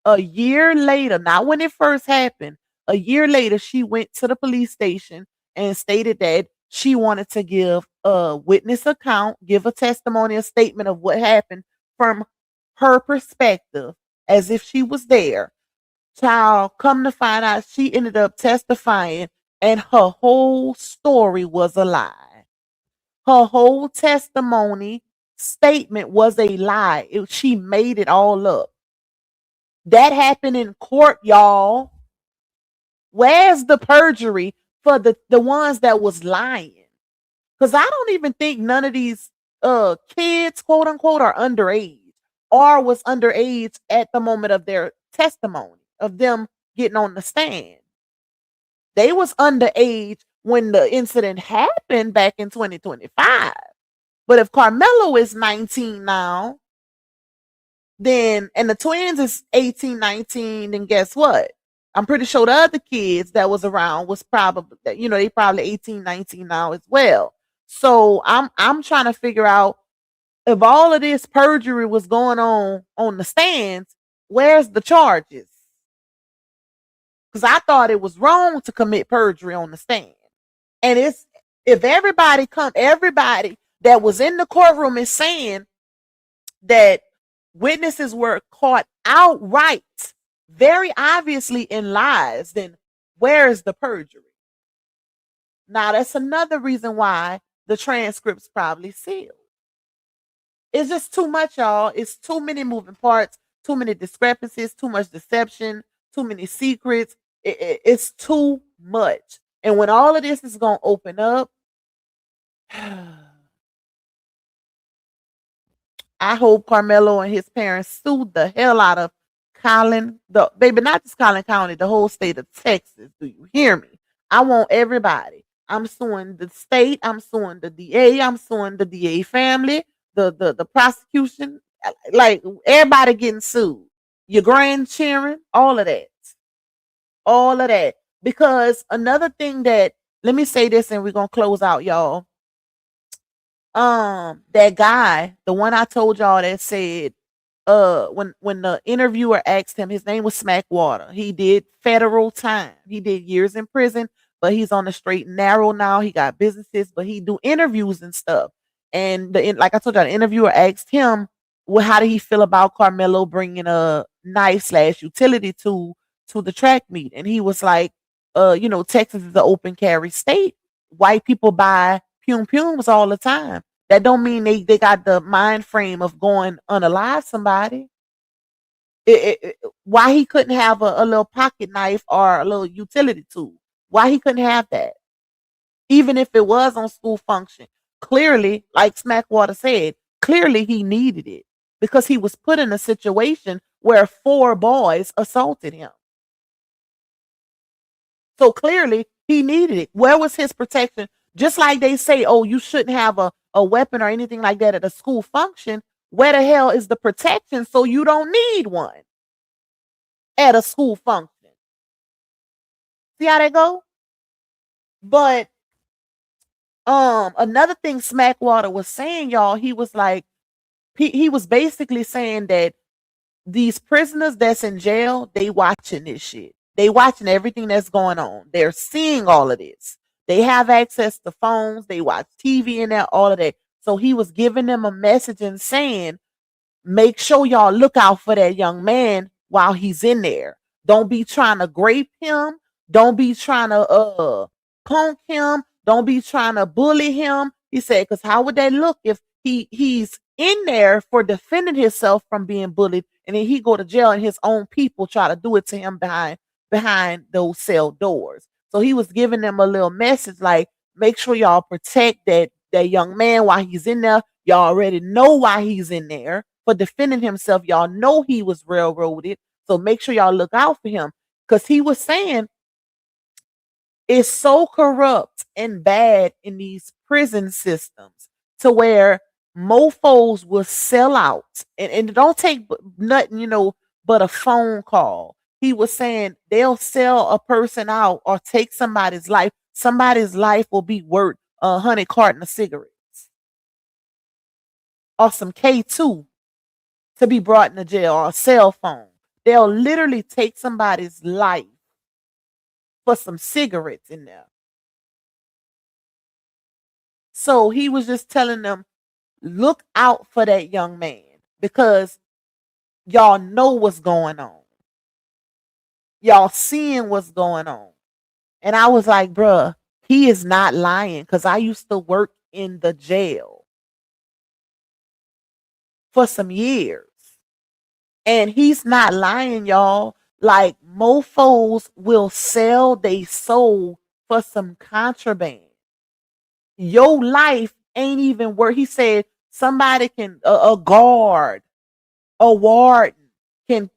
not when it first happened, a year later, she went to the police station and stated that she wanted to give a witness account, give a testimony, a statement of what happened from her perspective, as if she was there. Child, come to find out, she ended up testifying, and her whole story was a lie. Her whole testimony statement was a lie. She made it all up. That happened in court, y'all. Where's the perjury for the ones that was lying? Because I don't even think none of these kids, quote unquote, are underage or was underage at the moment of their testimony, of them getting on the stand. They was underage when the incident happened back in 2025. But if Karmelo is 19 now, then, and the twins is 18, 19, then guess what? I'm pretty sure the other kids that was around was probably, they probably 18, 19 now as well. So I'm trying to figure out, if all of this perjury was going on the stands, where's the charges? Because I thought it was wrong to commit perjury on the stand. And it's, if everybody that was in the courtroom is saying that witnesses were caught outright, very obviously in lies, then where is the perjury? Now, that's another reason why the transcript's probably sealed. It's just too much, y'all. It's too many moving parts, too many discrepancies, too much deception, too many secrets. It's too much. And when all of this is going to open up, I hope Karmelo and his parents sued the hell out of baby, not just Collin County, the whole state of Texas. Do you hear me? I want everybody. I'm suing the state. I'm suing the DA. I'm suing the DA family, the prosecution. Like, everybody getting sued. Your grandchildren, all of that. All of that. Because another thing that, let me say this and we're going to close out, y'all. That guy, the one I told y'all that said, when the interviewer asked him, his name was Smackwater. He did federal time. He did years in prison, but he's on the straight and narrow now. He got businesses, but he do interviews and stuff. And like I told you, the interviewer asked him, well, how did he feel about Karmelo bringing a knife/utility tool to the track meet? And he was like, Texas is an open carry state. White people buy pums all the time. That don't mean they got the mind frame of going unalive somebody. Why he couldn't have a little pocket knife or a little utility tool? Why he couldn't have that? Even if it was on school function. Clearly, like Smackwater said, clearly he needed it because he was put in a situation where 4 boys assaulted him. So clearly he needed it. Where was his protection? Just like they say, oh, you shouldn't have a weapon or anything like that at a school function. Where the hell is the protection so you don't need one at a school function? See how they go? But another thing Smackwater was saying, y'all, he was like, he was basically saying that these prisoners that's in jail, they watching this shit. They watching everything that's going on. They're seeing all of this. They have access to phones. They watch TV in there, all of that. So he was giving them a message and saying, make sure y'all look out for that young man while he's in there. Don't be trying to grape him. Don't be trying to punk him. Don't be trying to bully him. He said, because how would they look if he's in there for defending himself from being bullied, and then he go to jail and his own people try to do it to him behind those cell doors. So he was giving them a little message like, make sure y'all protect that young man while he's in there. Y'all already know why he's in there for defending himself. Y'all know he was railroaded. So make sure y'all look out for him. Because he was saying it's so corrupt and bad in these prison systems to where mofos will sell out. And it don't take nothing, but a phone call. He was saying they'll sell a person out or take somebody's life. Somebody's life will be worth 100 carton of cigarettes or some K2 to be brought into jail or a cell phone. They'll literally take somebody's life for some cigarettes in there. So he was just telling them, look out for that young man because y'all know what's going on. Y'all seeing what's going on. And I was like, bruh, he is not lying because I used to work in the jail for some years. And he's not lying, y'all. Like, mofos will sell their soul for some contraband. Your life ain't even worth. He said somebody can, a guard, a warden can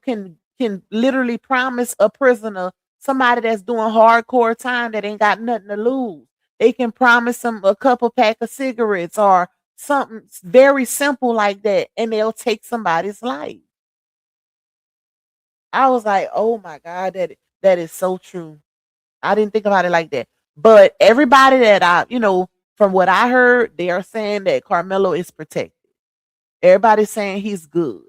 literally promise a prisoner, somebody that's doing hardcore time that ain't got nothing to lose. They can promise them a couple pack of cigarettes or something very simple like that, and they'll take somebody's life. I was like, oh my God, that is so true. I didn't think about it like that. But everybody that from what I heard, they are saying that Karmelo is protected. Everybody's saying he's good.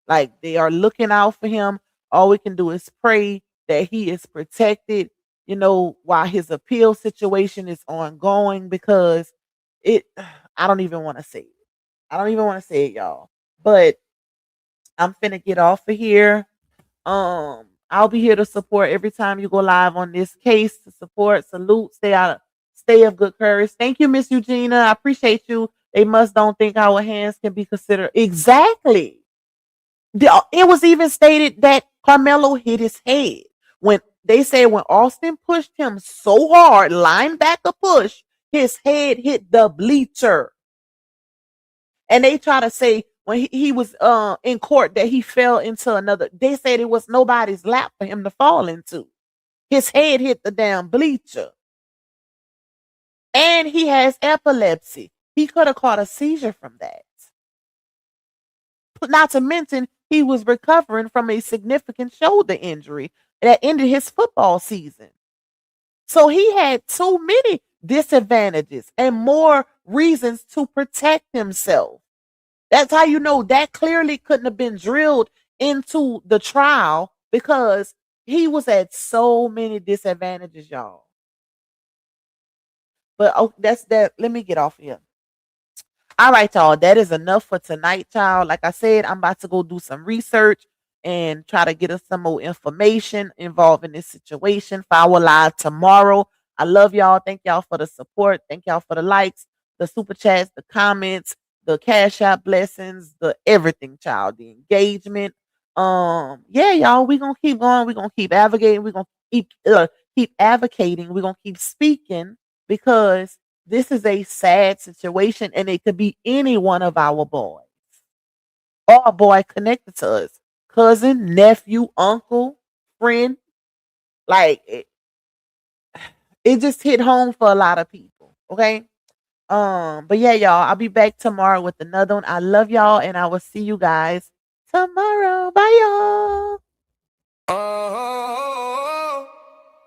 Like, they are looking out for him. All we can do is pray that he is protected, while his appeal situation is ongoing, because I don't even want to say it. I don't even want to say it, y'all. But I'm finna get off of here. I'll be here to support every time you go live on this case, to support, salute, stay of good courage. Thank you, Miss Eugenia. I appreciate you. They don't think our hands can be considered. Exactly. It was even stated that Karmelo hit his head. When they say when Austin pushed him so hard, linebacker push, his head hit the bleacher. And they try to say when he was in court that he fell into another. They said it was nobody's lap for him to fall into. His head hit the damn bleacher. And he has epilepsy. He could have caught a seizure from that. Not to mention, he was recovering from a significant shoulder injury that ended his football season. So he had too many disadvantages and more reasons to protect himself. That's how you know that clearly couldn't have been drilled into the trial, because he was at so many disadvantages, y'all. But that's that. Let me get off here. All right, y'all. That is enough for tonight, y'all. Like I said, I'm about to go do some research and try to get us some more information involving this situation for our live tomorrow. I love y'all. Thank y'all for the support. Thank y'all for the likes, the super chats, the comments, the cash out blessings, the everything, child, the engagement. Yeah, y'all, we're gonna keep going. We're gonna keep advocating. We're gonna keep advocating. We're gonna keep speaking, because this is a sad situation, and it could be any one of our boys or a boy connected to us, cousin, nephew, uncle, friend. Like, it just hit home for a lot of people. Okay. But yeah, y'all, I'll be back tomorrow with another one. I love y'all, and I will see you guys tomorrow. Bye, y'all.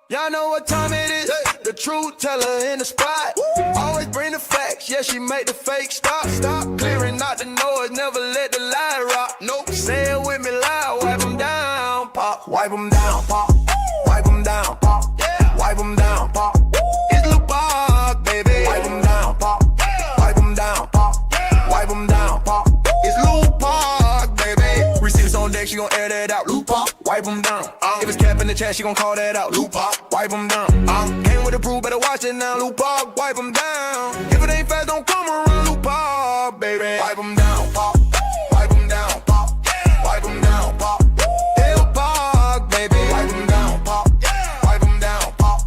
Y'all know what time it is. The truth teller in the spot. Always bring the facts. Yeah, she make the fake stop. Stop clearing out the noise. Never let the lie rock. Nope. Say it with me loud. Wipe them down, pop. Wipe them down, pop. Wipe them down, pop. Yeah. Wipe them down, pop. It's Lil Pop. fake, she gon' air that out. Loop up, wipe them down. If it's cap in the chat, she gon' call that out. Loop up, wipe them down. Came with the proof, better watch it now. Loop up, wipe them down. If it ain't fast, don't come around. Loop up, baby. Wipe them down, pop. Wipe them down, pop. Wipe them down, pop. Hell park, baby. Wipe them down, pop. Wipe them down, pop.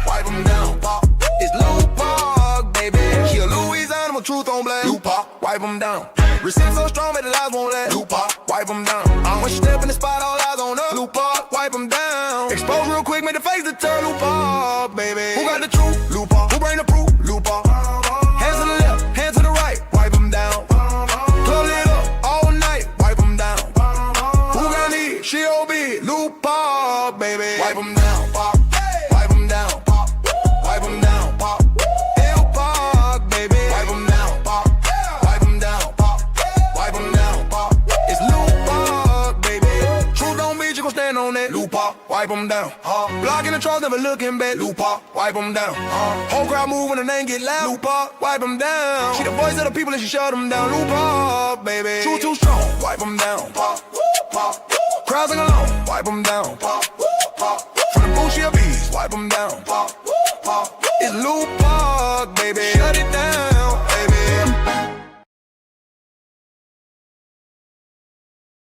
Wipe them down, pop. It's Loop Park, baby. She a Louisiana, my truth on black. Loop Park, wipe them down. Receipt so strong, but the lies won't last. Loop Park, wipe them down. When she step in the spot, all eyes on her. Loop Park, wipe them down. Expose real quick, make the face deter. Loop Park, baby. Who got the truth? Loop Park. Who bring the proof? Loop Park. Hands to the left, hands to the right, wipe them down. Club lit up all night, wipe them down. Who got need? She OB. Loop Park, baby. Wipe them down, pop. Wipe them down, pop. Wipe them down, pop. Hell Park, baby. Wipe them down, pop. Wipe them down, pop. Wipe them down, pop. It's Loop Park, baby. Truth don't beat, you gon' stand on that. Loop Park, wipe them down. Blocking the trolls, never looking back. Loop Park, wipe them down. Whole crowd move when the name get loud. Loop Park, wipe them down. She the voice of the people and she shut them down. Loop Park, baby. Truth too strong, wipe them down. Pop, pop. Crowds sing along, wipe them down. Pop, pop. From the bullshit of bees, wipe them down. Pop, pop. It's Loop Park, baby. Shut it down.